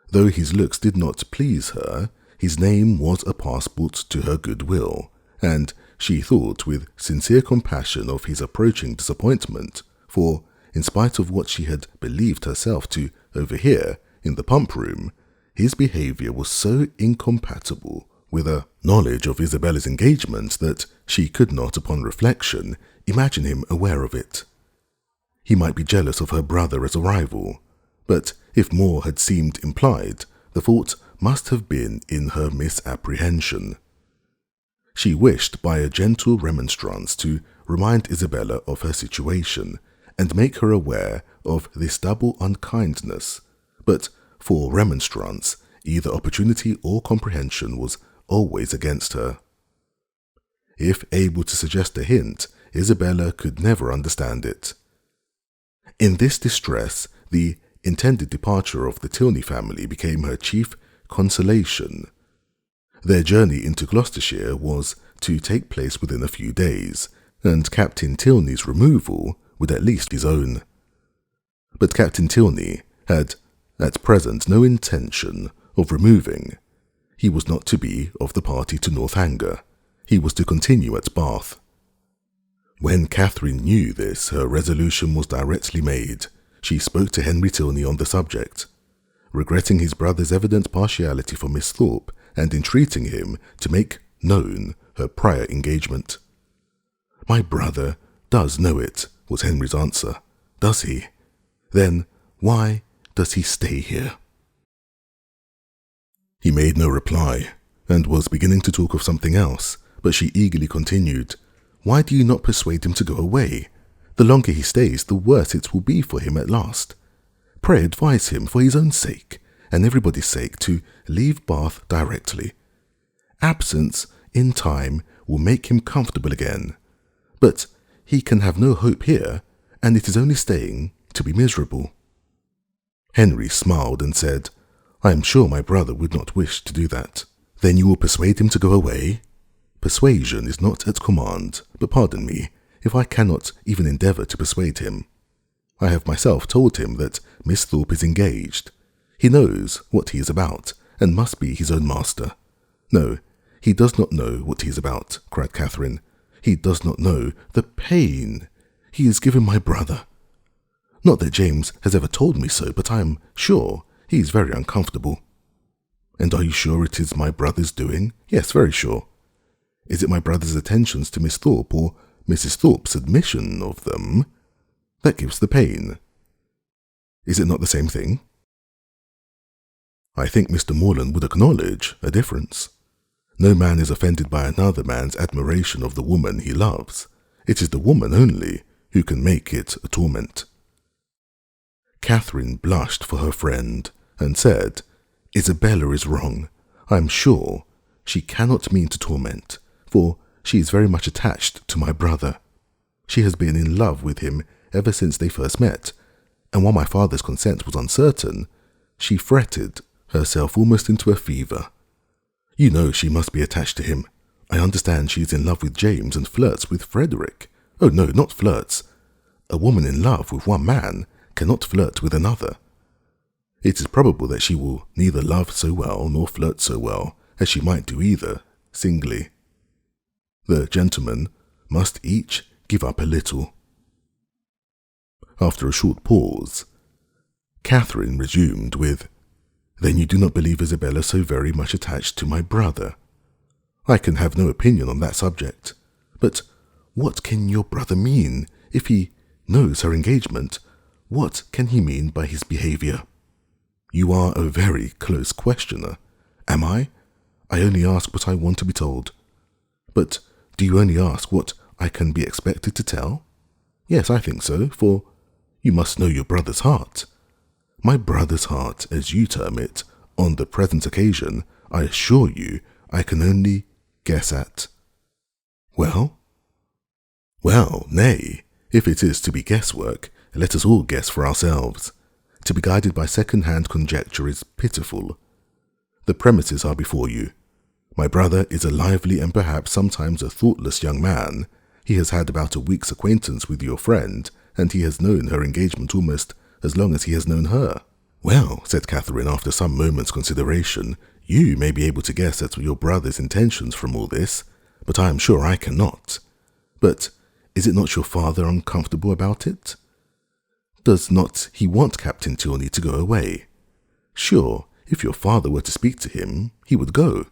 Though his looks did not please her, his name was a passport to her goodwill, and she thought with sincere compassion of his approaching disappointment, for, in spite of what she had believed herself to overhear in the pump-room, his behaviour was so incompatible with a knowledge of Isabella's engagement that she could not, upon reflection, imagine him aware of it. He might be jealous of her brother as a rival, but if more had seemed implied, the fault must have been in her misapprehension. She wished by a gentle remonstrance to remind Isabella of her situation, and make her aware of this double unkindness, but for remonstrance, either opportunity or comprehension was always against her. If able to suggest a hint, Isabella could never understand it. In this distress, the intended departure of the Tilney family became her chief consolation. Their journey into Gloucestershire was to take place within a few days, and Captain Tilney's removal would at least be his own. But Captain Tilney had at present no intention of removing. He was not to be of the party to Northanger. He was to continue at Bath. When Catherine knew this, her resolution was directly made. She spoke to Henry Tilney on the subject, regretting his brother's evident partiality for Miss Thorpe and entreating him to make known her prior engagement. "My brother does know it," was Henry's answer. "Does he? Then why does he stay here?" He made no reply, and was beginning to talk of something else, but she eagerly continued, "Why do you not persuade him to go away? The longer he stays, the worse it will be for him at last. Pray advise him, for his own sake, and everybody's sake, to leave Bath directly. Absence, in time, will make him comfortable again. But he can have no hope here, and it is only staying to be miserable." Henry smiled and said, "I am sure my brother would not wish to do that." "Then you will persuade him to go away?" "Persuasion is not at command, but pardon me if I cannot even endeavour to persuade him. I have myself told him that Miss Thorpe is engaged. He knows what he is about, and must be his own master." "No, he does not know what he is about," cried Catherine. "He does not know the pain he is giving my brother. Not that James has ever told me so, but I am sure he is very uncomfortable." "And are you sure it is my brother's doing?" "Yes, very sure." "Is it my brother's attentions to Miss Thorpe, or Mrs. Thorpe's admission of them, that gives the pain? Is it not the same thing?" "I think Mr. Morland would acknowledge a difference. No man is offended by another man's admiration of the woman he loves. It is the woman only who can make it a torment." Catherine blushed for her friend, and said, "Isabella is wrong. I am sure she cannot mean to torment, for she is very much attached to my brother. She has been in love with him ever since they first met, and while my father's consent was uncertain, she fretted herself almost into a fever. You know she must be attached to him. I understand she is in love with James and flirts with Frederick. Oh no, not flirts. A woman in love with one man cannot flirt with another. It is probable that she will neither love so well nor flirt so well as she might do either singly. The gentlemen must each give up a little." After a short pause, Catherine resumed with, "Then you do not believe Isabella so very much attached to my brother? I can have no opinion on that subject. But what can your brother mean? If he knows her engagement, what can he mean by his behaviour?" "You are a very close questioner." "Am I? I only ask what I want to be told." "But do you only ask what I can be expected to tell? Yes, I think so, for you must know your brother's heart. My brother's heart, as you term it, on the present occasion, I assure you, I can only guess at. Well? Well, nay, if it is to be guesswork, let us all guess for ourselves. To be guided by second-hand conjecture is pitiful. The premises are before you. My brother is a lively and perhaps sometimes a thoughtless young man. He has had about a week's acquaintance with your friend, and he has known her engagement almost as long as he has known her. Well, said Catherine after some moments' consideration, you may be able to guess at your brother's intentions from all this, but I am sure I cannot. But is it not your father uncomfortable about it? Does not he want Captain Tilney to go away? Sure, if your father were to speak to him, he would go.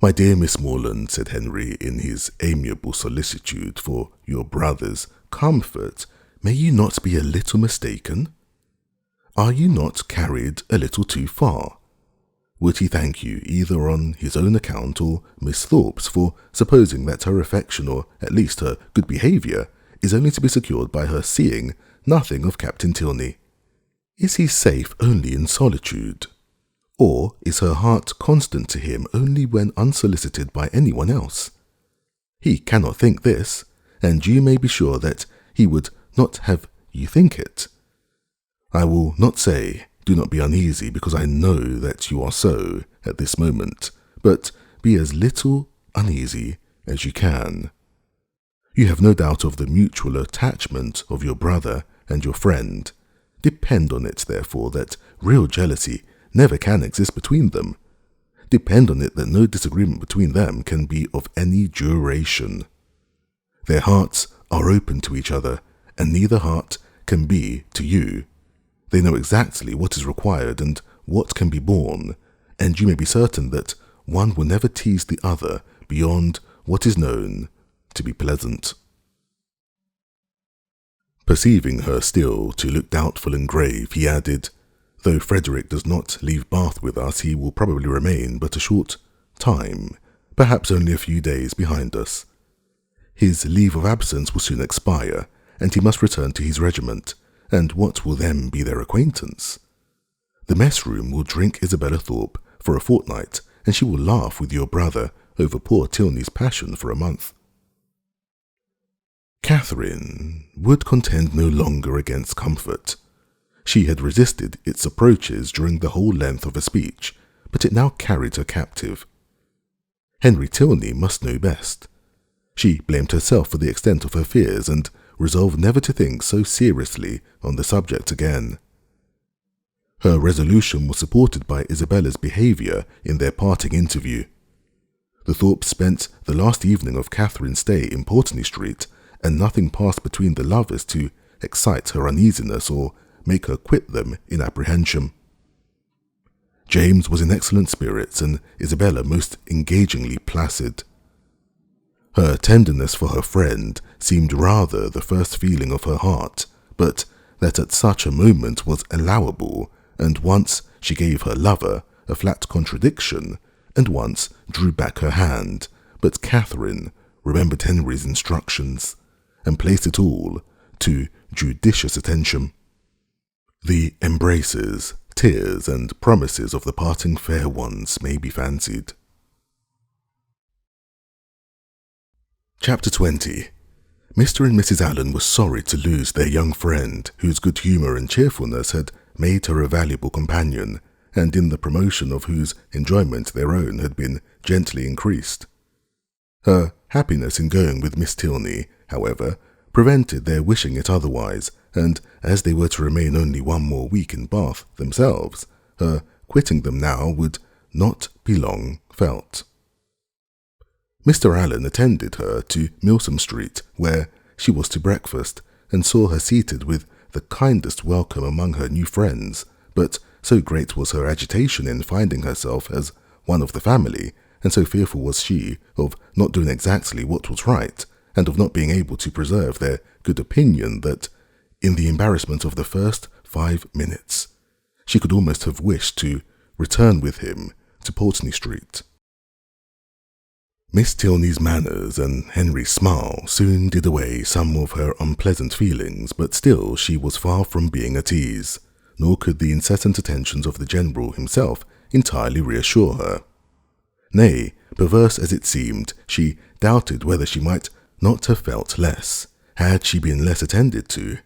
My dear Miss Morland, said Henry in his amiable solicitude for your brother's comfort, may you not be a little mistaken? Are you not carried a little too far? Would he thank you either on his own account or Miss Thorpe's for supposing that her affection, or at least her good behaviour, is only to be secured by her seeing nothing of Captain Tilney? Is he safe only in solitude? Or is her heart constant to him only when unsolicited by anyone else? He cannot think this, and you may be sure that he would not have you think it. I will not say, do not be uneasy, because I know that you are so at this moment, but be as little uneasy as you can. You have no doubt of the mutual attachment of your brother and your friend. Depend on it, therefore, that real jealousy never can exist between them. Depend on it that no disagreement between them can be of any duration. Their hearts are open to each other, and neither heart can be to you. They know exactly what is required and what can be borne, and you may be certain that one will never tease the other beyond what is known to be pleasant. Perceiving her still to look doubtful and grave, he added, Though Frederick does not leave Bath with us, he will probably remain but a short time, perhaps only a few days behind us. His leave of absence will soon expire, and he must return to his regiment, and what will then be their acquaintance? The mess-room will drink Isabella Thorpe for a fortnight, and she will laugh with your brother over poor Tilney's passion for a month. Catherine would contend no longer against comfort. She had resisted its approaches during the whole length of her speech, but it now carried her captive. Henry Tilney must know best. She blamed herself for the extent of her fears and resolved never to think so seriously on the subject again. Her resolution was supported by Isabella's behaviour in their parting interview. The Thorpes spent the last evening of Catherine's stay in Portney Street, and nothing passed between the lovers to excite her uneasiness or make her quit them in apprehension. James was in excellent spirits, and Isabella most engagingly placid. Her tenderness for her friend seemed rather the first feeling of her heart, but that at such a moment was allowable, and once she gave her lover a flat contradiction, and once drew back her hand, but Catherine remembered Henry's instructions, and placed it all to judicious attention. The embraces, tears, and promises of the parting fair ones may be fancied. Chapter 20. Mr. and Mrs. Allen were sorry to lose their young friend, whose good humour and cheerfulness had made her a valuable companion, and in the promotion of whose enjoyment their own had been gently increased. Her happiness in going with Miss Tilney, however, prevented their wishing it otherwise, and as they were to remain only one more week in Bath themselves, her quitting them now would not be long felt. Mr. Allen attended her to Milsom Street, where she was to breakfast, and saw her seated with the kindest welcome among her new friends, but so great was her agitation in finding herself as one of the family, and so fearful was she of not doing exactly what was right, and of not being able to preserve their good opinion, that, in the embarrassment of the first 5 minutes, she could almost have wished to return with him to Portney Street. Miss Tilney's manners and Henry's smile soon did away some of her unpleasant feelings, but still she was far from being at ease, nor could the incessant attentions of the General himself entirely reassure her. Nay, perverse as it seemed, she doubted whether she might not have felt less, had she been less attended to.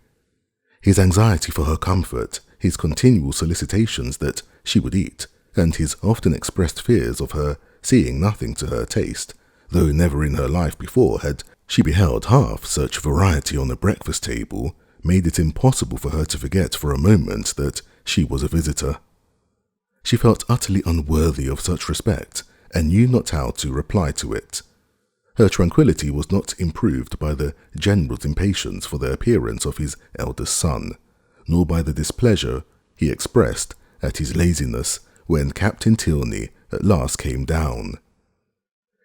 His anxiety for her comfort, his continual solicitations that she would eat, and his often expressed fears of her seeing nothing to her taste, though never in her life before had she beheld half such variety on a breakfast table, made it impossible for her to forget for a moment that she was a visitor. She felt utterly unworthy of such respect, and knew not how to reply to it. Her tranquillity was not improved by the General's impatience for the appearance of his eldest son, nor by the displeasure he expressed at his laziness when Captain Tilney at last came down.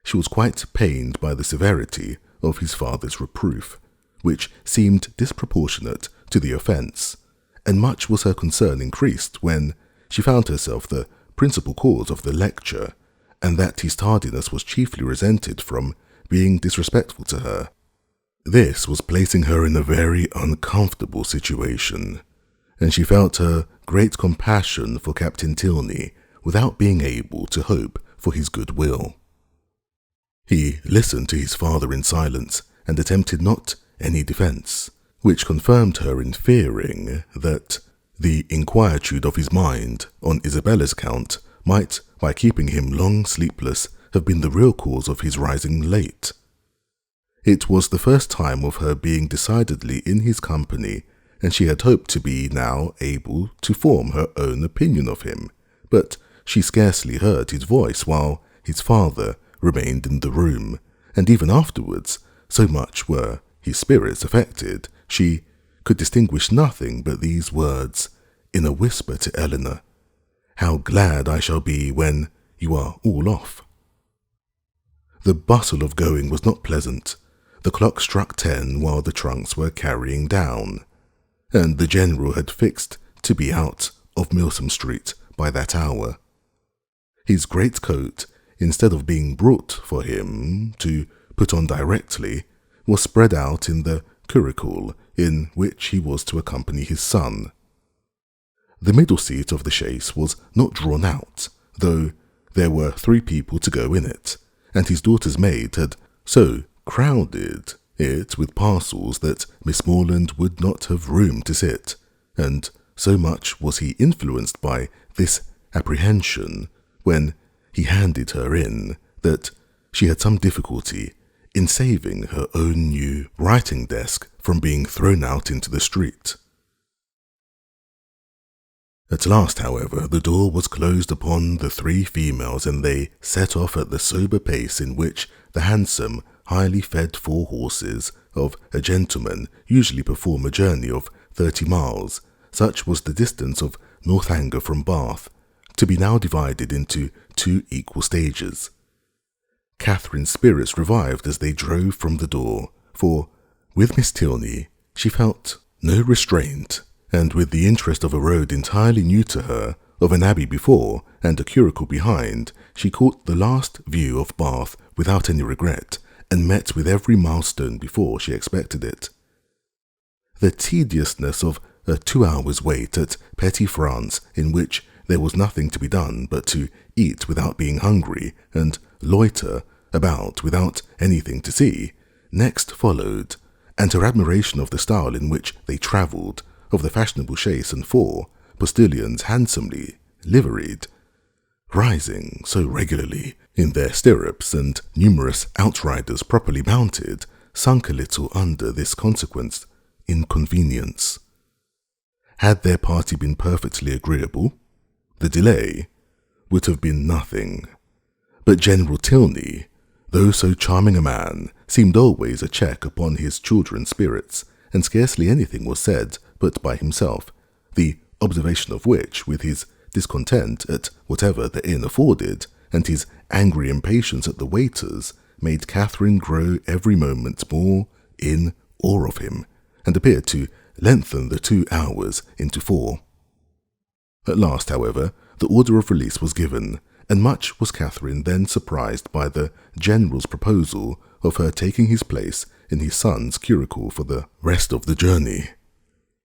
She was quite pained by the severity of his father's reproof, which seemed disproportionate to the offence, and much was her concern increased when she found herself the principal cause of the lecture, and that his tardiness was chiefly resented from being disrespectful to her. This was placing her in a very uncomfortable situation, and she felt her great compassion for Captain Tilney without being able to hope for his goodwill. He listened to his father in silence and attempted not any defence, which confirmed her in fearing that the inquietude of his mind on Isabella's account might, by keeping him long sleepless, have been the real cause of his rising late. It was the first time of her being decidedly in his company, and she had hoped to be now able to form her own opinion of him, but she scarcely heard his voice while his father remained in the room, and even afterwards, so much were his spirits affected, she could distinguish nothing but these words, in a whisper to Eleanor, "How glad I shall be when you are all off." The bustle of going was not pleasant. The clock struck 10 while the trunks were carrying down, and the General had fixed to be out of Milsom Street by that hour. His great coat, instead of being brought for him to put on directly, was spread out in the curricle in which he was to accompany his son. The middle seat of the chaise was not drawn out, though there were 3 people to go in it, and his daughter's maid had so crowded it with parcels that Miss Morland would not have room to sit, and so much was he influenced by this apprehension when he handed her in, that she had some difficulty in saving her own new writing desk from being thrown out into the street. At last, however, the door was closed upon the 3 females, and they set off at the sober pace in which the handsome, highly fed 4 horses of a gentleman usually perform a journey of 30 miles. Such was the distance of Northanger from Bath, to be now divided into 2 equal stages. Catherine's spirits revived as they drove from the door, for, with Miss Tilney, she felt no restraint, and with the interest of a road entirely new to her, of an abbey before and a curricle behind, she caught the last view of Bath without any regret, and met with every milestone before she expected it. The tediousness of a 2 hours' wait at Petit France, in which there was nothing to be done but to eat without being hungry and loiter about without anything to see, next followed, and her admiration of the style in which they travelled, of the fashionable chaise and 4 postilions handsomely liveried, rising so regularly in their stirrups, and numerous outriders properly mounted, sunk a little under this consequent inconvenience. Had their party been perfectly agreeable, the delay would have been nothing, but General Tilney, though so charming a man, seemed always a check upon his children's spirits, and scarcely anything was said but by himself, the observation of which, with his discontent at whatever the inn afforded, and his angry impatience at the waiters, made Catherine grow every moment more in awe of him, and appeared to lengthen the 2 hours into 4. At last, however, the order of release was given, and much was Catherine then surprised by the General's proposal of her taking his place in his son's curricle for the rest of the journey.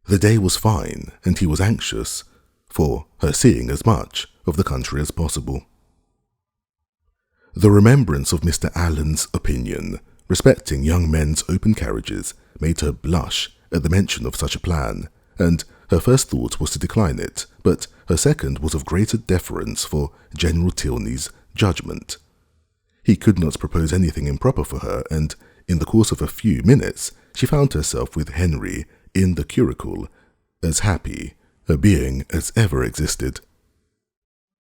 The day was fine, and he was anxious for her seeing as much of the country as possible. The remembrance of Mr. Allen's opinion respecting young men's open carriages made her blush at the mention of such a plan, and her first thought was to decline it, but her second was of greater deference for General Tilney's judgment. He could not propose anything improper for her, and in the course of a few minutes she found herself with Henry in the curricle, as happy a being as ever existed.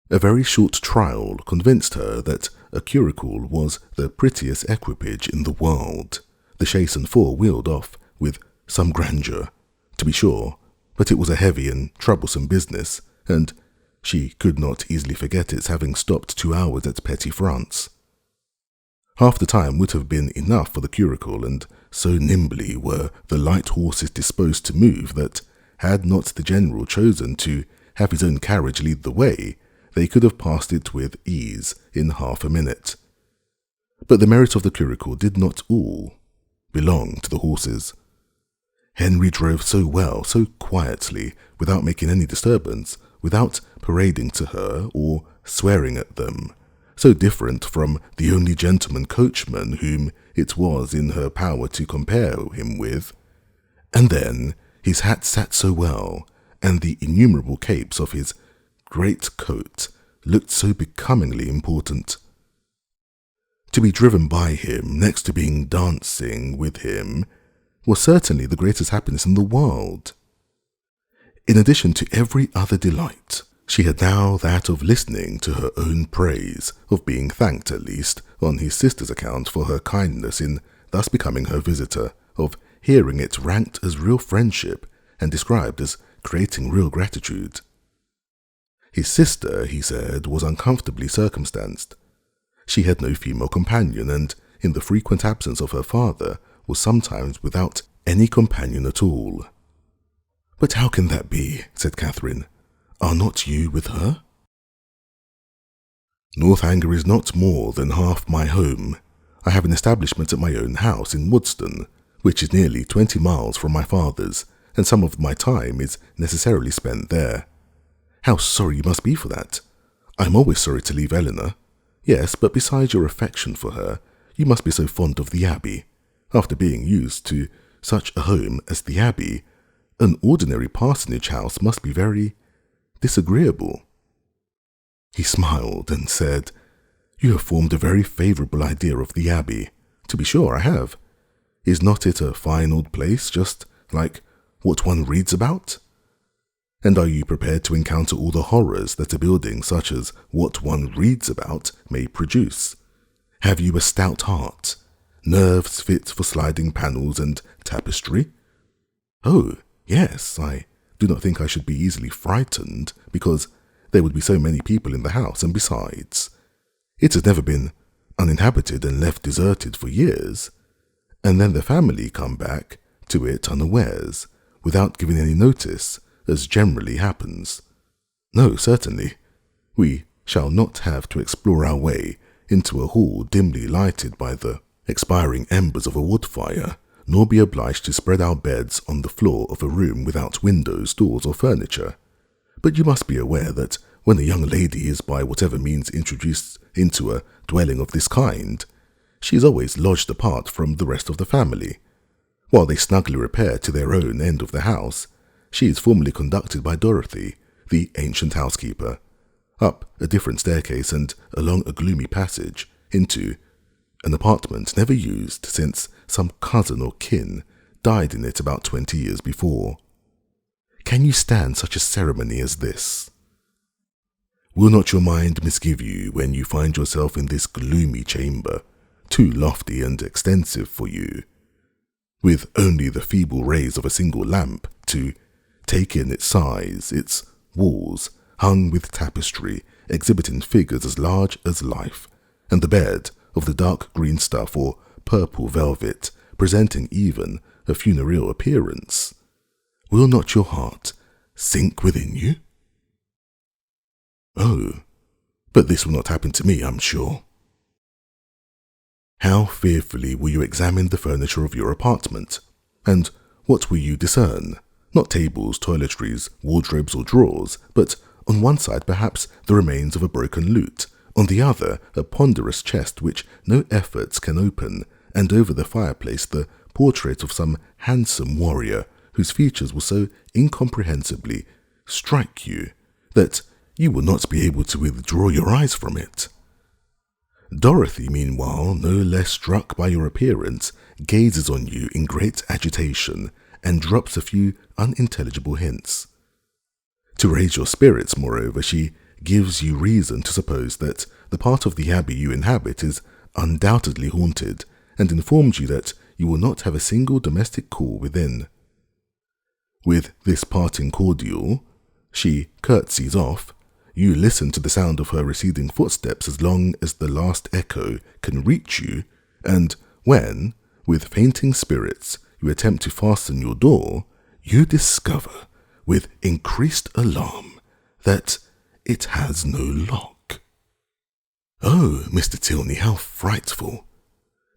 A very short trial convinced her that a curricle was the prettiest equipage in the world. The chaise and four wheeled off with some grandeur, to be sure, but it was a heavy and troublesome business, and she could not easily forget its having stopped 2 hours at Petty France. Half the time would have been enough for the curricle, and so nimbly were the light horses disposed to move that, had not the General chosen to have his own carriage lead the way, they could have passed it with ease in half a minute. But the merit of the curricle did not all belong to the horses. Henry drove so well, so quietly, without making any disturbance, without parading to her or swearing at them, so different from the only gentleman coachman whom it was in her power to compare him with. And then his hat sat so well, and the innumerable capes of his great coat looked so becomingly important. To be driven by him, next to being dancing with him, was certainly the greatest happiness in the world. In addition to every other delight, she had now that of listening to her own praise, of being thanked at least on his sister's account for her kindness in thus becoming her visitor, of hearing it ranked as real friendship and described as creating real gratitude. His sister, he said, was uncomfortably circumstanced. She had no female companion, and in the frequent absence of her father, was sometimes without any companion at all. "But how can that be?" said Catherine. "Are not you with her?" "Northanger is not more than half my home. I have an establishment at my own house in Woodston, which is nearly 20 miles from my father's, and some of my time is necessarily spent there." "How sorry you must be for that." "I am always sorry to leave Eleanor." "Yes, but besides your affection for her, you must be so fond of the Abbey. After being used to such a home as the Abbey, an ordinary parsonage house must be very disagreeable." He smiled and said, "You have formed a very favourable idea of the Abbey." "To be sure, I have. Is not it a fine old place, just like what one reads about? And are you prepared to encounter all the horrors that a building such as what one reads about may produce? Have you a stout heart, nerves fit for sliding panels and tapestry?" "Oh, yes, I do not think I should be easily frightened, because there would be so many people in the house, and besides, it has never been uninhabited and left deserted for years, and then the family come back to it unawares, without giving any notice, as generally happens. No, certainly, we shall not have to explore our way into a hall dimly lighted by the expiring embers of a wood fire, nor be obliged to spread our beds on the floor of a room without windows, doors, or furniture. But you must be aware that when a young lady is by whatever means introduced into a dwelling of this kind, she is always lodged apart from the rest of the family. While they snugly repair to their own end of the house, she is formally conducted by Dorothy, the ancient housekeeper, up a different staircase and along a gloomy passage into an apartment never used since some cousin or kin died in it about 20 years before. Can you stand such a ceremony as this? Will not your mind misgive you when you find yourself in this gloomy chamber, too lofty and extensive for you, with only the feeble rays of a single lamp to take in its size, its walls hung with tapestry exhibiting figures as large as life, and the bed of the dark green stuff or purple velvet presenting even a funereal appearance? Will not your heart sink within you? Oh, But this will not happen to me, I'm sure. How fearfully will you examine the furniture of your apartment? And what will you discern? Not tables, toiletries, wardrobes or drawers, but on one side perhaps the remains of a broken lute, on the other a ponderous chest which no efforts can open, and over the fireplace the portrait of some handsome warrior whose features will so incomprehensibly strike you that you will not be able to withdraw your eyes from it. Dorothy, meanwhile, no less struck by your appearance, gazes on you in great agitation and drops a few unintelligible hints. To raise your spirits, moreover, she gives you reason to suppose that the part of the abbey you inhabit is undoubtedly haunted, and informs you that you will not have a single domestic call within. With this parting cordial, she curtsies off. You listen to the sound of her receding footsteps as long as the last echo can reach you, and when, with fainting spirits, you attempt to fasten your door, you discover, with increased alarm, that it has no lock. Oh, Mr. Tilney, how frightful!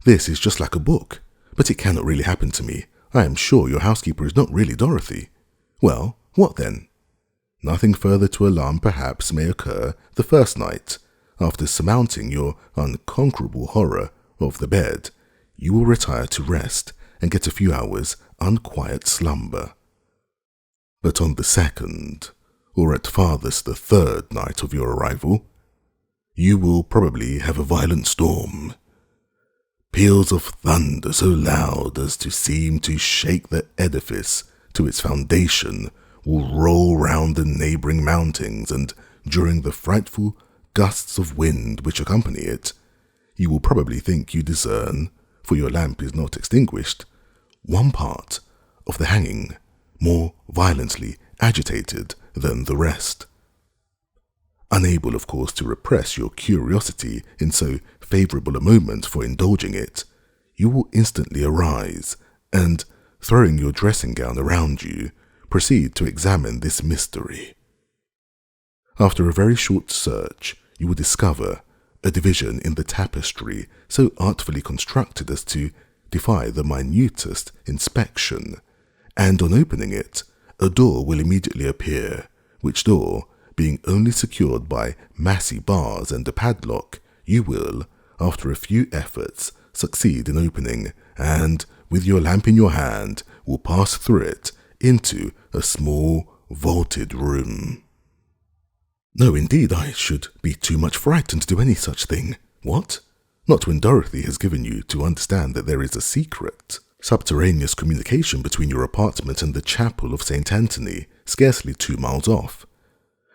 This is just like a book, but it cannot really happen to me. I am sure your housekeeper is not really Dorothy. Well, what then? Nothing further to alarm perhaps may occur the first night. After surmounting your unconquerable horror of the bed, you will retire to rest and get a few hours' unquiet slumber. But on the second, or at farthest the third night of your arrival, you will probably have a violent storm. Peals of thunder so loud as to seem to shake the edifice to its foundation will roll round the neighbouring mountains, and during the frightful gusts of wind which accompany it, you will probably think you discern, for your lamp is not extinguished, one part of the hanging more violently agitated than the rest. Unable, of course, to repress your curiosity in so favourable a moment for indulging it, you will instantly arise, and, throwing your dressing gown around you, proceed to examine this mystery. After a very short search, you will discover a division in the tapestry so artfully constructed as to defy the minutest inspection, and on opening it, a door will immediately appear, which door, being only secured by massy bars and a padlock, you will, after a few efforts, succeed in opening, and, with your lamp in your hand, will pass through it into a small vaulted room. No, indeed, I should be too much frightened to do any such thing. What? Not when Dorothy has given you to understand that there is a secret subterraneous communication between your apartment and the chapel of St. Anthony, scarcely 2 miles off.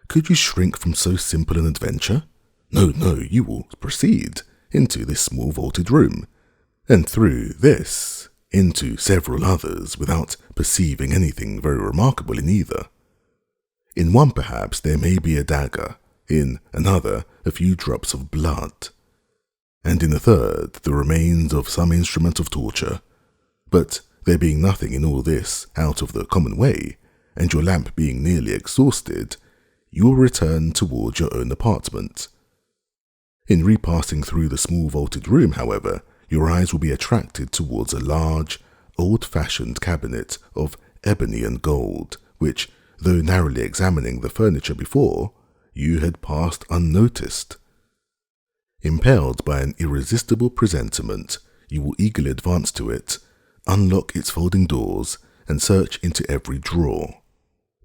Could you shrink from so simple an adventure? No, you will proceed into this small vaulted room, and through this into several others without perceiving anything very remarkable in either. In one perhaps there may be a dagger, in another a few drops of blood, and in a third the remains of some instrument of torture. But there being nothing in all this out of the common way, and your lamp being nearly exhausted, you will return towards your own apartment. In repassing through the small vaulted room, however, your eyes will be attracted towards a large, old-fashioned cabinet of ebony and gold, which, though narrowly examining the furniture before, you had passed unnoticed. Impelled by an irresistible presentiment, you will eagerly advance to it, unlock its folding doors, and search into every drawer.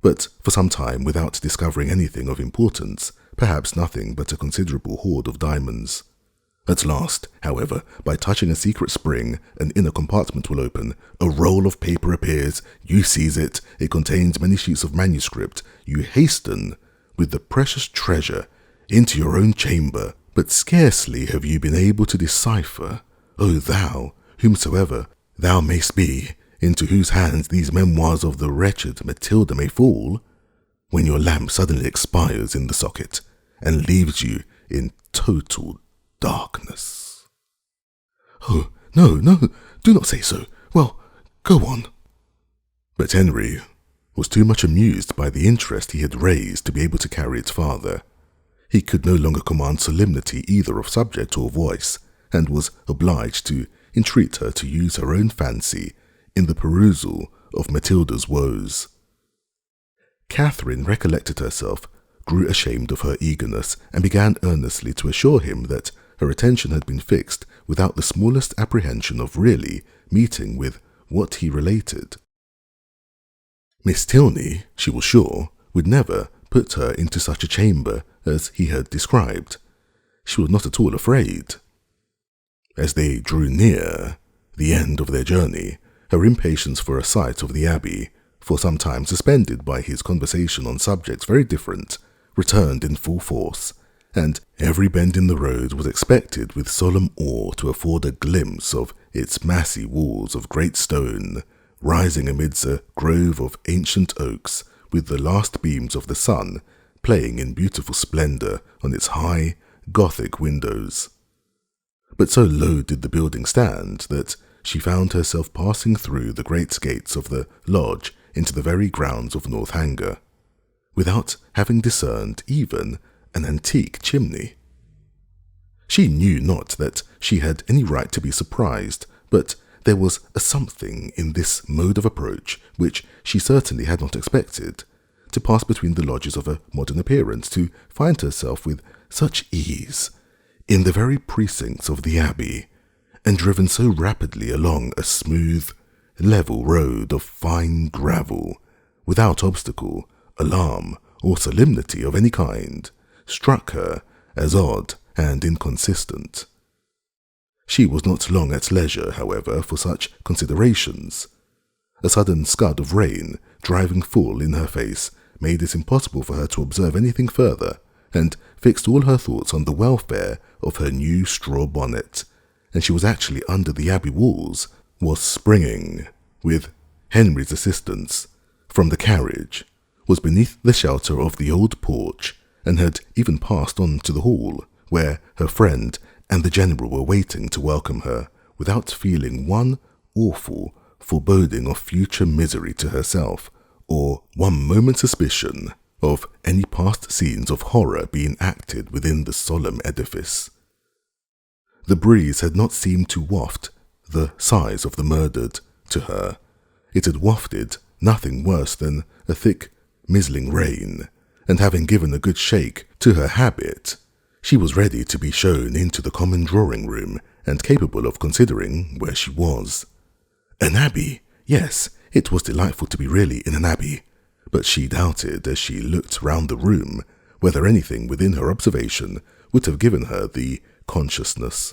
But for some time, without discovering anything of importance, perhaps nothing but a considerable hoard of diamonds. At last, however, by touching a secret spring, an inner compartment will open, a roll of paper appears, you seize it, it contains many sheets of manuscript, you hasten, with the precious treasure, into your own chamber, but scarcely have you been able to decipher, O thou, whomsoever thou mayst be, into whose hands these memoirs of the wretched Matilda may fall, when your lamp suddenly expires in the socket, and leaves you in total darkness. Oh, no, do not say so. Well, go on. But Henry was too much amused by the interest he had raised to be able to carry it farther. He could no longer command solemnity either of subject or voice, and was obliged to entreat her to use her own fancy in the perusal of Matilda's woes. Catherine recollected herself, grew ashamed of her eagerness, and began earnestly to assure him that her attention had been fixed without the smallest apprehension of really meeting with what he related. Miss Tilney, she was sure, would never put her into such a chamber as he had described. She was not at all afraid. As they drew near the end of their journey, her impatience for a sight of the Abbey, for some time suspended by his conversation on subjects very different, returned in full force, and every bend in the road was expected with solemn awe to afford a glimpse of its massy walls of great stone, rising amidst a grove of ancient oaks, with the last beams of the sun playing in beautiful splendour on its high, Gothic windows. But so low did the building stand that she found herself passing through the great gates of the lodge into the very grounds of Northanger, without having discerned even an antique chimney. She knew not that she had any right to be surprised, but there was a something in this mode of approach which she certainly had not expected. To pass between the lodges of a modern appearance, to find herself with such ease in the very precincts of the Abbey, and driven so rapidly along a smooth, level road of fine gravel, without obstacle, alarm, or solemnity of any kind, struck her as odd and inconsistent. She was not long at leisure, however, for such considerations. A sudden scud of rain, driving full in her face, made it impossible for her to observe anything further, and fixed all her thoughts on the welfare of her new straw bonnet, and she was actually under the Abbey walls, was springing, with Henry's assistance, from the carriage, was beneath the shelter of the old porch, and had even passed on to the hall, where her friend and the general were waiting to welcome her, without feeling one awful foreboding of future misery to herself, or one moment's suspicion of any past scenes of horror being acted within the solemn edifice. The breeze had not seemed to waft the sighs of the murdered to her. It had wafted nothing worse than a thick, mizzling rain, and having given a good shake to her habit, she was ready to be shown into the common drawing-room and capable of considering where she was. An abbey! Yes, it was delightful to be really in an abbey, but she doubted as she looked round the room whether anything within her observation would have given her the consciousness.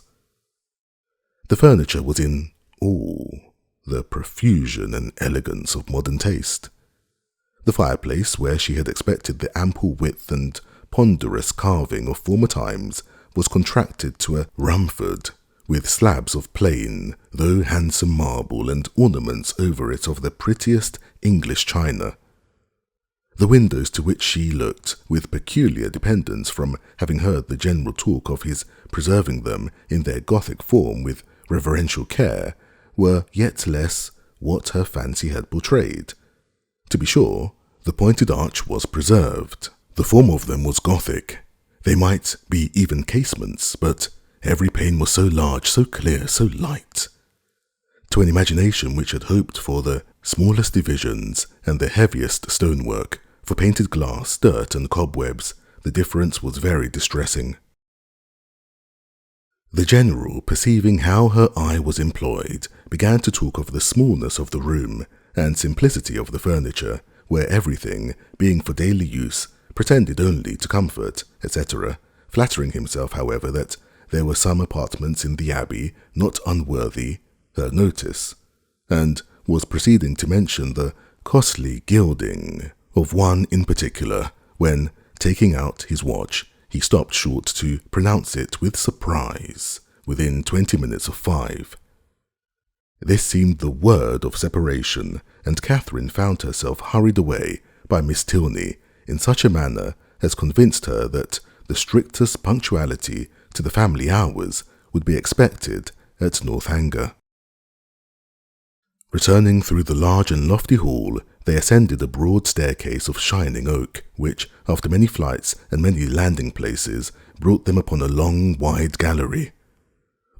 The furniture was in all the profusion and elegance of modern taste. The fireplace, where she had expected the ample width and ponderous carving of former times, was contracted to a Rumford, with slabs of plain, though handsome marble and ornaments over it of the prettiest English china. The windows, to which she looked with peculiar dependence from having heard the general talk of his preserving them in their Gothic form with reverential care, were yet less what her fancy had portrayed. To be sure, the pointed arch was preserved. The form of them was Gothic. They might be even casements, but every pane was so large, so clear, so light. To an imagination which had hoped for the smallest divisions and the heaviest stonework, for painted glass, dirt, and cobwebs, the difference was very distressing. The general, perceiving how her eye was employed, began to talk of the smallness of the room and simplicity of the furniture, where everything, being for daily use, pretended only to comfort, etc., flattering himself, however, that there were some apartments in the Abbey not unworthy her notice, and was proceeding to mention the costly gilding of one in particular, when, taking out his watch, he stopped short to pronounce it with surprise, within 20 minutes of 5. This seemed the word of separation, and Catherine found herself hurried away by Miss Tilney in such a manner as convinced her that the strictest punctuality to the family hours would be expected at Northanger. Returning through the large and lofty hall, they ascended a broad staircase of shining oak, which, after many flights and many landing places, brought them upon a long, wide gallery.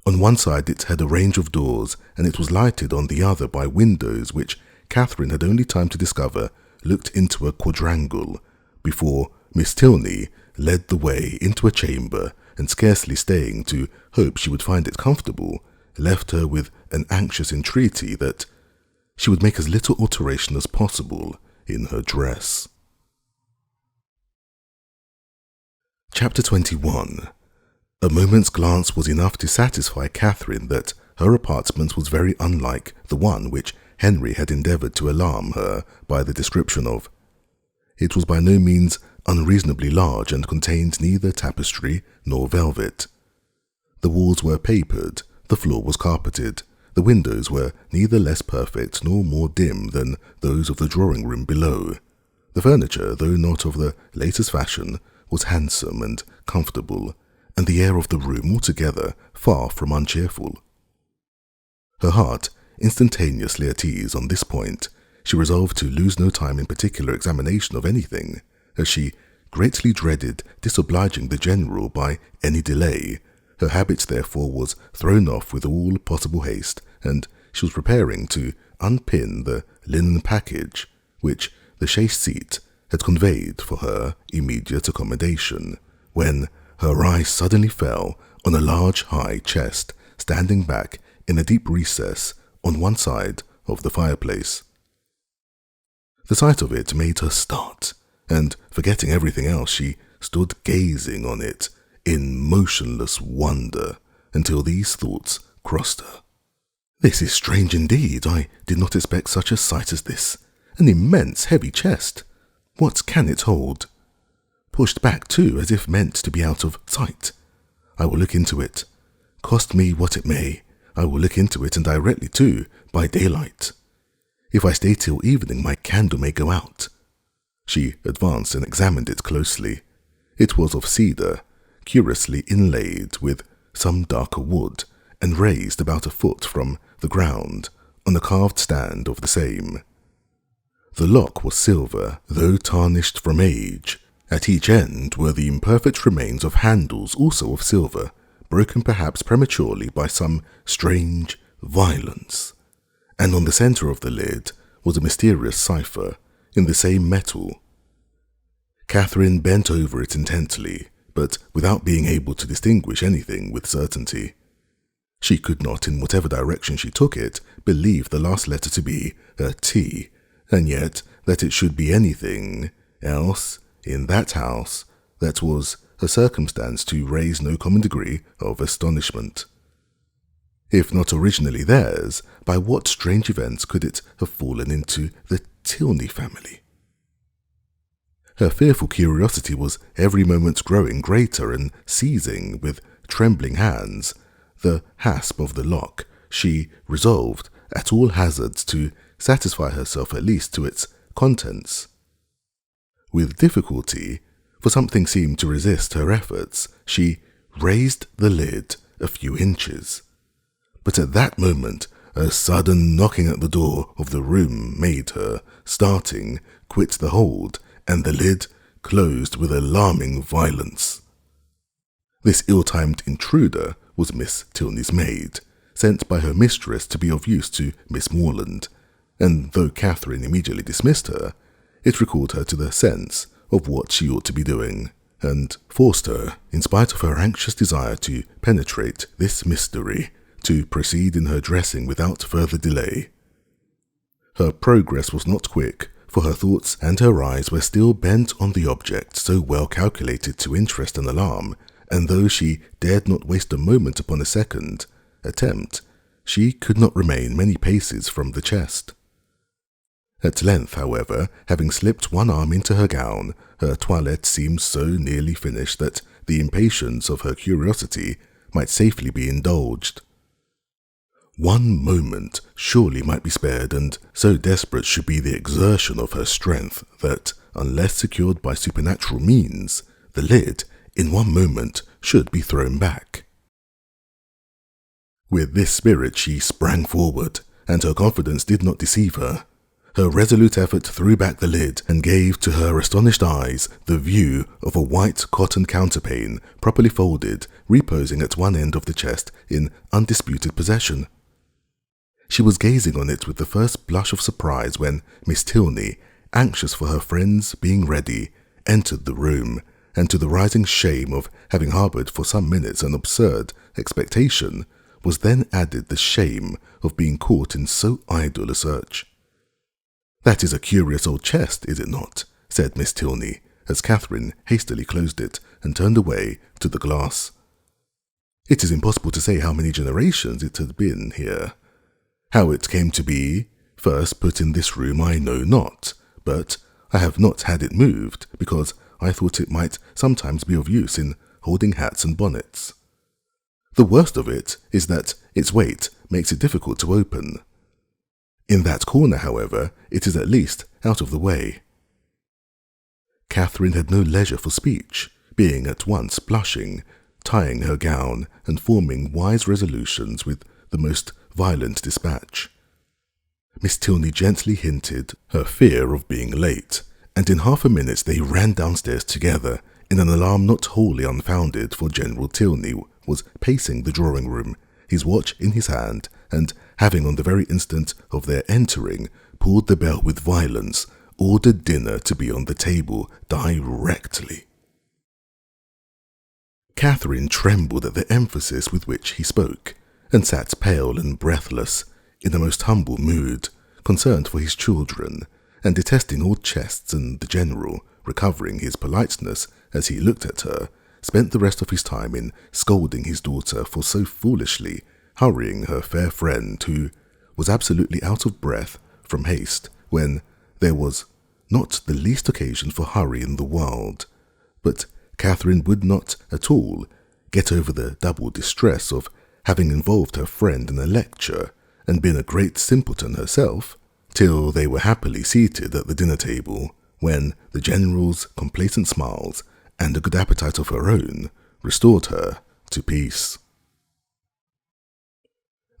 On one side it had a range of doors, and it was lighted on the other by windows which Catherine had only time to discover looked into a quadrangle, before Miss Tilney led the way into a chamber, and scarcely staying to hope she would find it comfortable, left her with an anxious entreaty that she would make as little alteration as possible in her dress. Chapter 21. A moment's glance was enough to satisfy Catherine that her apartment was very unlike the one which Henry had endeavoured to alarm her by the description of. It was by no means unreasonably large and contained neither tapestry nor velvet. The walls were papered, the floor was carpeted, the windows were neither less perfect nor more dim than those of the drawing-room below. The furniture, though not of the latest fashion, was handsome and comfortable, and the air of the room altogether far from uncheerful. Her heart instantaneously at ease on this point, she resolved to lose no time in particular examination of anything, as she greatly dreaded disobliging the general by any delay. Her habit therefore was thrown off with all possible haste, and she was preparing to unpin the linen package which the chaise seat had conveyed for her immediate accommodation, when her eye suddenly fell on a large high chest standing back in a deep recess on one side of the fireplace. The sight of it made her start, and forgetting everything else, she stood gazing on it in motionless wonder until these thoughts crossed her. This is strange indeed. I did not expect such a sight as this. An immense heavy chest. What can it hold? Pushed back too, as if meant to be out of sight. I will look into it. Cost me what it may, I will look into it, and directly too, by daylight. If I stay till evening, my candle may go out. She advanced and examined it closely. It was of cedar, curiously inlaid with some darker wood, and raised about a foot from the ground on a carved stand of the same. The lock was silver, though tarnished from age. At each end were the imperfect remains of handles, also of silver, broken perhaps prematurely by some strange violence. And on the centre of the lid was a mysterious cipher in the same metal. Catherine bent over it intently, but without being able to distinguish anything with certainty. She could not, in whatever direction she took it, believe the last letter to be a T, and yet that it should be anything else in that house, that was a circumstance to raise no common degree of astonishment. If not originally theirs, by what strange events could it have fallen into the Tilney family? Her fearful curiosity was every moment growing greater, and seizing with trembling hands the hasp of the lock, she resolved at all hazards to satisfy herself at least to its contents. With difficulty, for something seemed to resist her efforts, she raised the lid a few inches. But at that moment, a sudden knocking at the door of the room made her, starting, quit the hold, and the lid closed with alarming violence. This ill-timed intruder was Miss Tilney's maid, sent by her mistress to be of use to Miss Morland, and though Catherine immediately dismissed her, it recalled her to the sense of what she ought to be doing, and forced her, in spite of her anxious desire to penetrate this mystery, to proceed in her dressing without further delay. Her progress was not quick, for her thoughts and her eyes were still bent on the object so well calculated to interest and alarm, and though she dared not waste a moment upon a second attempt, she could not remain many paces from the chest. At length, however, having slipped one arm into her gown, her toilette seemed so nearly finished that the impatience of her curiosity might safely be indulged. One moment surely might be spared, and so desperate should be the exertion of her strength that, unless secured by supernatural means, the lid, in one moment, should be thrown back. With this spirit she sprang forward, and her confidence did not deceive her. Her resolute effort threw back the lid and gave to her astonished eyes the view of a white cotton counterpane, properly folded, reposing at one end of the chest in undisputed possession. She was gazing on it with the first blush of surprise when Miss Tilney, anxious for her friends being ready, entered the room, and to the rising shame of having harboured for some minutes an absurd expectation, was then added the shame of being caught in so idle a search. "That is a curious old chest, is it not?" said Miss Tilney, as Catherine hastily closed it and turned away to the glass. "It is impossible to say how many generations it had been here. How it came to be first put in this room I know not, but I have not had it moved, because I thought it might sometimes be of use in holding hats and bonnets. The worst of it is that its weight makes it difficult to open. In that corner, however, it is at least out of the way." Catherine had no leisure for speech, being at once blushing, tying her gown, and forming wise resolutions with the most violent dispatch. Miss Tilney gently hinted her fear of being late, and in half a minute they ran downstairs together, in an alarm not wholly unfounded, for General Tilney was pacing the drawing-room, his watch in his hand, and, having on the very instant of their entering pulled the bell with violence, ordered dinner to be on the table directly. Catherine trembled at the emphasis with which he spoke, and sat pale and breathless, in a most humble mood, concerned for his children, and detesting all chests, and the General, recovering his politeness as he looked at her, spent the rest of his time in scolding his daughter for so foolishly hurrying her fair friend, who was absolutely out of breath from haste, when there was not the least occasion for hurry in the world. But Catherine would not at all get over the double distress of having involved her friend in a lecture, and been a great simpleton herself, till they were happily seated at the dinner table, when the General's complacent smiles, and a good appetite of her own, restored her to peace.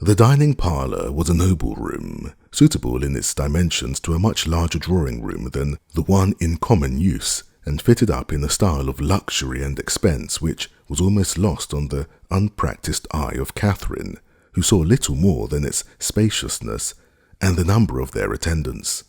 The dining parlour was a noble room, suitable in its dimensions to a much larger drawing-room than the one in common use, and fitted up in a style of luxury and expense which was almost lost on the unpractised eye of Catherine, who saw little more than its spaciousness and the number of their attendants.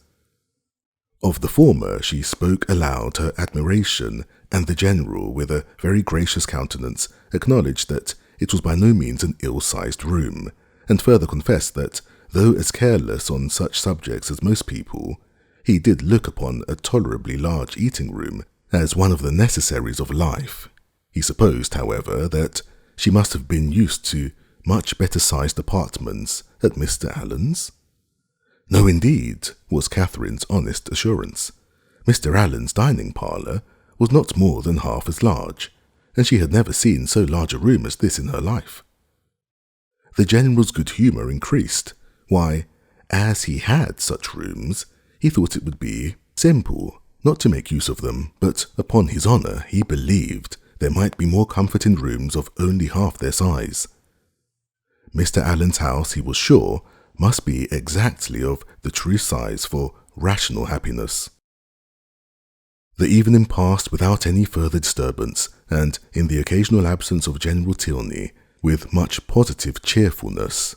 Of the former she spoke aloud her admiration, and the General, with a very gracious countenance, acknowledged that it was by no means an ill-sized room, and further confessed that, though as careless on such subjects as most people, he did look upon a tolerably large eating-room as one of the necessaries of life. He supposed, however, that she must have been used to much better-sized apartments at Mr. Allen's. "No, indeed," was Catherine's honest assurance. Mr. Allen's dining-parlour was not more than half as large, and she had never seen so large a room as this in her life. The General's good humour increased. Why, as he had such rooms, he thought it would be simple not to make use of them, but upon his honour he believed there might be more comfort in rooms of only half their size. Mr. Allen's house, he was sure, must be exactly of the true size for rational happiness. The evening passed without any further disturbance, and in the occasional absence of General Tilney, with much positive cheerfulness.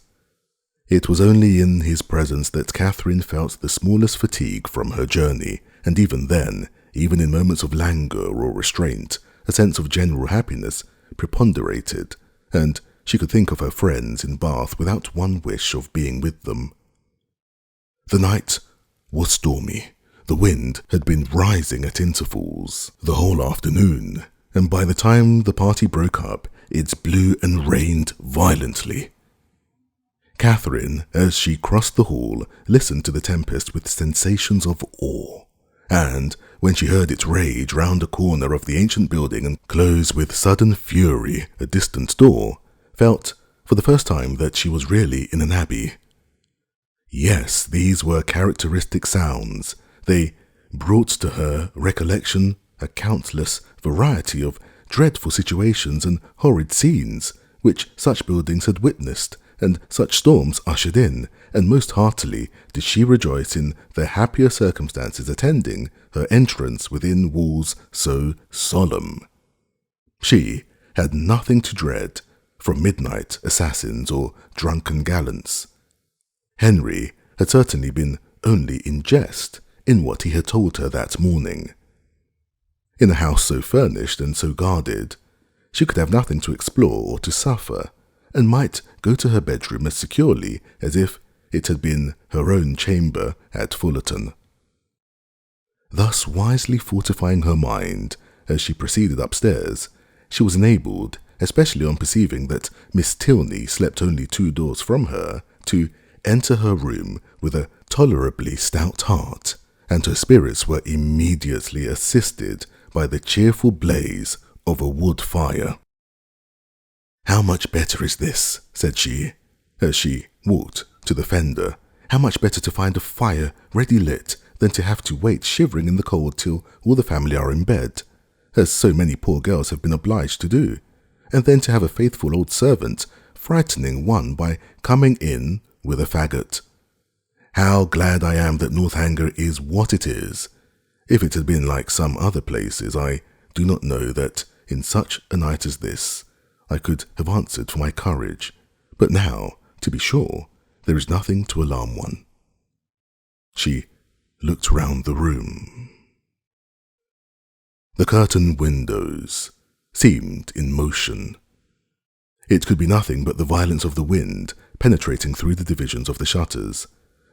It was only in his presence that Catherine felt the smallest fatigue from her journey, and even then, even in moments of languor or restraint, a sense of general happiness preponderated, and she could think of her friends in Bath without one wish of being with them. The night was stormy. The wind had been rising at intervals the whole afternoon, and by the time the party broke up, it blew and rained violently. Catherine, as she crossed the hall, listened to the tempest with sensations of awe, and when she heard it rage round a corner of the ancient building and close with sudden fury a distant door, felt for the first time that she was really in an abbey. Yes, these were characteristic sounds. They brought to her recollection a countless variety of dreadful situations and horrid scenes which such buildings had witnessed, and such storms ushered in, and most heartily did she rejoice in the happier circumstances attending her entrance within walls so solemn. She had nothing to dread from midnight assassins or drunken gallants. Henry had certainly been only in jest in what he had told her that morning. In a house so furnished and so guarded, she could have nothing to explore or to suffer, and might go to her bedroom as securely as if it had been her own chamber at Fullerton. Thus wisely fortifying her mind as she proceeded upstairs, she was enabled, especially on perceiving that Miss Tilney slept only 2 doors from her, to enter her room with a tolerably stout heart, and her spirits were immediately assisted by the cheerful blaze of a wood fire. "How much better is this," said she, as she walked to the fender, "how much better to find a fire ready lit than to have to wait shivering in the cold till all the family are in bed, as so many poor girls have been obliged to do, and then to have a faithful old servant frightening one by coming in with a faggot. How glad I am that Northanger is what it is. If it had been like some other places, I do not know that in such a night as this I could have answered for my courage, but now, to be sure, there is nothing to alarm one." She looked round the room. The curtained windows seemed in motion. It could be nothing but the violence of the wind penetrating through the divisions of the shutters,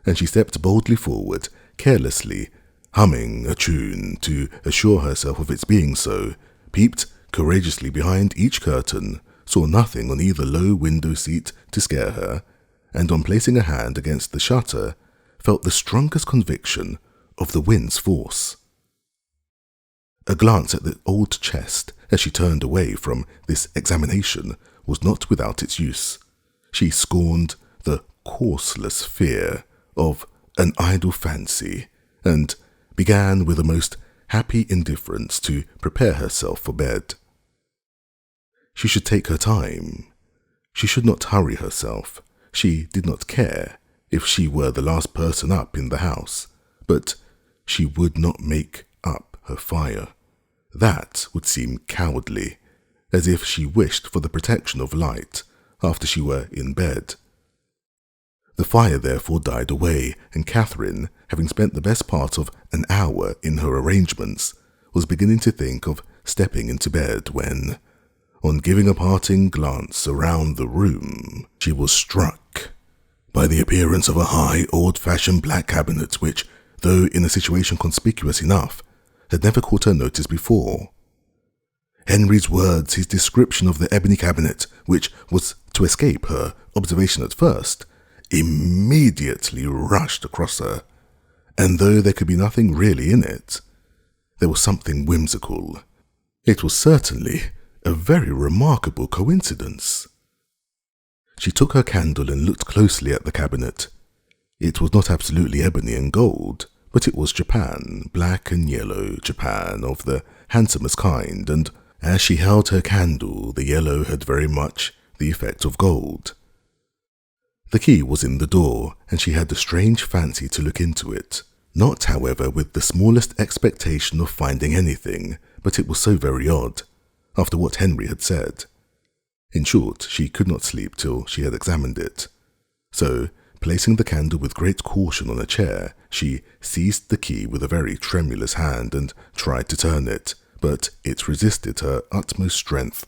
and she stepped boldly forward, carelessly humming a tune to assure herself of its being so, peeped courageously behind each curtain, saw nothing on either low window seat to scare her, and on placing a hand against the shutter, felt the strongest conviction of the wind's force. A glance at the old chest as she turned away from this examination was not without its use. She scorned the causeless fear of an idle fancy, and began with a most happy indifference to prepare herself for bed. She should take her time. She should not hurry herself. She did not care if she were the last person up in the house, but she would not make up her fire. That would seem cowardly, as if she wished for the protection of light after she were in bed. The fire therefore died away, and Catherine, having spent the best part of an hour in her arrangements, was beginning to think of stepping into bed when, on giving a parting glance around the room, she was struck by the appearance of a high, old-fashioned black cabinet which, though in a situation conspicuous enough, had never caught her notice before. Henry's words, his description of the ebony cabinet, which was to escape her observation at first, immediately rushed across her, and though there could be nothing really in it, there was something whimsical. It was certainly a very remarkable coincidence. She took her candle and looked closely at the cabinet. It was not absolutely ebony and gold, but it was Japan, black and yellow Japan of the handsomest kind, and as she held her candle, the yellow had very much the effect of gold. The key was in the door, and she had a strange fancy to look into it, not, however, with the smallest expectation of finding anything, but it was so very odd, after what Henry had said. In short, she could not sleep till she had examined it. So, placing the candle with great caution on a chair, she seized the key with a very tremulous hand and tried to turn it, but it resisted her utmost strength.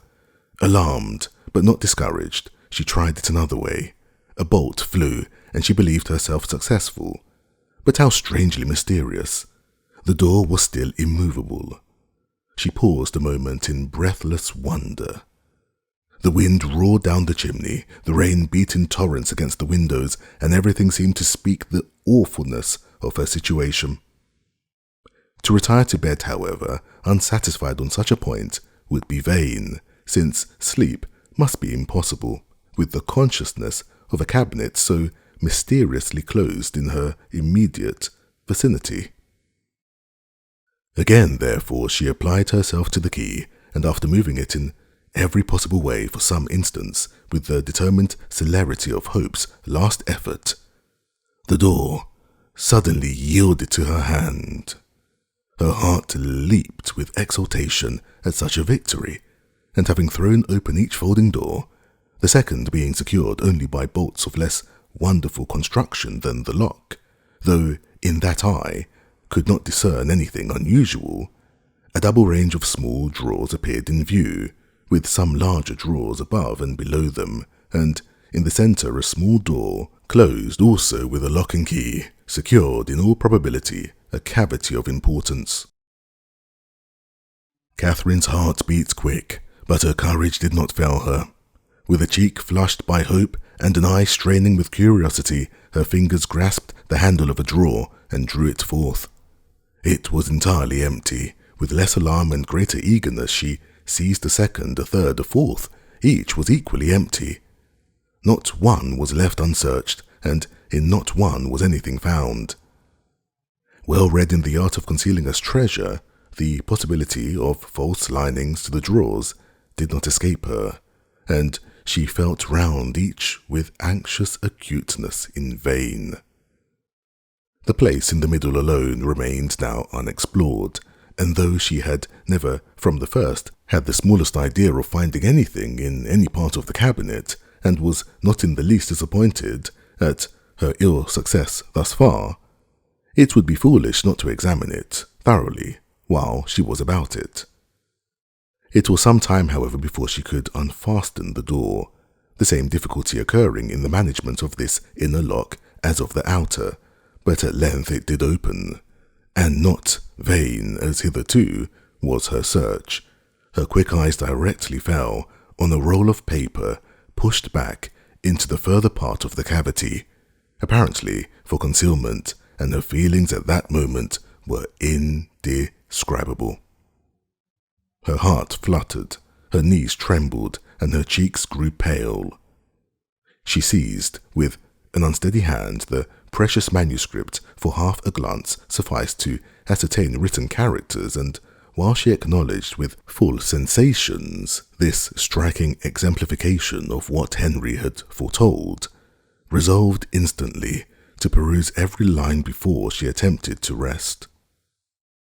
Alarmed, but not discouraged, she tried it another way. A bolt flew, and she believed herself successful. But how strangely mysterious. The door was still immovable. She paused a moment in breathless wonder. The wind roared down the chimney, the rain beat in torrents against the windows, and everything seemed to speak the awfulness of her situation. To retire to bed, however, unsatisfied on such a point, would be vain, since sleep must be impossible, with the consciousness of a cabinet so mysteriously closed in her immediate vicinity. Again, therefore, she applied herself to the key, and after moving it in every possible way for some instance with the determined celerity of hope's last effort, the door suddenly yielded to her hand. Her heart leaped with exultation at such a victory, and having thrown open each folding door, the second being secured only by bolts of less wonderful construction than the lock, though in that eye could not discern anything unusual, a double range of small drawers appeared in view, with some larger drawers above and below them, and in the centre a small door, closed also with a lock and key, secured in all probability a cavity of importance. Catherine's heart beat quick, but her courage did not fail her. With a cheek flushed by hope and an eye straining with curiosity, her fingers grasped the handle of a drawer and drew it forth. It was entirely empty. With less alarm and greater eagerness she seized a second, a third, a fourth. Each was equally empty. Not one was left unsearched, and in not one was anything found. Well read in the art of concealing a treasure, the possibility of false linings to the drawers did not escape her, and she felt round each with anxious acuteness in vain. The place in the middle alone remained now unexplored, and though she had never from the first had the smallest idea of finding anything in any part of the cabinet, and was not in the least disappointed at her ill success thus far, it would be foolish not to examine it thoroughly while she was about it. It was some time, however, before she could unfasten the door, the same difficulty occurring in the management of this inner lock as of the outer, but at length it did open, and not vain as hitherto was her search. Her quick eyes directly fell on a roll of paper pushed back into the further part of the cavity, apparently for concealment, and her feelings at that moment were indescribable. Her heart fluttered, her knees trembled, and her cheeks grew pale. She seized, with an unsteady hand, the precious manuscript. For half a glance sufficed to ascertain written characters, and while she acknowledged with full sensations this striking exemplification of what Henry had foretold, resolved instantly to peruse every line before she attempted to rest.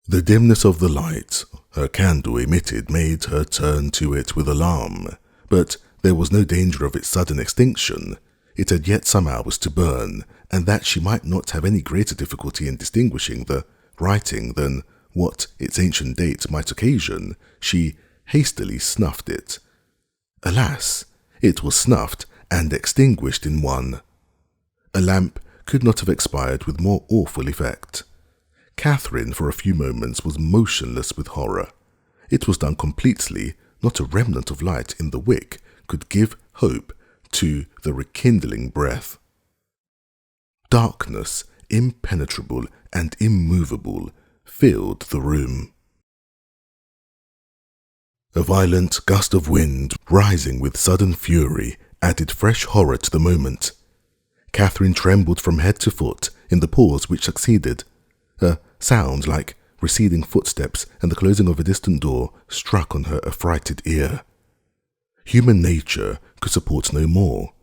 The dimness of the light her candle emitted made her turn to it with alarm, but there was no danger of its sudden extinction. It had yet some hours to burn, and that she might not have any greater difficulty in distinguishing the writing than what its ancient date might occasion, she hastily snuffed it. Alas, it was snuffed and extinguished in one. A lamp could not have expired with more awful effect. Catherine for a few moments was motionless with horror. It was done completely, not a remnant of light in the wick could give hope to the rekindling breath. Darkness, impenetrable and immovable, filled the room. A violent gust of wind, rising with sudden fury, added fresh horror to the moment. Catherine trembled from head to foot in the pause which succeeded. A sound like receding footsteps and the closing of a distant door struck on her affrighted ear. Human nature could support no more.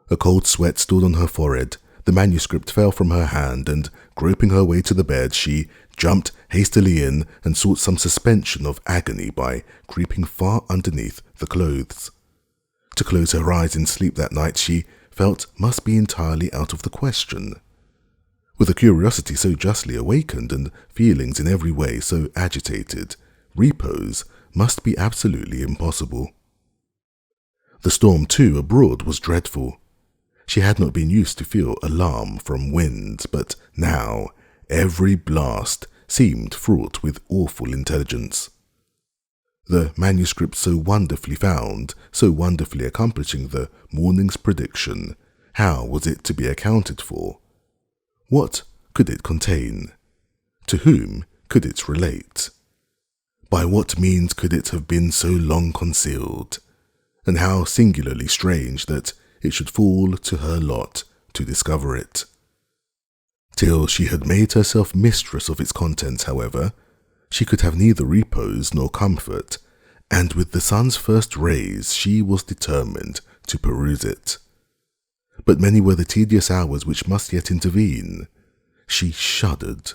A cold sweat stood on her forehead, the manuscript fell from her hand, and, groping her way to the bed, she jumped hastily in and sought some suspension of agony by creeping far underneath the clothes. To close her eyes in sleep that night she felt must be entirely out of the question. With a curiosity so justly awakened and feelings in every way so agitated, repose must be absolutely impossible. The storm, too, abroad was dreadful. She had not been used to feel alarm from wind, but now every blast seemed fraught with awful intelligence. The manuscript so wonderfully found, so wonderfully accomplishing the morning's prediction, how was it to be accounted for? What could it contain? To whom could it relate? By what means could it have been so long concealed? And how singularly strange that it should fall to her lot to discover it. Till she had made herself mistress of its contents, however, she could have neither repose nor comfort, and with the sun's first rays she was determined to peruse it. But many were the tedious hours which must yet intervene. She shuddered,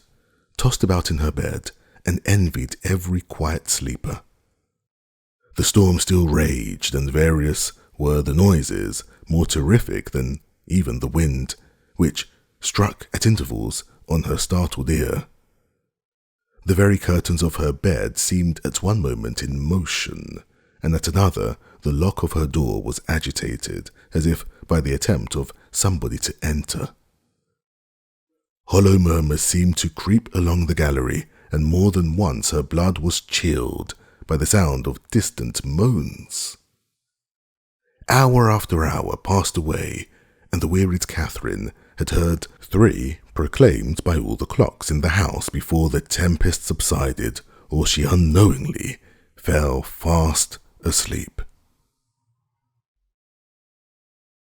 tossed about in her bed, and envied every quiet sleeper. The storm still raged, and various were the noises, more terrific than even the wind, which struck at intervals on her startled ear. The very curtains of her bed seemed at one moment in motion, and at another the lock of her door was agitated, as if by the attempt of somebody to enter. Hollow murmurs seemed to creep along the gallery, and more than once her blood was chilled by the sound of distant moans. Hour after hour passed away, and the wearied Catherine had heard 3 proclaimed by all the clocks in the house before the tempest subsided, or she unknowingly fell fast asleep.